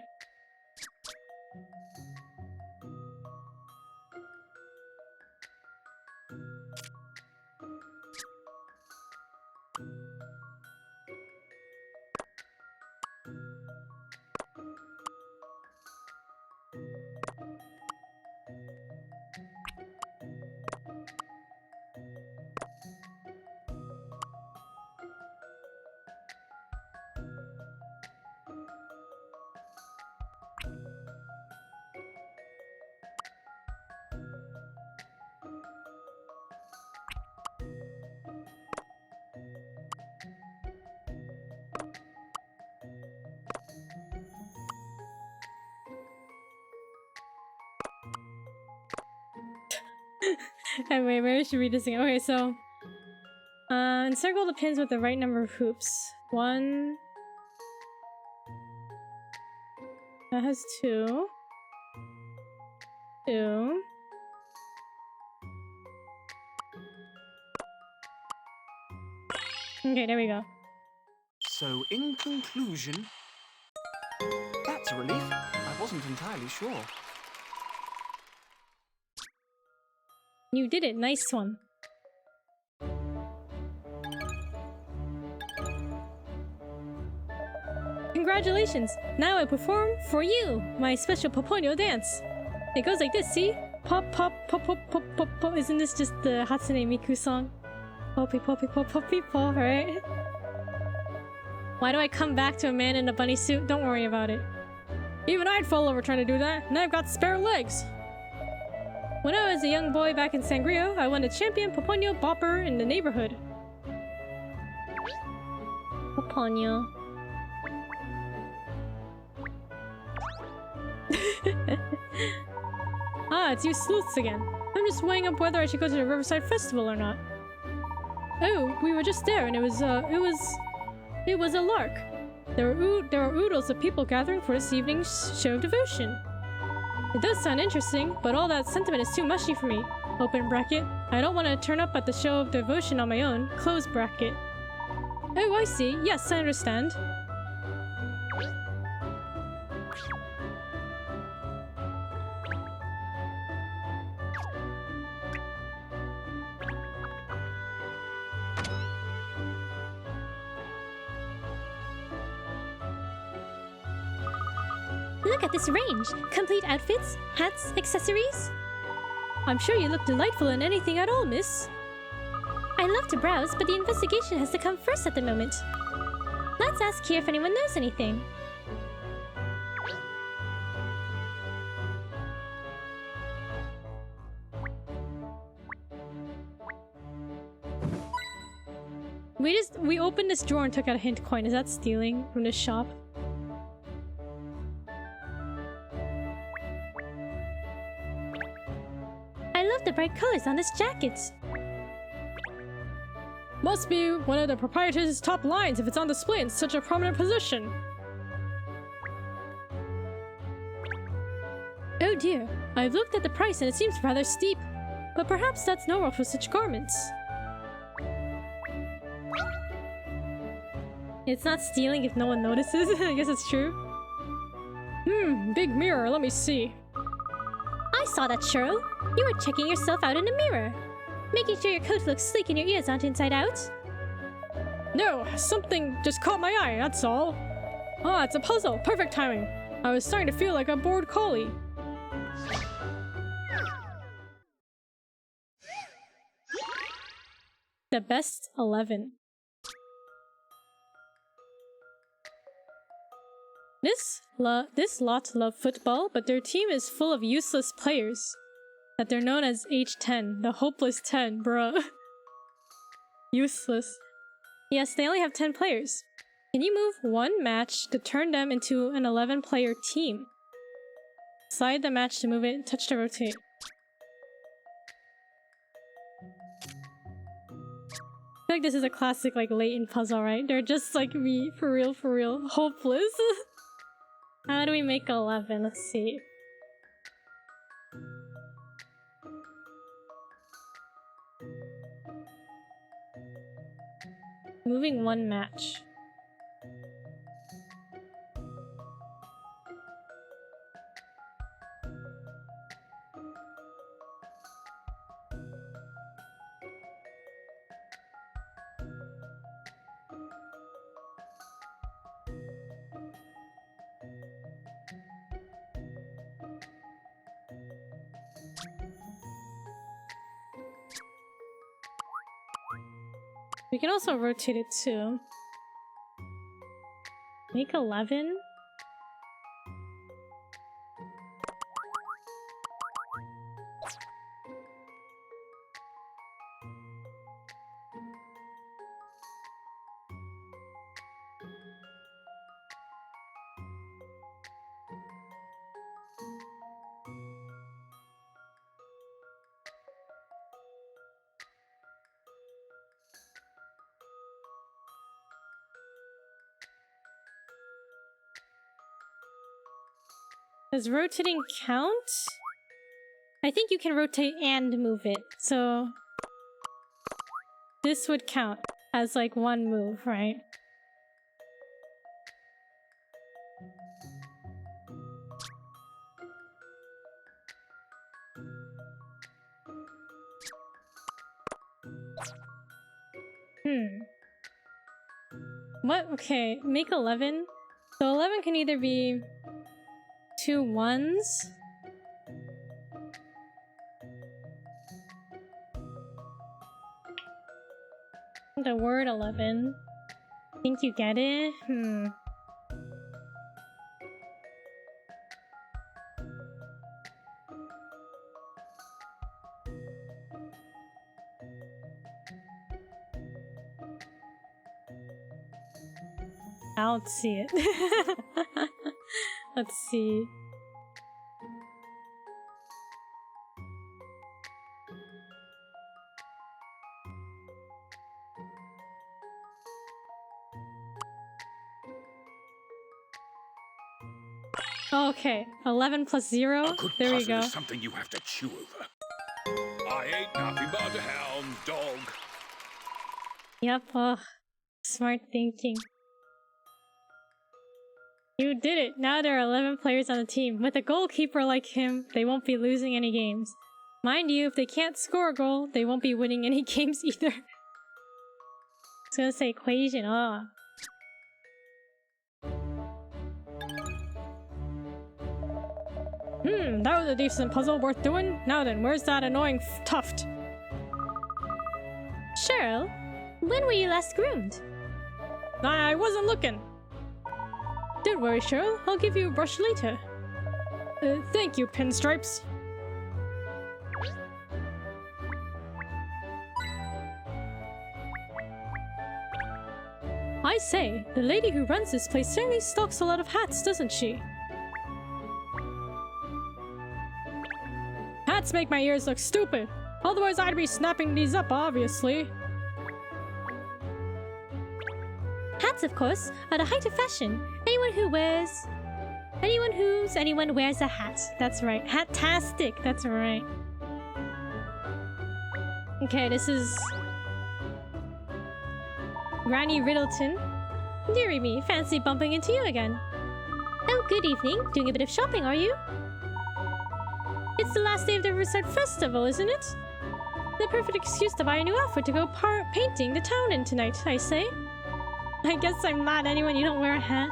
Anyway, maybe I should read this again. Okay, so encircle the pins with the right number of hoops. 1. That has 2. 2. Okay, there we go. So, in conclusion... That's a relief. I wasn't entirely sure. You did it, nice one. Congratulations! Now I perform for you, my special Paponio dance. It goes like this, see? Pop, pop, pop, pop, pop, pop, pop. Isn't this just the Hatsune Miku song? Poppy, poppy, pop, poppy, pop, right? Why do I come back to a man in a bunny suit? Don't worry about it. Even I'd fall over trying to do that, and I've got spare legs. When I was a young boy back in Sangrio, I won a champion Paponio Bopper in the neighborhood. Paponio. Ah, it's you sleuths again. I'm just weighing up whether I should go to the Riverside Festival or not. Oh, we were just there, and it was a lark. There were oodles of people gathering for this evening's show of devotion. It does sound interesting, but all that sentiment is too mushy for me. Open bracket. I don't want to turn up at the show of devotion on my own. Close bracket. Oh, I see. Yes, I understand. Look at this range! Complete outfits, hats, accessories. I'm sure you look delightful in anything at all, miss. I love to browse, but the investigation has to come first at the moment. Let's ask here if anyone knows anything. We opened this drawer and took out a hint coin. Is that stealing from this shop? I love the bright colors on this jacket. Must be one of the proprietor's top lines if it's on display in such a prominent position. Oh dear, I've looked at the price and it seems rather steep. But perhaps that's normal for such garments. It's not stealing if no one notices. I guess it's true. Big mirror, let me see. I saw that, Shiro. You were checking yourself out in a mirror. Making sure your coat looks sleek and your ears aren't inside out. No, something just caught my eye, that's all. Ah, it's a puzzle. Perfect timing. I was starting to feel like a bored collie. The best 11. This lot love football, but their team is full of useless players. That they're known as H10, the hopeless 10, bruh. Useless. Yes, they only have 10 players. Can you move one match to turn them into an 11-player team? Slide the match to move it, touch to rotate. I feel like this is a classic, like, latent puzzle, right? They're just like me, for real, hopeless. How do we make 11? Let's see. Moving one match. We can also rotate it too. Make 11? Does rotating count? I think you can rotate and move it, so this would count as like one move, right? What? Okay, make 11. So 11 can either be 2 ones. The word 11. Think you get it? I'll see it. Let's see. Okay, 11 plus 0. A good There we puzzle go. is something you have to chew over. I ain't nothing but a hound dog. Yep, smart thinking. You did it! Now there are 11 players on the team. With a goalkeeper like him, they won't be losing any games. Mind you, if they can't score a goal, they won't be winning any games either. I was gonna say equation, that was a decent puzzle worth doing. Now then, where's that annoying tuft? Cheryl, when were you last groomed? I wasn't looking. Don't worry, Cheryl. I'll give you a brush later. Thank you, Pinstripes. I say, the lady who runs this place certainly stocks a lot of hats, doesn't she? Hats make my ears look stupid. Otherwise I'd be snapping these up, obviously. Hats, of course, are the height of fashion. Anyone wears a hat. That's right. Hat-tastic. That's right. Okay, this is Granny Riddleton. Dearie me, fancy bumping into you again. Oh, good evening. Doing a bit of shopping, are you? It's the last day of the Riverside Festival, isn't it? The perfect excuse to buy a new outfit to go painting the town in tonight, I say. I guess I'm not anyone. You don't wear a hat.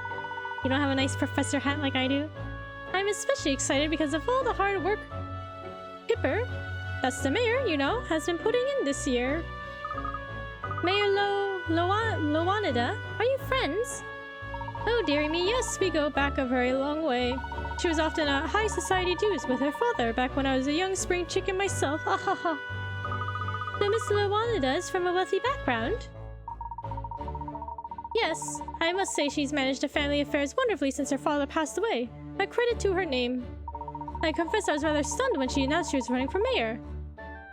You don't have a nice professor hat like I do. I'm especially excited because of all the hard work Pipper, that's the mayor, you know, has been putting in this year. Mayor Loanida, are you friends? Oh, dearie me, yes, we go back a very long way. She was often at high society dues with her father back when I was a young spring chicken myself. Ahaha. So Miss Loanida is from a wealthy background? Yes, I must say she's managed her family affairs wonderfully since her father passed away. A credit to her name. I confess I was rather stunned when she announced she was running for mayor.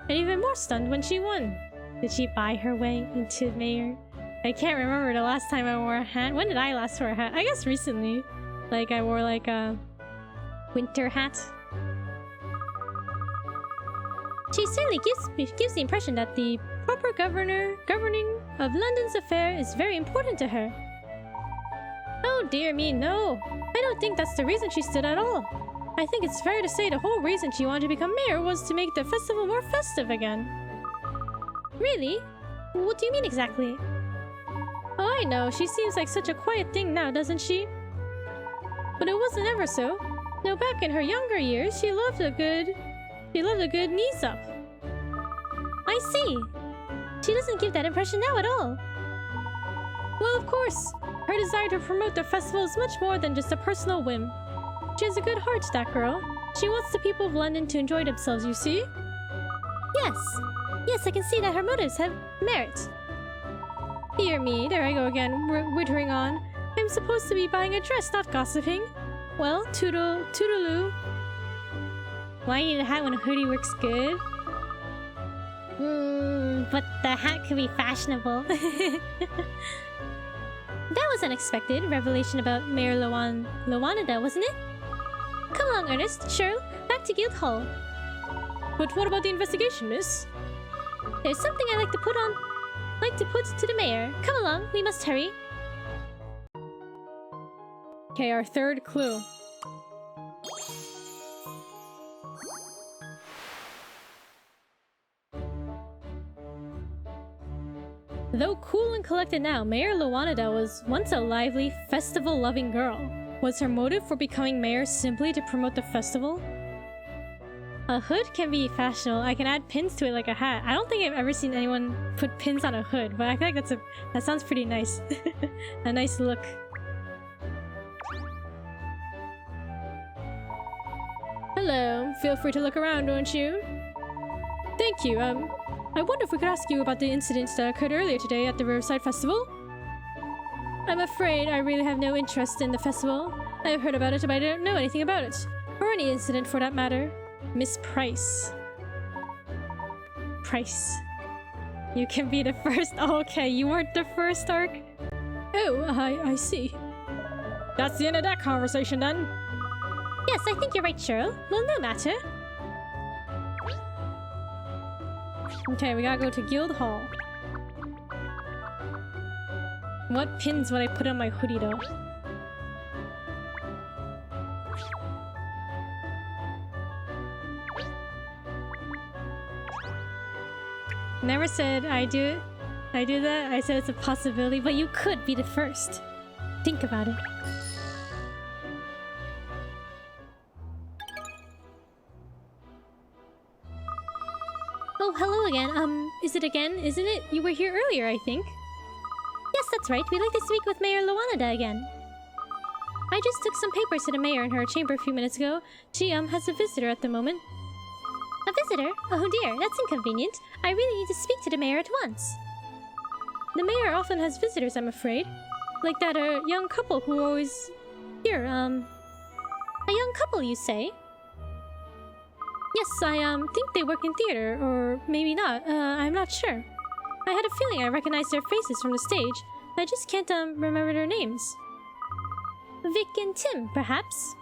And even more stunned when she won. Did she buy her way into mayor? I can't remember the last time I wore a hat. When did I last wear a hat? I guess recently. Like, I wore like a winter hat. She certainly gives the impression that the proper governing of London's affair is very important to her. Oh dear me, no. I don't think that's the reason she stood at all. I think it's fair to say the whole reason she wanted to become mayor was to make the festival more festive again. Really? What do you mean exactly? Oh, I know. She seems like such a quiet thing now, doesn't she? But it wasn't ever so. No, back in her younger years, she loved a good knees up. I see. She doesn't give that impression now at all. Well, of course. Her desire to promote the festival is much more than just a personal whim. She has a good heart, that girl. She wants the people of London to enjoy themselves, you see? Yes. Yes, I can see that her motives have merit. Dear me, there I go again, wittering on. I'm supposed to be buying a dress, not gossiping. Well, toodaloo. Why need a hat when a hoodie works good? But the hat could be fashionable. That was unexpected revelation about Mayor Loanida, wasn't it? Come along, Ernest. Cheryl, back to Guildhall. But what about the investigation, miss? There's something I'd like to put to the mayor. Come along, we must hurry. Okay, our third clue. Though cool and collected now, Mayor Loanida was once a lively, festival-loving girl. Was her motive for becoming mayor simply to promote the festival? A hood can be fashionable. I can add pins to it like a hat. I don't think I've ever seen anyone put pins on a hood, but I feel like that sounds pretty nice. A nice look. Hello. Feel free to look around, won't you? Thank you. I wonder if we could ask you about the incident that occurred earlier today at the Riverside Festival? I'm afraid I really have no interest in the festival. I've heard about it, but I don't know anything about it. Or any incident for that matter. Miss Price. Price. You can be the first. Oh, okay, you weren't the first, Ark. Oh, I see. That's the end of that conversation then. Yes, I think you're right, Cheryl. Well, no matter. Okay, we gotta go to Guildhall. What pins would I put on my hoodie though? Never said I do that. I said it's a possibility, but you could be the first. Think about it. Oh, hello again. Is it again? Isn't it? You were here earlier, I think. Yes, that's right. We'd like to speak with Mayor Luanada again. I just took some papers to the mayor in her chamber a few minutes ago. She, has a visitor at the moment. A visitor? Oh dear, that's inconvenient. I really need to speak to the mayor at once. The mayor often has visitors, I'm afraid. Like that, young couple who always... Here, A young couple, you say? Yes, I, think they work in theater, or maybe not. I'm not sure. I had a feeling I recognized their faces from the stage. I just can't, remember their names. Vic and Tim, perhaps?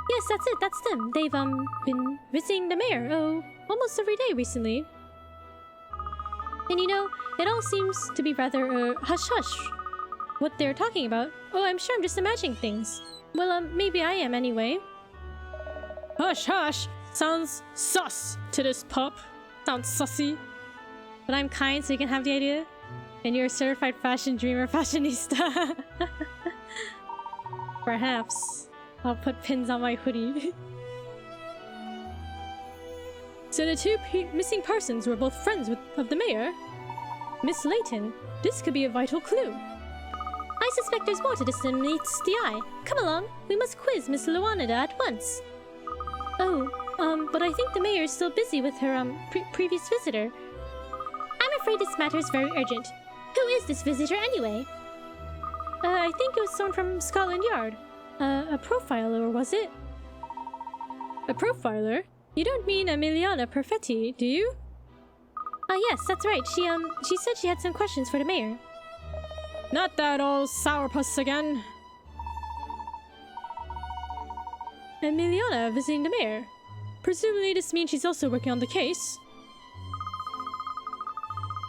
Yes, that's it, that's them. They've, been visiting the mayor, almost every day recently. And you know, it all seems to be rather, hush-hush. What they're talking about. Oh, I'm sure I'm just imagining things. Well, maybe I am anyway. Hush-hush! Sounds sus to this pup. Sounds sussy. But I'm kind, so you can have the idea. And you're a certified fashion dreamer fashionista. Perhaps. I'll put pins on my hoodie. So the two missing persons were both friends of the mayor? Miss Layton, this could be a vital clue. I suspect there's more to this than meets the eye. Come along, we must quiz Miss Luanada at once. Oh, but I think the mayor is still busy with her, previous visitor. I'm afraid this matter is very urgent. Who is this visitor anyway? I think it was someone from Scotland Yard. A profiler, was it? A profiler? You don't mean Emiliana Perfetti, do you? Yes, that's right. She said she had some questions for the mayor. Not that old sourpuss again. Emiliana visiting the mayor. Presumably this means she's also working on the case.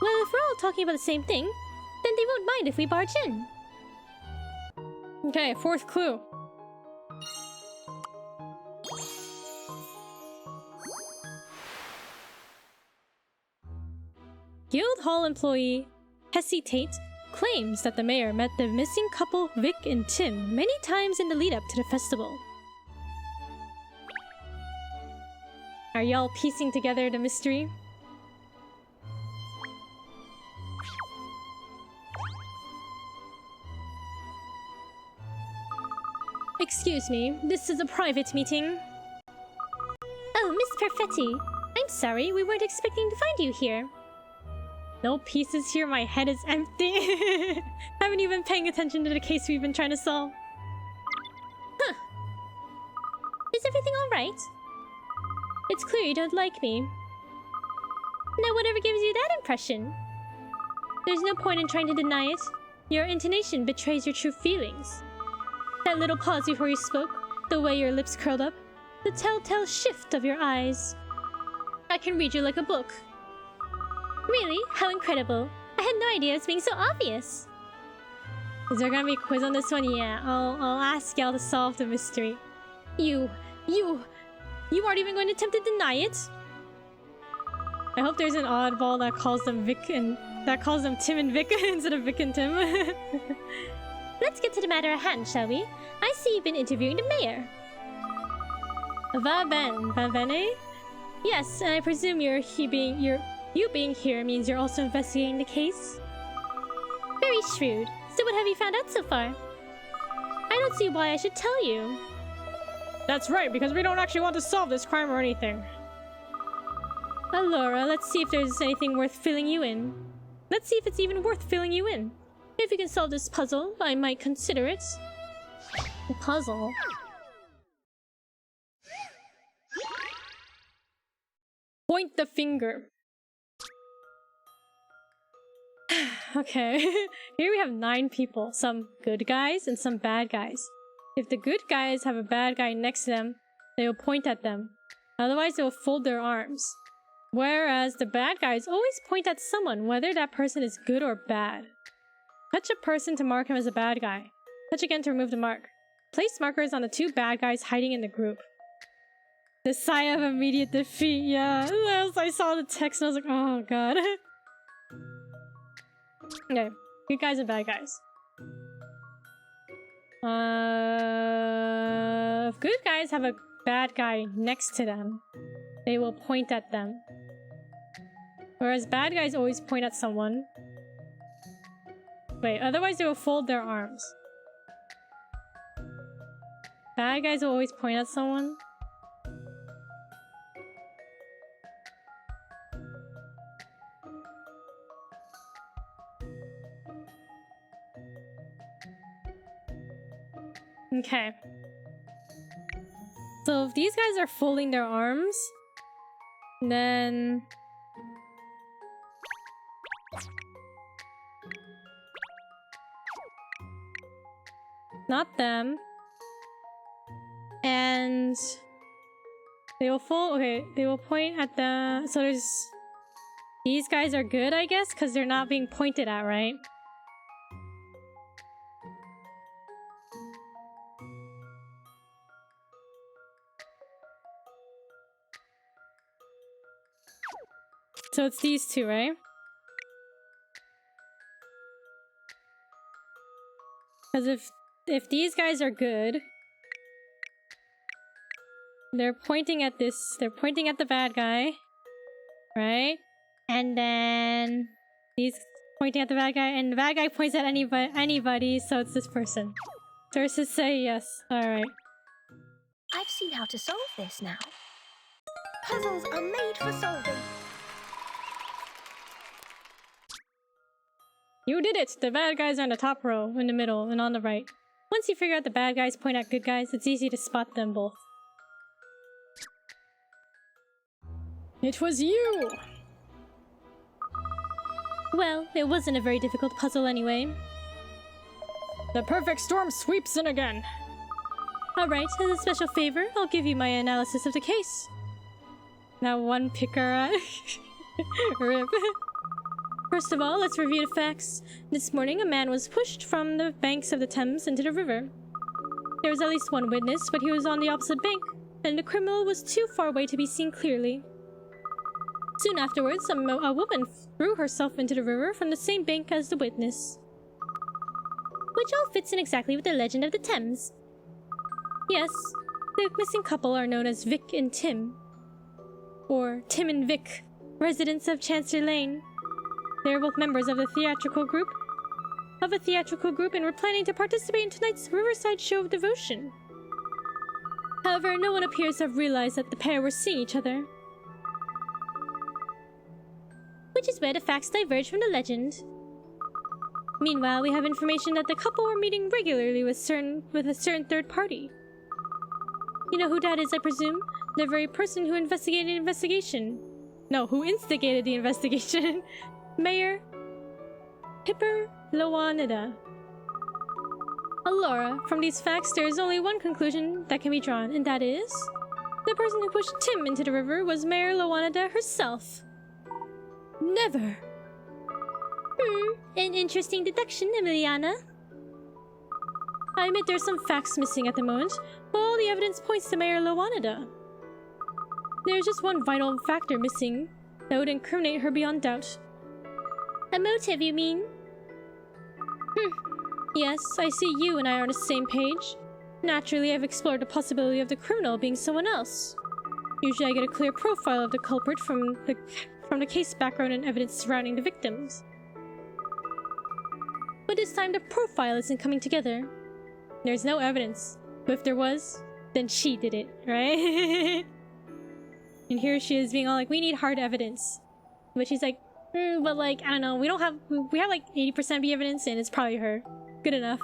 Well, if we're all talking about the same thing, then they won't mind if we barge in. Okay, fourth clue. Guildhall employee Hessie Tate claims that the mayor met the missing couple Vic and Tim many times in the lead-up to the festival. Are y'all piecing together the mystery? Excuse me, this is a private meeting. Oh, Miss Perfetti. I'm sorry, we weren't expecting to find you here. No pieces here, my head is empty. Haven't you been paying attention to the case we've been trying to solve? Huh. Is everything alright? It's clear you don't like me. Now whatever gives you that impression? There's no point in trying to deny it. Your intonation betrays your true feelings. That little pause before you spoke, the way your lips curled up, the telltale shift of your eyes. I can read you like a book. Really? How incredible. I had no idea it was being so obvious. Is there gonna be a quiz on this one? Yeah, I'll ask y'all to solve the mystery. You aren't even going to attempt to deny it? I hope there's an oddball that calls them Tim and Vic instead of Vic and Tim. Let's get to the matter at hand, shall we? I see you've been interviewing the mayor. Va bene? Yes, and I presume you being here means you're also investigating the case? Very shrewd. So what have you found out so far? I don't see why I should tell you. That's right, because we don't actually want to solve this crime or anything. Allura, let's see if there's anything worth filling you in. Let's see if it's even worth filling you in. If you can solve this puzzle, I might consider it. A puzzle? Point the finger. Okay, here we have 9 people. Some good guys and some bad guys. If the good guys have a bad guy next to them, they will point at them. Otherwise, they will fold their arms. Whereas the bad guys always point at someone, whether that person is good or bad. Touch a person to mark him as a bad guy. Touch again to remove the mark. Place markers on the 2 bad guys hiding in the group. The sigh of immediate defeat, yeah. I saw the text and I was like, oh god. Okay, good guys and bad guys. If good guys have a bad guy next to them, they will point at them. Whereas bad guys always point at someone. Wait, otherwise they will fold their arms. Bad guys will always point at someone. Okay. So if these guys are folding their arms, then... not them. And... they will fold... okay, they will point at the... so there's... these guys are good, I guess, because they're not being pointed at, right? So it's these 2, right? Because if these guys are good, they're pointing at this, they're pointing at the bad guy, right? And then he's pointing at the bad guy, and the bad guy points at anybody, so it's this person. Sources say yes. Alright. I've seen how to solve this now. Puzzles are made for solving. You did it! The bad guys are on the top row, in the middle, and on the right. Once you figure out the bad guys point at good guys, it's easy to spot them both. It was you! Well, it wasn't a very difficult puzzle anyway. The perfect storm sweeps in again! Alright, as a special favor, I'll give you my analysis of the case. Now one picker Rip. First of all, let's review the facts. This morning, a man was pushed from the banks of the Thames into the river. There was at least one witness, but he was on the opposite bank, and the criminal was too far away to be seen clearly. Soon afterwards, a woman threw herself into the river from the same bank as the witness. Which all fits in exactly with the legend of the Thames. Yes, the missing couple are known as Vic and Tim. Or Tim and Vic, residents of Chancery Lane. They are both members of a theatrical group and were planning to participate in tonight's Riverside Show of Devotion. However, no one appears to have realized that the pair were seeing each other. Which is where the facts diverge from the legend. Meanwhile, we have information that the couple were meeting regularly with a certain third party. You know who that is, I presume? The very person who instigated the investigation. Mayor Pipper Lowanida. Allura, from these facts, there is only one conclusion that can be drawn, and that is... the person who pushed Tim into the river was Mayor Lowanida herself. Never! An interesting deduction, Emiliana. I admit there's some facts missing at the moment, but all the evidence points to Mayor Lowanida. There's just one vital factor missing that would incriminate her beyond doubt. A motive, you mean? Yes, I see you and I are on the same page. Naturally, I've explored the possibility of the criminal being someone else. Usually I get a clear profile of the culprit from the case background and evidence surrounding the victims. But this time the profile isn't coming together. There's no evidence. But if there was, then she did it, right? And here she is being all like, we need hard evidence. But she's like, but like, I don't know, we have like 80% of the evidence and it's probably her. Good enough.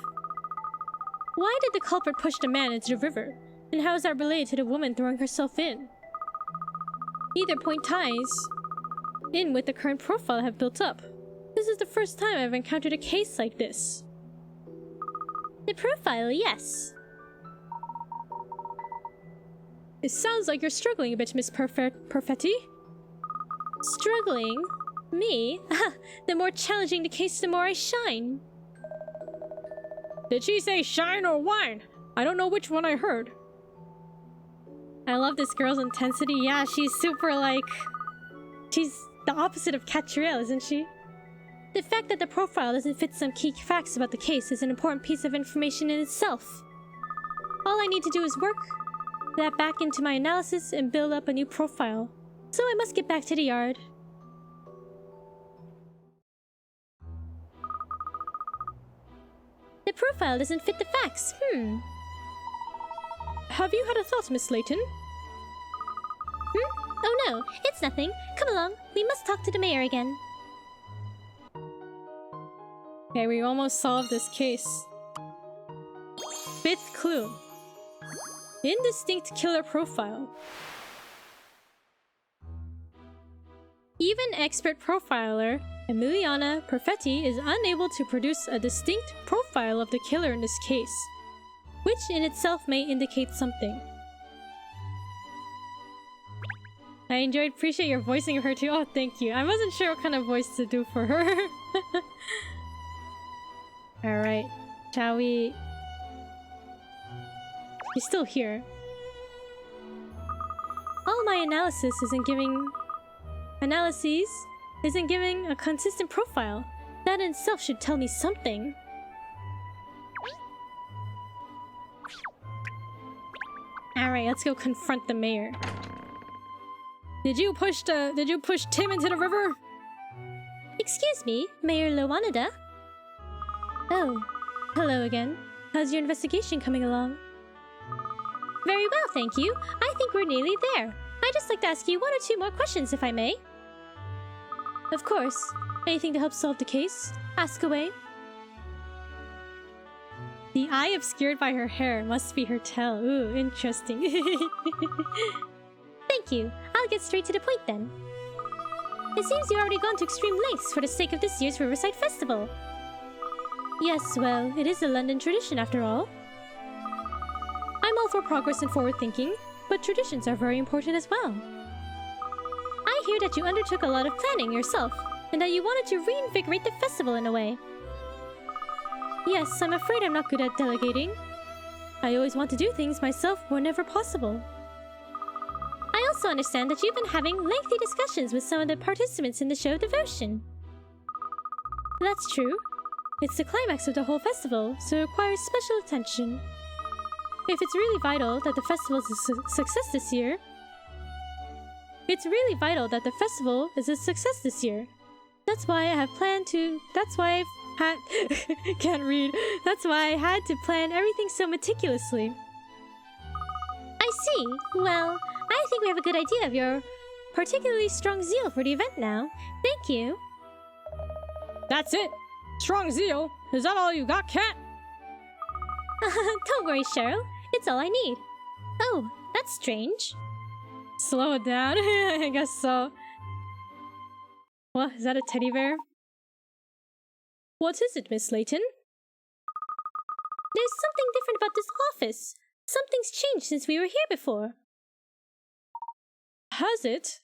Why did the culprit push the man into the river? And how is that related to the woman throwing herself in? Either point ties in with the current profile I have built up. This is the first time I've encountered a case like this. The profile, yes. It sounds like you're struggling a bit, Miss Perfetti. Struggling? Me? The more challenging the case, the more I shine. Did she say shine or wine? I don't know which one I heard. I love this girl's intensity. Yeah, she's super like... She's the opposite of Katrielle, isn't she? The fact that the profile doesn't fit some key facts about the case is an important piece of information in itself. All I need to do is work that back into my analysis and build up a new profile. So I must get back to the yard. The profile doesn't fit the facts. Have you had a thought, Miss Layton? Oh no, it's nothing. Come along, we must talk to the mayor again. Okay, we almost solved this case. 5th clue. Indistinct killer profile. Even expert profiler Emiliana Perfetti is unable to produce a distinct profile of the killer in this case, which in itself may indicate something. I appreciate your voicing of her too. Oh, thank you. I wasn't sure what kind of voice to do for her. Alright, shall we... She's still here. All my analyses isn't giving a consistent profile. That in itself should tell me something. Alright, let's go confront the mayor. Did you push Tim into the river? Excuse me, Mayor Lowanada? Oh, hello again. How's your investigation coming along? Very well, thank you. I think we're nearly there. I'd just like to ask you 1 or 2 more questions, if I may. Of course. Anything to help solve the case? Ask away. The eye obscured by her hair must be her tail. Ooh, interesting. Thank you. I'll get straight to the point then. It seems you've already gone to extreme lengths for the sake of this year's Riverside Festival. Yes, well, it is a London tradition after all. I'm all for progress and forward thinking, but traditions are very important as well. I hear that you undertook a lot of planning yourself, and that you wanted to reinvigorate the festival in a way. Yes, I'm afraid I'm not good at delegating. I always want to do things myself whenever possible. I also understand that you've been having lengthy discussions with some of the participants in the show Devotion. That's true. It's the climax of the whole festival, so it requires special attention. If it's really vital that the festival is a success this year... That's why I have planned to... That's why I've had... Can't read. That's why I had to plan everything so meticulously. I see. Well, I think we have a good idea of your particularly strong zeal for the event now. Thank you. That's it? Strong zeal? Is that all you got, Cat? Don't worry, Cheryl. It's all I need. Oh, that's strange. Slow it down. I guess so. What? Is that a teddy bear? What is it, Miss Layton? There's something different about this office. Something's changed since we were here before. Has it?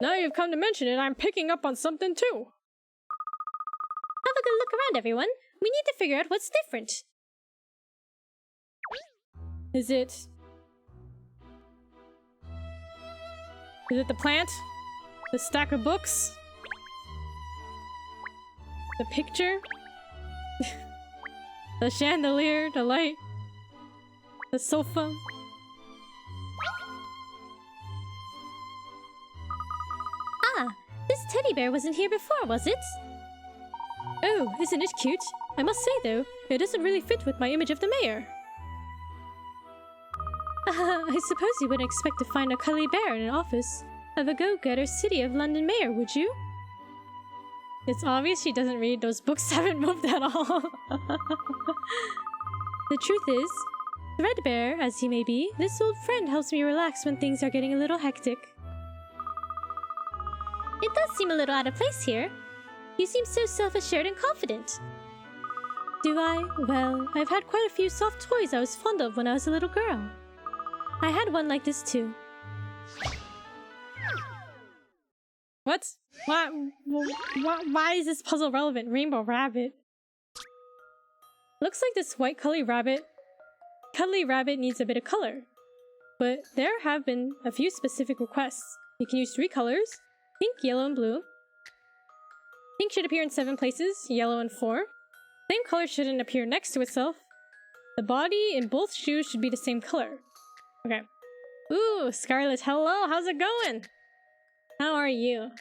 Now you've come to mention it, I'm picking up on something too. Have a good look around, everyone. We need to figure out what's different. Is it the plant? The stack of books? The picture? The chandelier? The light? The sofa? Ah, this teddy bear wasn't here before, was it? Oh, isn't it cute? I must say though, it doesn't really fit with my image of the mayor. I suppose you wouldn't expect to find a cuddly bear in an office of a go-getter City of London mayor, would you? It's obvious she doesn't read. Those books haven't moved at all. The truth is, threadbare as he may be, this old friend helps me relax when things are getting a little hectic. It does seem a little out of place here. You seem so self-assured and confident. Do I? Well, I've had quite a few soft toys I was fond of when I was a little girl. I had one like this too. What? Why is this puzzle relevant? Rainbow Rabbit. Looks like this cuddly rabbit needs a bit of color. But there have been a few specific requests. You can use 3 colors: pink, yellow, and blue. Pink should appear in 7 places, yellow in 4. Same color shouldn't appear next to itself. The body in both shoes should be the same color. Okay. Ooh, Scarlet, hello, how's it going? How are you?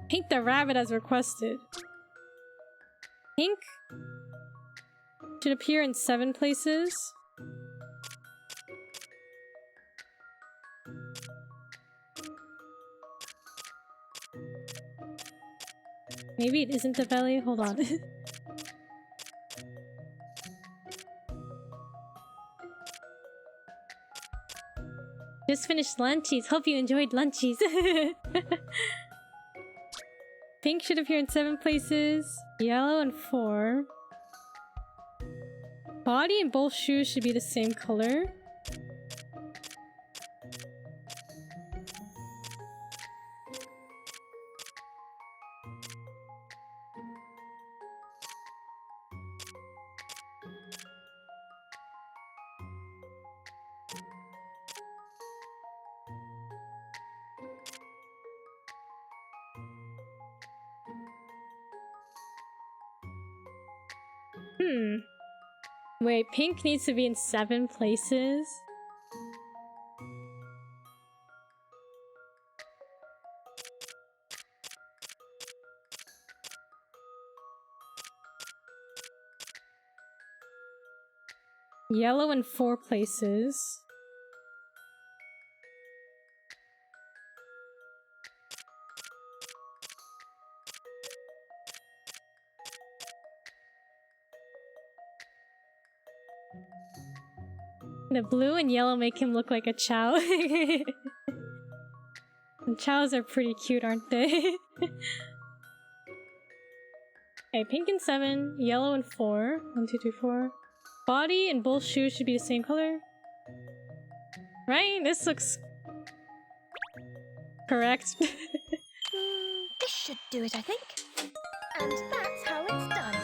Paint the rabbit as requested. Pink should appear in 7 places. Maybe it isn't the belly. Hold on. Just finished lunchies. Hope you enjoyed lunchies. Pink should appear in 7 places. Yellow in 4. Body and both shoes should be the same color. Wait, pink needs to be in 7 places? Yellow in 4 places. The blue and yellow make him look like a chow. And chows are pretty cute, aren't they? Okay, pink in 7, yellow in 4. 1, 2, 3, 4. Body and both shoes should be the same color. Right? This looks correct. This should do it, I think. And that's how it's done.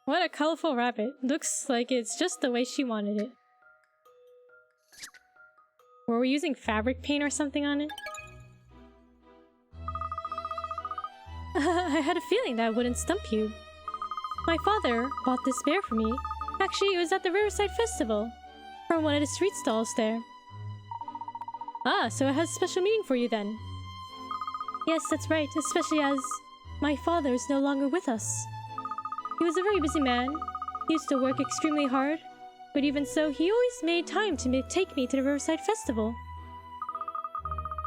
What a colorful rabbit. Looks like it's just the way she wanted it. Were we using fabric paint or something on it? I had a feeling that wouldn't stump you. My father bought this bear for me. Actually, it was at the Riverside Festival, from one of the street stalls there. Ah, so it has a special meaning for you then? Yes, that's right, especially as my father is no longer with us. He was a very busy man. He used to work extremely hard, but even so, he always made time to take me to the Riverside Festival.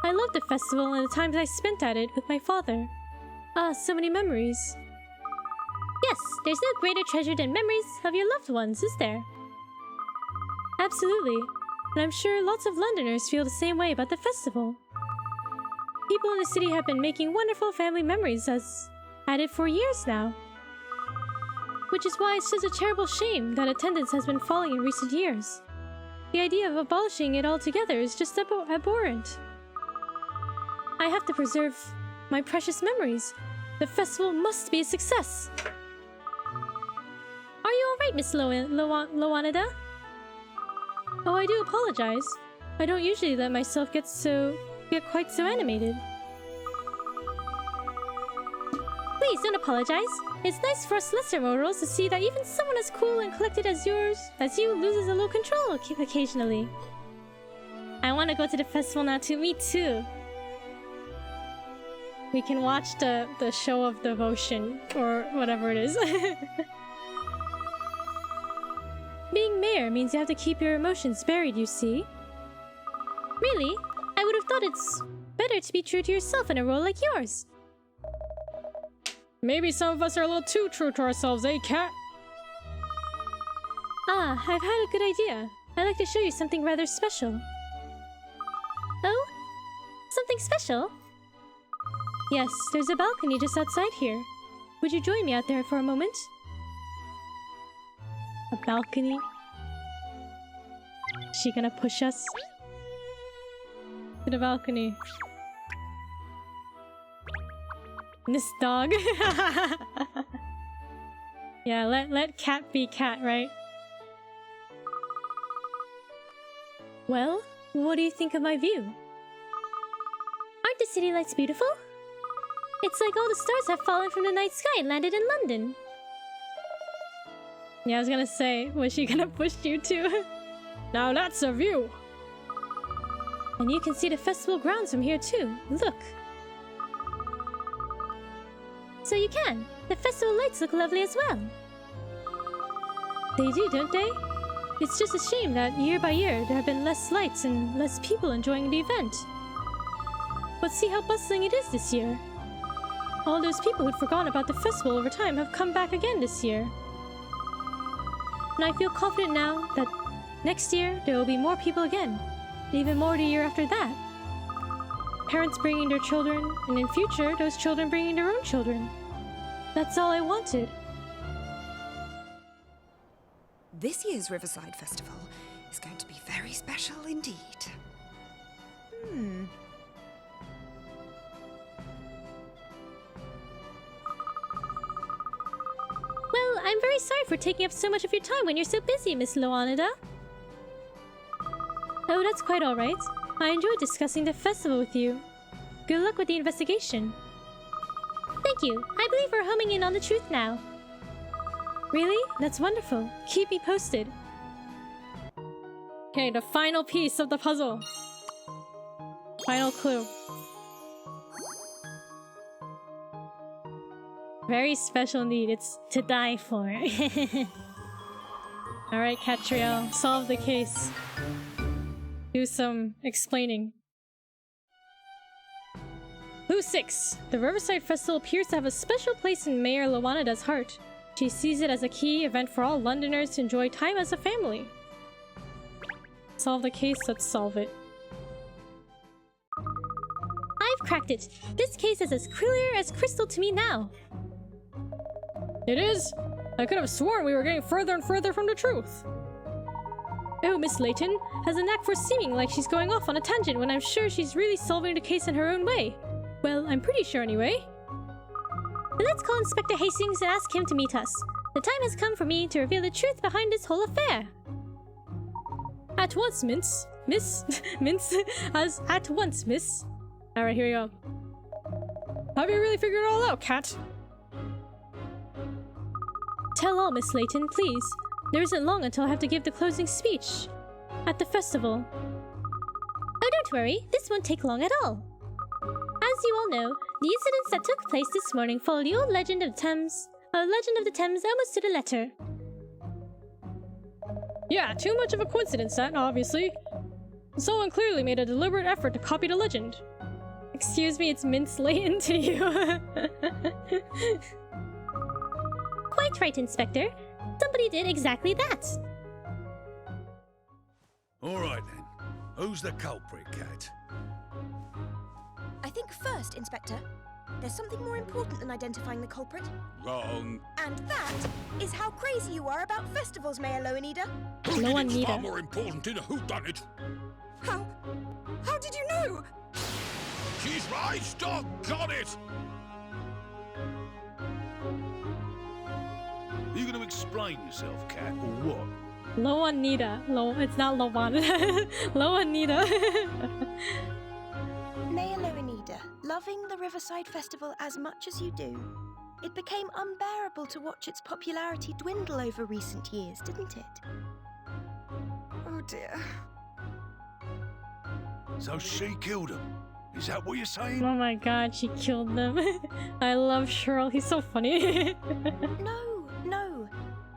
I loved the festival and the times I spent at it with my father. Ah, so many memories. Yes, there's no greater treasure than memories of your loved ones, is there? Absolutely, and I'm sure lots of Londoners feel the same way about the festival. People in the city have been making wonderful family memories at it for years now. Which is why it's such a terrible shame that attendance has been falling in recent years. The idea of abolishing it altogether is just abhorrent. I have to preserve my precious memories. The festival must be a success. Are you alright, Miss Loanada? Oh, I do apologize. I don't usually let myself get quite so animated. Please don't apologize. It's nice for us lesser mortals to see that even someone as cool and collected as you loses a little control occasionally. I want to go to the festival now too. Me too. We can watch the show of devotion or whatever it is. Being mayor means you have to keep your emotions buried, you see. Really? I would have thought it's better to be true to yourself in a role like yours. Maybe some of us are a little too true to ourselves, eh, Cat? Ah, I've had a good idea. I'd like to show you something rather special. Oh? Something special? Yes, there's a balcony just outside here. Would you join me out there for a moment? A balcony? Is she gonna push us? To the balcony. This dog. Yeah, let cat be cat, right? Well, what do you think of my view? Aren't the city lights beautiful? It's like all the stars have fallen from the night sky and landed in London. Yeah, I was gonna say, was she gonna push you too? Now that's a view! And you can see the festival grounds from here too. Look. So you can. The festival lights look lovely as well. They do, don't they? It's just a shame that year by year there have been less lights and less people enjoying the event. But see how bustling it is this year. All those people who'd forgotten about the festival over time have come back again this year. And I feel confident now that next year there will be more people again, and even more the year after that. Parents bringing their children, and in future those children bringing their own children. That's all I wanted. This year's Riverside Festival is going to be very special indeed. Well, I'm very sorry for taking up so much of your time when you're so busy, Miss Loanida. Oh, that's quite alright. I enjoyed discussing the festival with you. Good luck with the investigation. Thank you. I believe we're homing in on the truth now. Really? That's wonderful. Keep me posted. Okay, the final piece of the puzzle. Final clue. Very special need. It's to die for. Alright, Katrielle. Solve the case. Do some explaining. Clue 6. The Riverside Festival appears to have a special place in Mayor Lawanida's heart. She sees it as a key event for all Londoners to enjoy time as a family. Solve the case, let's solve it. I've cracked it. This case is as clear as crystal to me now. It is? I could have sworn we were getting further and further from the truth. Oh, Miss Layton has a knack for seeming like she's going off on a tangent when I'm sure she's really solving the case in her own way. Well, I'm pretty sure anyway. Then let's call Inspector Hastings and ask him to meet us. The time has come for me to reveal the truth behind this whole affair. At once, Mince. Miss? Mince? As at once, miss. Alright, here we go. Have you really figured it all out, Cat? Tell all, Miss Layton, please. There isn't long until I have to give the closing speech. At the festival. Oh, don't worry. This won't take long at all. As you all know, the incidents that took place this morning follow the old legend of the Thames. A legend of the Thames almost to the letter. Yeah, too much of a coincidence, that, obviously. Someone clearly made a deliberate effort to copy the legend. Excuse me, it's Mince Layton to you. Quite right, Inspector. Somebody did exactly that. All right then. Who's the culprit, Cat? I think first, Inspector, there's something more important than identifying the culprit. Wrong. And that is how crazy you are about festivals, Mayor Loanida. No one It's need far it. more important in a whodunit. How did you know? She's right, doggone it! Are you going to explain yourself, Cat, or what? Loanida. It's not Loanida. Loanida. Mayor Loanida, loving the Riverside Festival as much as you do, it became unbearable to watch its popularity dwindle over recent years, didn't it? Oh dear. So she killed him. Is that what you're saying? Oh my god, she killed them. I love Cheryl. He's so funny. No.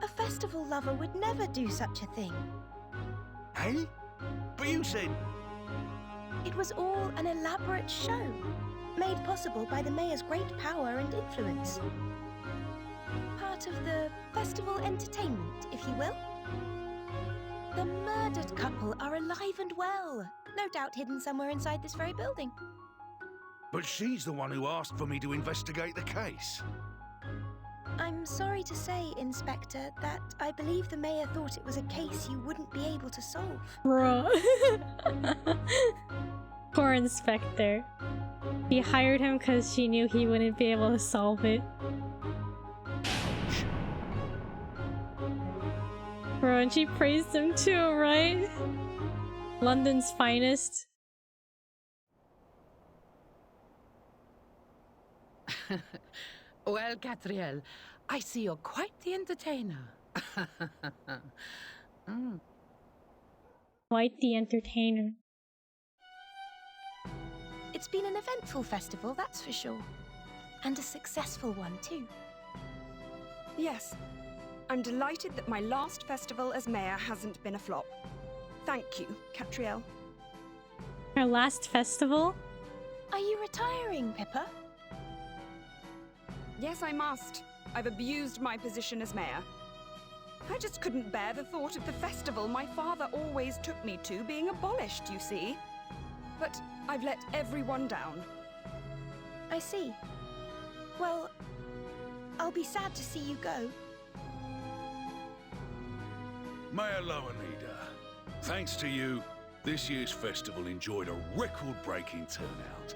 A festival lover would never do such a thing. Hey? But you said... It was all an elaborate show, made possible by the mayor's great power and influence. Part of the festival entertainment, if you will. The murdered couple are alive and well, no doubt hidden somewhere inside this very building. But she's the one who asked for me to investigate the case. I'm sorry to say, Inspector, that I believe the mayor thought it was a case you wouldn't be able to solve. Bruh. Poor Inspector. She hired him because she knew he wouldn't be able to solve it. Bro, and she praised him too, right? London's finest. Well, Katrielle, I see you're quite the entertainer. Quite the entertainer. It's been an eventful festival, that's for sure. And a successful one, too. Yes. I'm delighted that my last festival as mayor hasn't been a flop. Thank you, Katrielle. Her last festival? Are you retiring, Pippa? Yes, I must. I've abused my position as mayor. I just couldn't bear the thought of the festival my father always took me to being abolished, you see. But I've let everyone down. I see. Well, I'll be sad to see you go. Mayor Loweneder, thanks to you, this year's festival enjoyed a record-breaking turnout.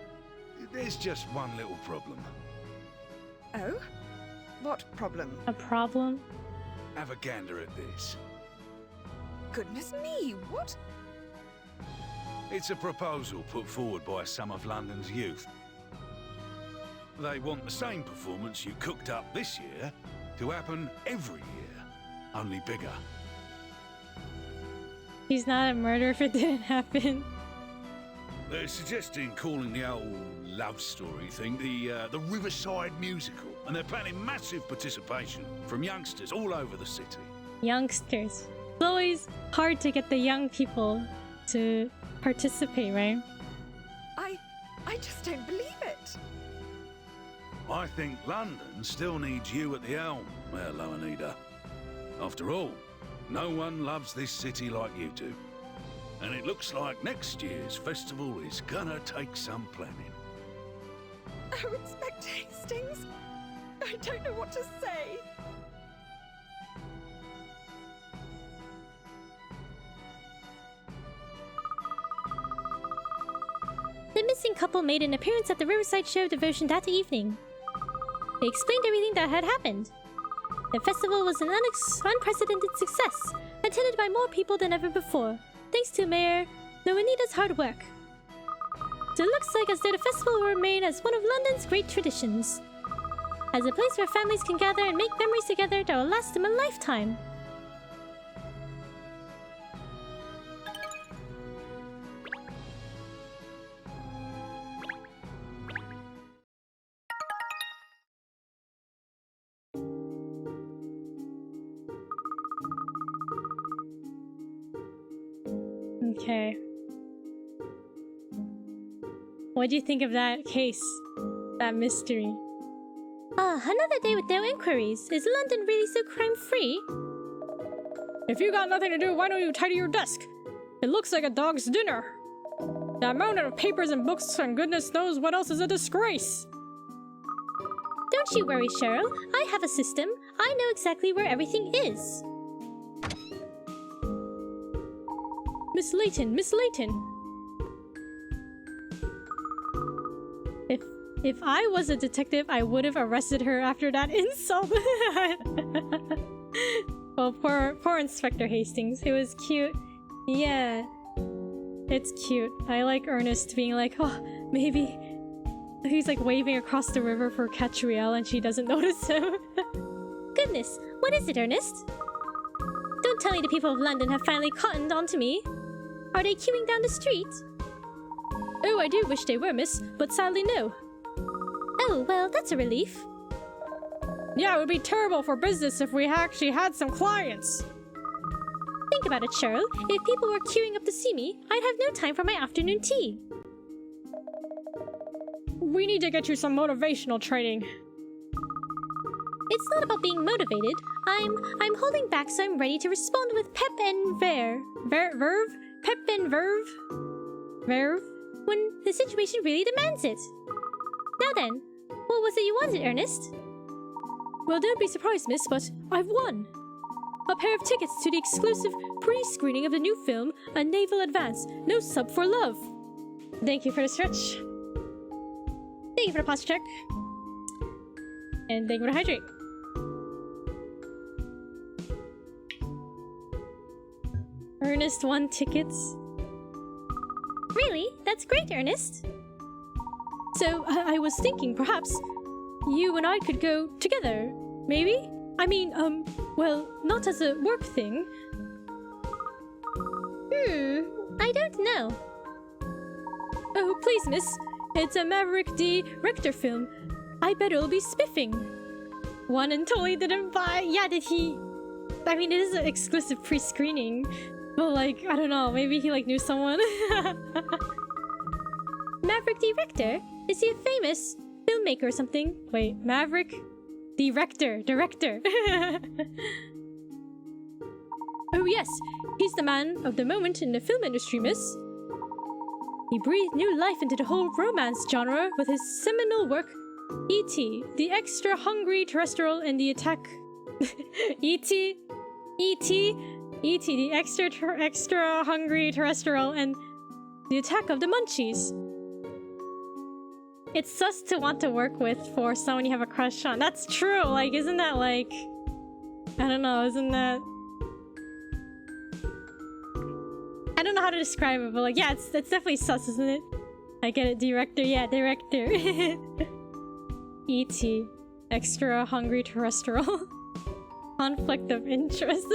There's just one little problem. Oh? What problem? A problem? Have a gander at this. Goodness me, what? It's a proposal put forward by some of London's youth. They want the same performance you cooked up this year to happen every year, only bigger. He's not a murderer if it didn't happen. They're suggesting calling the old love story thing the Riverside Musical, and they're planning massive participation from youngsters all over the city. Youngsters. It's always hard to get the young people to participate, right? I just don't believe it. I think London still needs you at the helm, Mayor Loweneder. After all, no one loves this city like you do. And it looks like next year's festival is gonna take some planning. Oh, Inspector Hastings, I don't know what to say. The missing couple made an appearance at the Riverside Show Devotion that evening. They explained everything that had happened. The festival was an unprecedented success, attended by more people than ever before, thanks to Mayor Loweneder's hard work. So it looks like as though the festival will remain as one of London's great traditions, as a place where families can gather and make memories together that will last them a lifetime. Okay. What do you think of that case? That mystery? Another day with no inquiries. Is London really so crime-free? If you got nothing to do, why don't you tidy your desk? It looks like a dog's dinner. The amount of papers and books and goodness knows what else is a disgrace. Don't you worry, Cheryl. I have a system. I know exactly where everything is. Miss Layton, Miss Layton. If I was a detective, I would have arrested her after that insult. Well, poor Inspector Hastings. It was cute. Yeah. It's cute. I like Ernest being like, oh, maybe... He's like waving across the river for Katrielle and she doesn't notice him. Goodness, what is it, Ernest? Don't tell me the people of London have finally cottoned onto me. Are they queuing down the street? Oh, I do wish they were, miss, but sadly no. Oh, well, that's a relief. Yeah, it would be terrible for business if we actually had some clients. Think about it, Cheryl. If people were queuing up to see me, I'd have no time for my afternoon tea. We need to get you some motivational training. It's not about being motivated. I'm holding back so I'm ready to respond with pep and verve? Pep and verve? Verve? When the situation really demands it. Now then, what was it you wanted, Ernest? Well, don't be surprised, miss, but I've won. A pair of tickets to the exclusive pre-screening of the new film, A Naval Advance, No Sub for Love. Thank you for the stretch. Thank you for the posture check. And thank you for the hydrate. Ernest won tickets. Really? That's great, Ernest. So, I was thinking perhaps you and I could go together, maybe? I mean, well, not as a work thing. I don't know. Oh, please, miss. It's a Maverick D. Rector film. I bet it'll be spiffing. One and totally didn't buy. Yeah, did he? I mean, it is an exclusive pre-screening. But, like, I don't know. Maybe he, like, knew someone. Maverick Director? Is he a famous filmmaker or something? Wait, Maverick? Director. Oh, yes. He's the man of the moment in the film industry, miss. He breathed new life into the whole romance genre with his seminal work, E.T., the extra hungry terrestrial and the attack... E.T., the extra hungry terrestrial and the attack of the munchies. It's sus to want to work with for someone you have a crush on. That's true. Like, isn't that like... I don't know, isn't that... I don't know how to describe it, but like, yeah, it's definitely sus, isn't it? I get it, director. Yeah, director. E.T. Extra hungry terrestrial. Conflict of interest.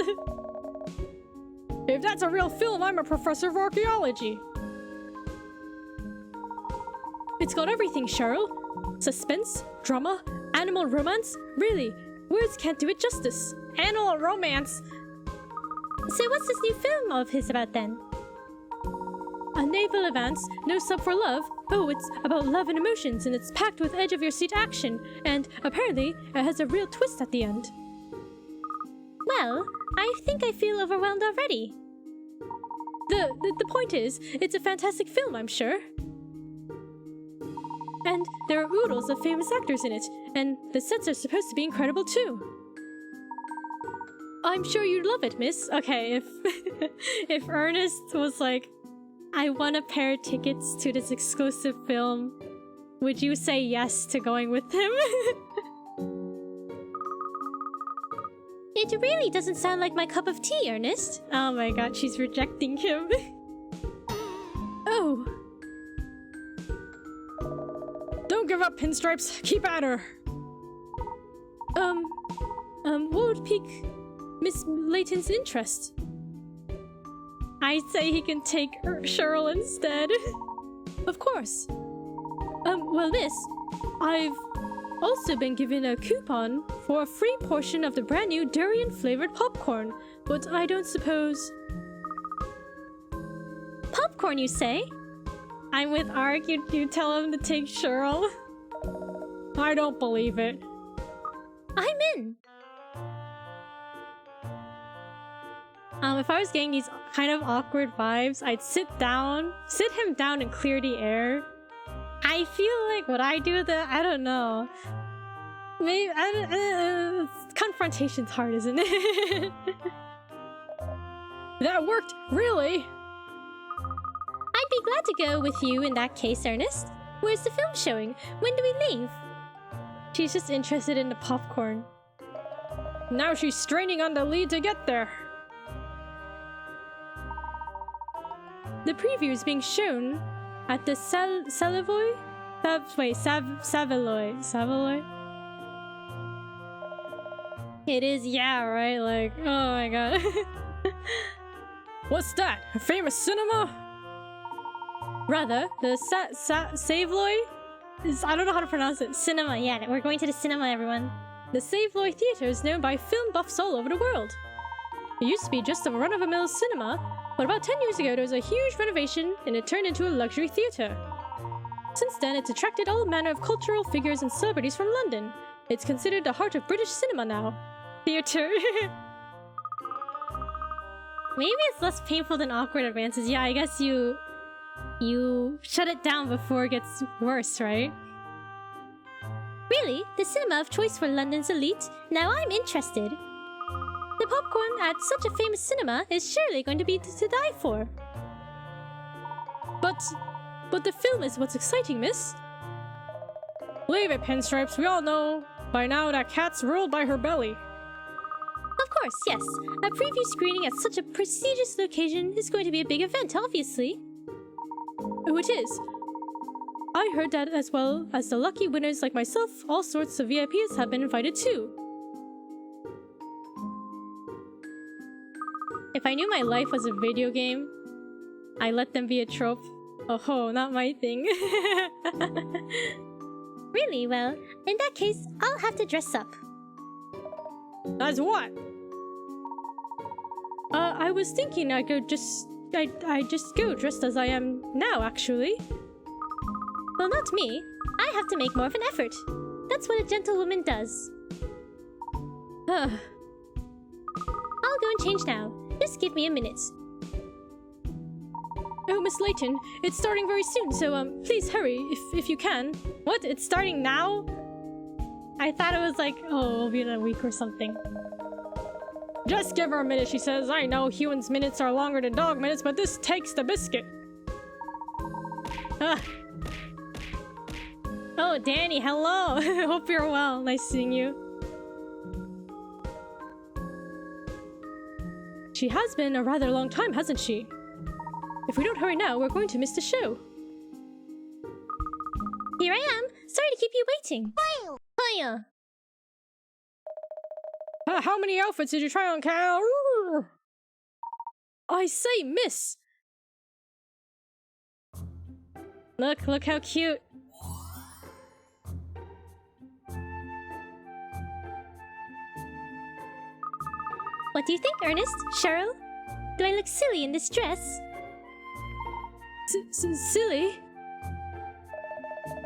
If that's a real film, I'm a professor of archaeology. It's got everything, Cheryl. Suspense, drama, animal romance. Really, words can't do it justice. Animal romance. So what's this new film of his about then? A naval advance, no sub for love. Oh, it's about love and emotions, and it's packed with edge-of-your-seat action. And apparently, it has a real twist at the end. Well, I think I feel overwhelmed already. The point is, it's a fantastic film, I'm sure. And there are oodles of famous actors in it, and the sets are supposed to be incredible too. I'm sure you'd love it, miss. Okay, if Ernest was like, I want a pair of tickets to this exclusive film, would you say yes to going with him? It really doesn't sound like my cup of tea, Ernest. Oh my god, she's rejecting him. Oh. Don't give up, Pinstripes. Keep at her. What would pique Miss Layton's interest? I'd say he can take Cheryl instead. Of course. Well, miss, I've also been given a coupon for a free portion of the brand new durian-flavored popcorn, but I don't suppose... Popcorn, you say? I'm with Ark, you tell him to take Cheryl. I don't believe it. I'm in. If I was getting these kind of awkward vibes, I'd sit him down and clear the air. I feel like what I do that, I don't know. Maybe, confrontation's hard, isn't it? That worked, really? I'd be glad to go with you in that case, Ernest. Where's the film showing? When do we leave? She's just interested in the popcorn. Now she's straining on the lead to get there. The preview is being shown at the Savoy? Savoy? It is, yeah, right? Like, oh my god. What's that? A famous cinema? Rather, the Savoy? I don't know how to pronounce it. Cinema, yeah, we're going to the cinema, everyone. The Savoy Theatre is known by film buffs all over the world. It used to be just a run-of-the-mill cinema, but about 10 years ago there was a huge renovation and it turned into a luxury theatre. Since then, it's attracted all manner of cultural figures and celebrities from London. It's considered the heart of British cinema now. Theatre. Maybe it's less painful than awkward advances. Yeah, I guess you shut it down before it gets worse, right? Really? The cinema of choice for London's elite? Now I'm interested. The popcorn at such a famous cinema is surely going to be to die for. But But the film is what's exciting, miss. Leave it, Pinstripes. We all know by now that Cat's ruled by her belly. Of course, yes. A preview screening at such a prestigious location is going to be a big event, obviously. Oh, it is. I heard that as well as the lucky winners like myself, all sorts of VIPs have been invited too. If I knew my life was a video game, I let them be a trope. Oh, not my thing. Really? Well, in that case, I'll have to dress up. As what? I was thinking I just go dressed as I am now, actually. Well, not me. I have to make more of an effort. That's what a gentlewoman does. I'll go and change now. Just give me a minute. Oh, Miss Layton, it's starting very soon, so please hurry if you can. What? It's starting now? I thought it was like, oh, it'll be in a week or something. Just give her a minute, she says. I know humans' minutes are longer than dog minutes, but this takes the biscuit. Oh, Danny, hello. Hope you're well. Nice seeing you. She has been a rather long time, hasn't she? If we don't hurry now, we're going to miss the show. Here I am. Sorry to keep you waiting. Hiya. How many outfits did you try on, Cal? I say, miss. Look how cute. What do you think, Ernest? Cheryl? Do I look silly in this dress? Silly?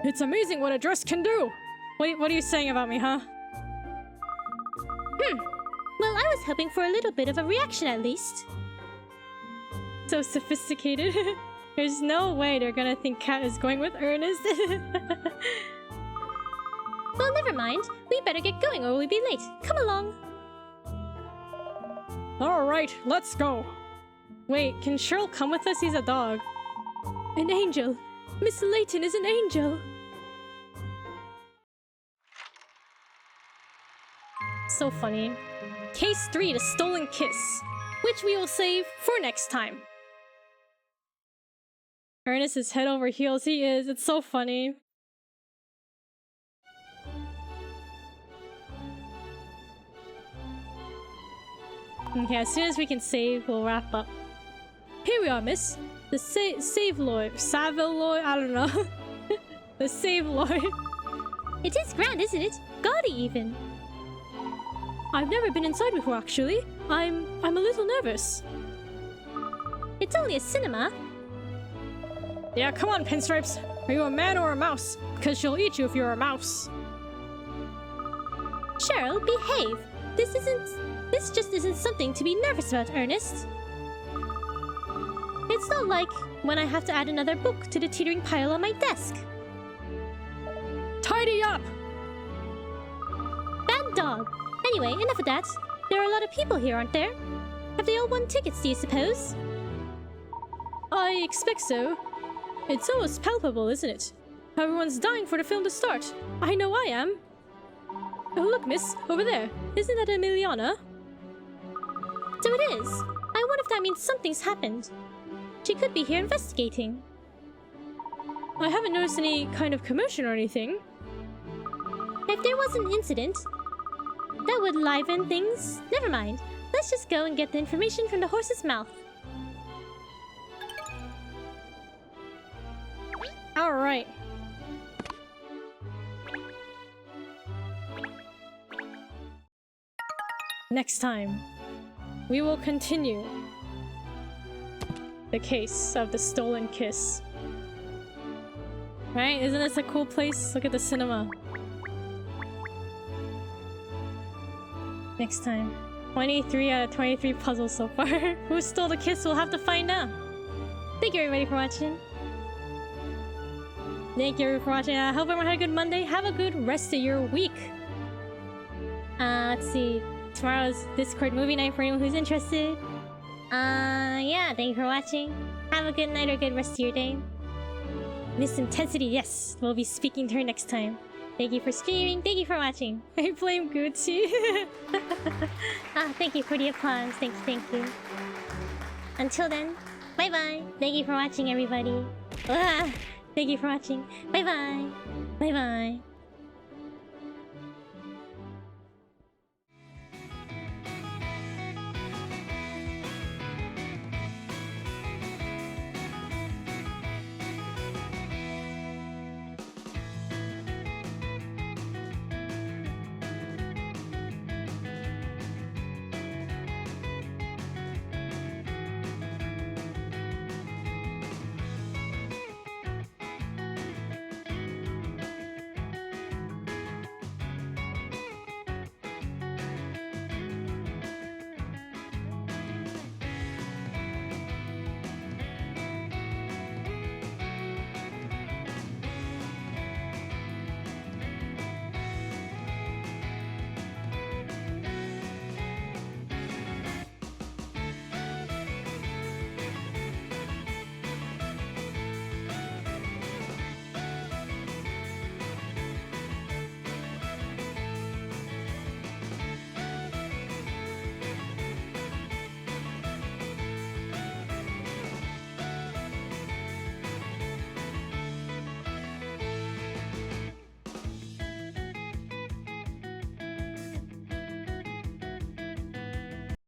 It's amazing what a dress can do! What are you saying about me, huh? Well, I was hoping for a little bit of a reaction at least. So sophisticated. There's no way they're gonna think Kat is going with Ernest. Well, never mind. We better get going or we'll be late. Come along. Alright, let's go. Wait, can Cheryl come with us? He's a dog. An angel. Miss Layton is an angel. So funny. Case 3, the stolen kiss, which we will save for next time. Ernest is head over heels. He is. It's so funny. Okay, as soon as we can save, we'll wrap up. Here we are, miss. The save lord. Savile lord? I don't know. The save lord. It is grand, isn't it? Gaudy even. I've never been inside before, actually. I'm a little nervous. It's only a cinema. Yeah, come on, Pinstripes. Are you a man or a mouse? Because she'll eat you if you're a mouse. Cheryl, behave. This just isn't something to be nervous about, Ernest. It's not like when I have to add another book to the teetering pile on my desk. Tidy up! Bad dog. Anyway, enough of that. There are a lot of people here, aren't there? Have they all won tickets, do you suppose? I expect so. It's almost palpable, isn't it? Everyone's dying for the film to start. I know I am. Oh, look, miss. Over there. Isn't that Emiliana? So it is. I wonder if that means something's happened. She could be here investigating. I haven't noticed any kind of commotion or anything. If there was an incident, that would liven things. Never mind. Let's just go and get the information from the horse's mouth. Alright. Next time, we will continue the case of the stolen kiss. Right? Isn't this a cool place? Look at the cinema. Next time. 23 out of 23 puzzles so far. Who stole the kiss? We'll have to find out. Thank you everybody for watching. Thank you everybody for watching. I hope everyone had a good Monday. Have a good rest of your week. Let's see. Tomorrow's Discord movie night for anyone who's interested. Yeah, thank you for watching. Have a good night or good rest of your day. Miss Intensity, yes. We'll be speaking to her next time. Thank you for streaming. Thank you for watching. I blame Gucci. Thank you for the applause. Thank you. Until then, bye-bye. Thank you for watching, everybody. Thank you for watching. Bye-bye. Bye-bye.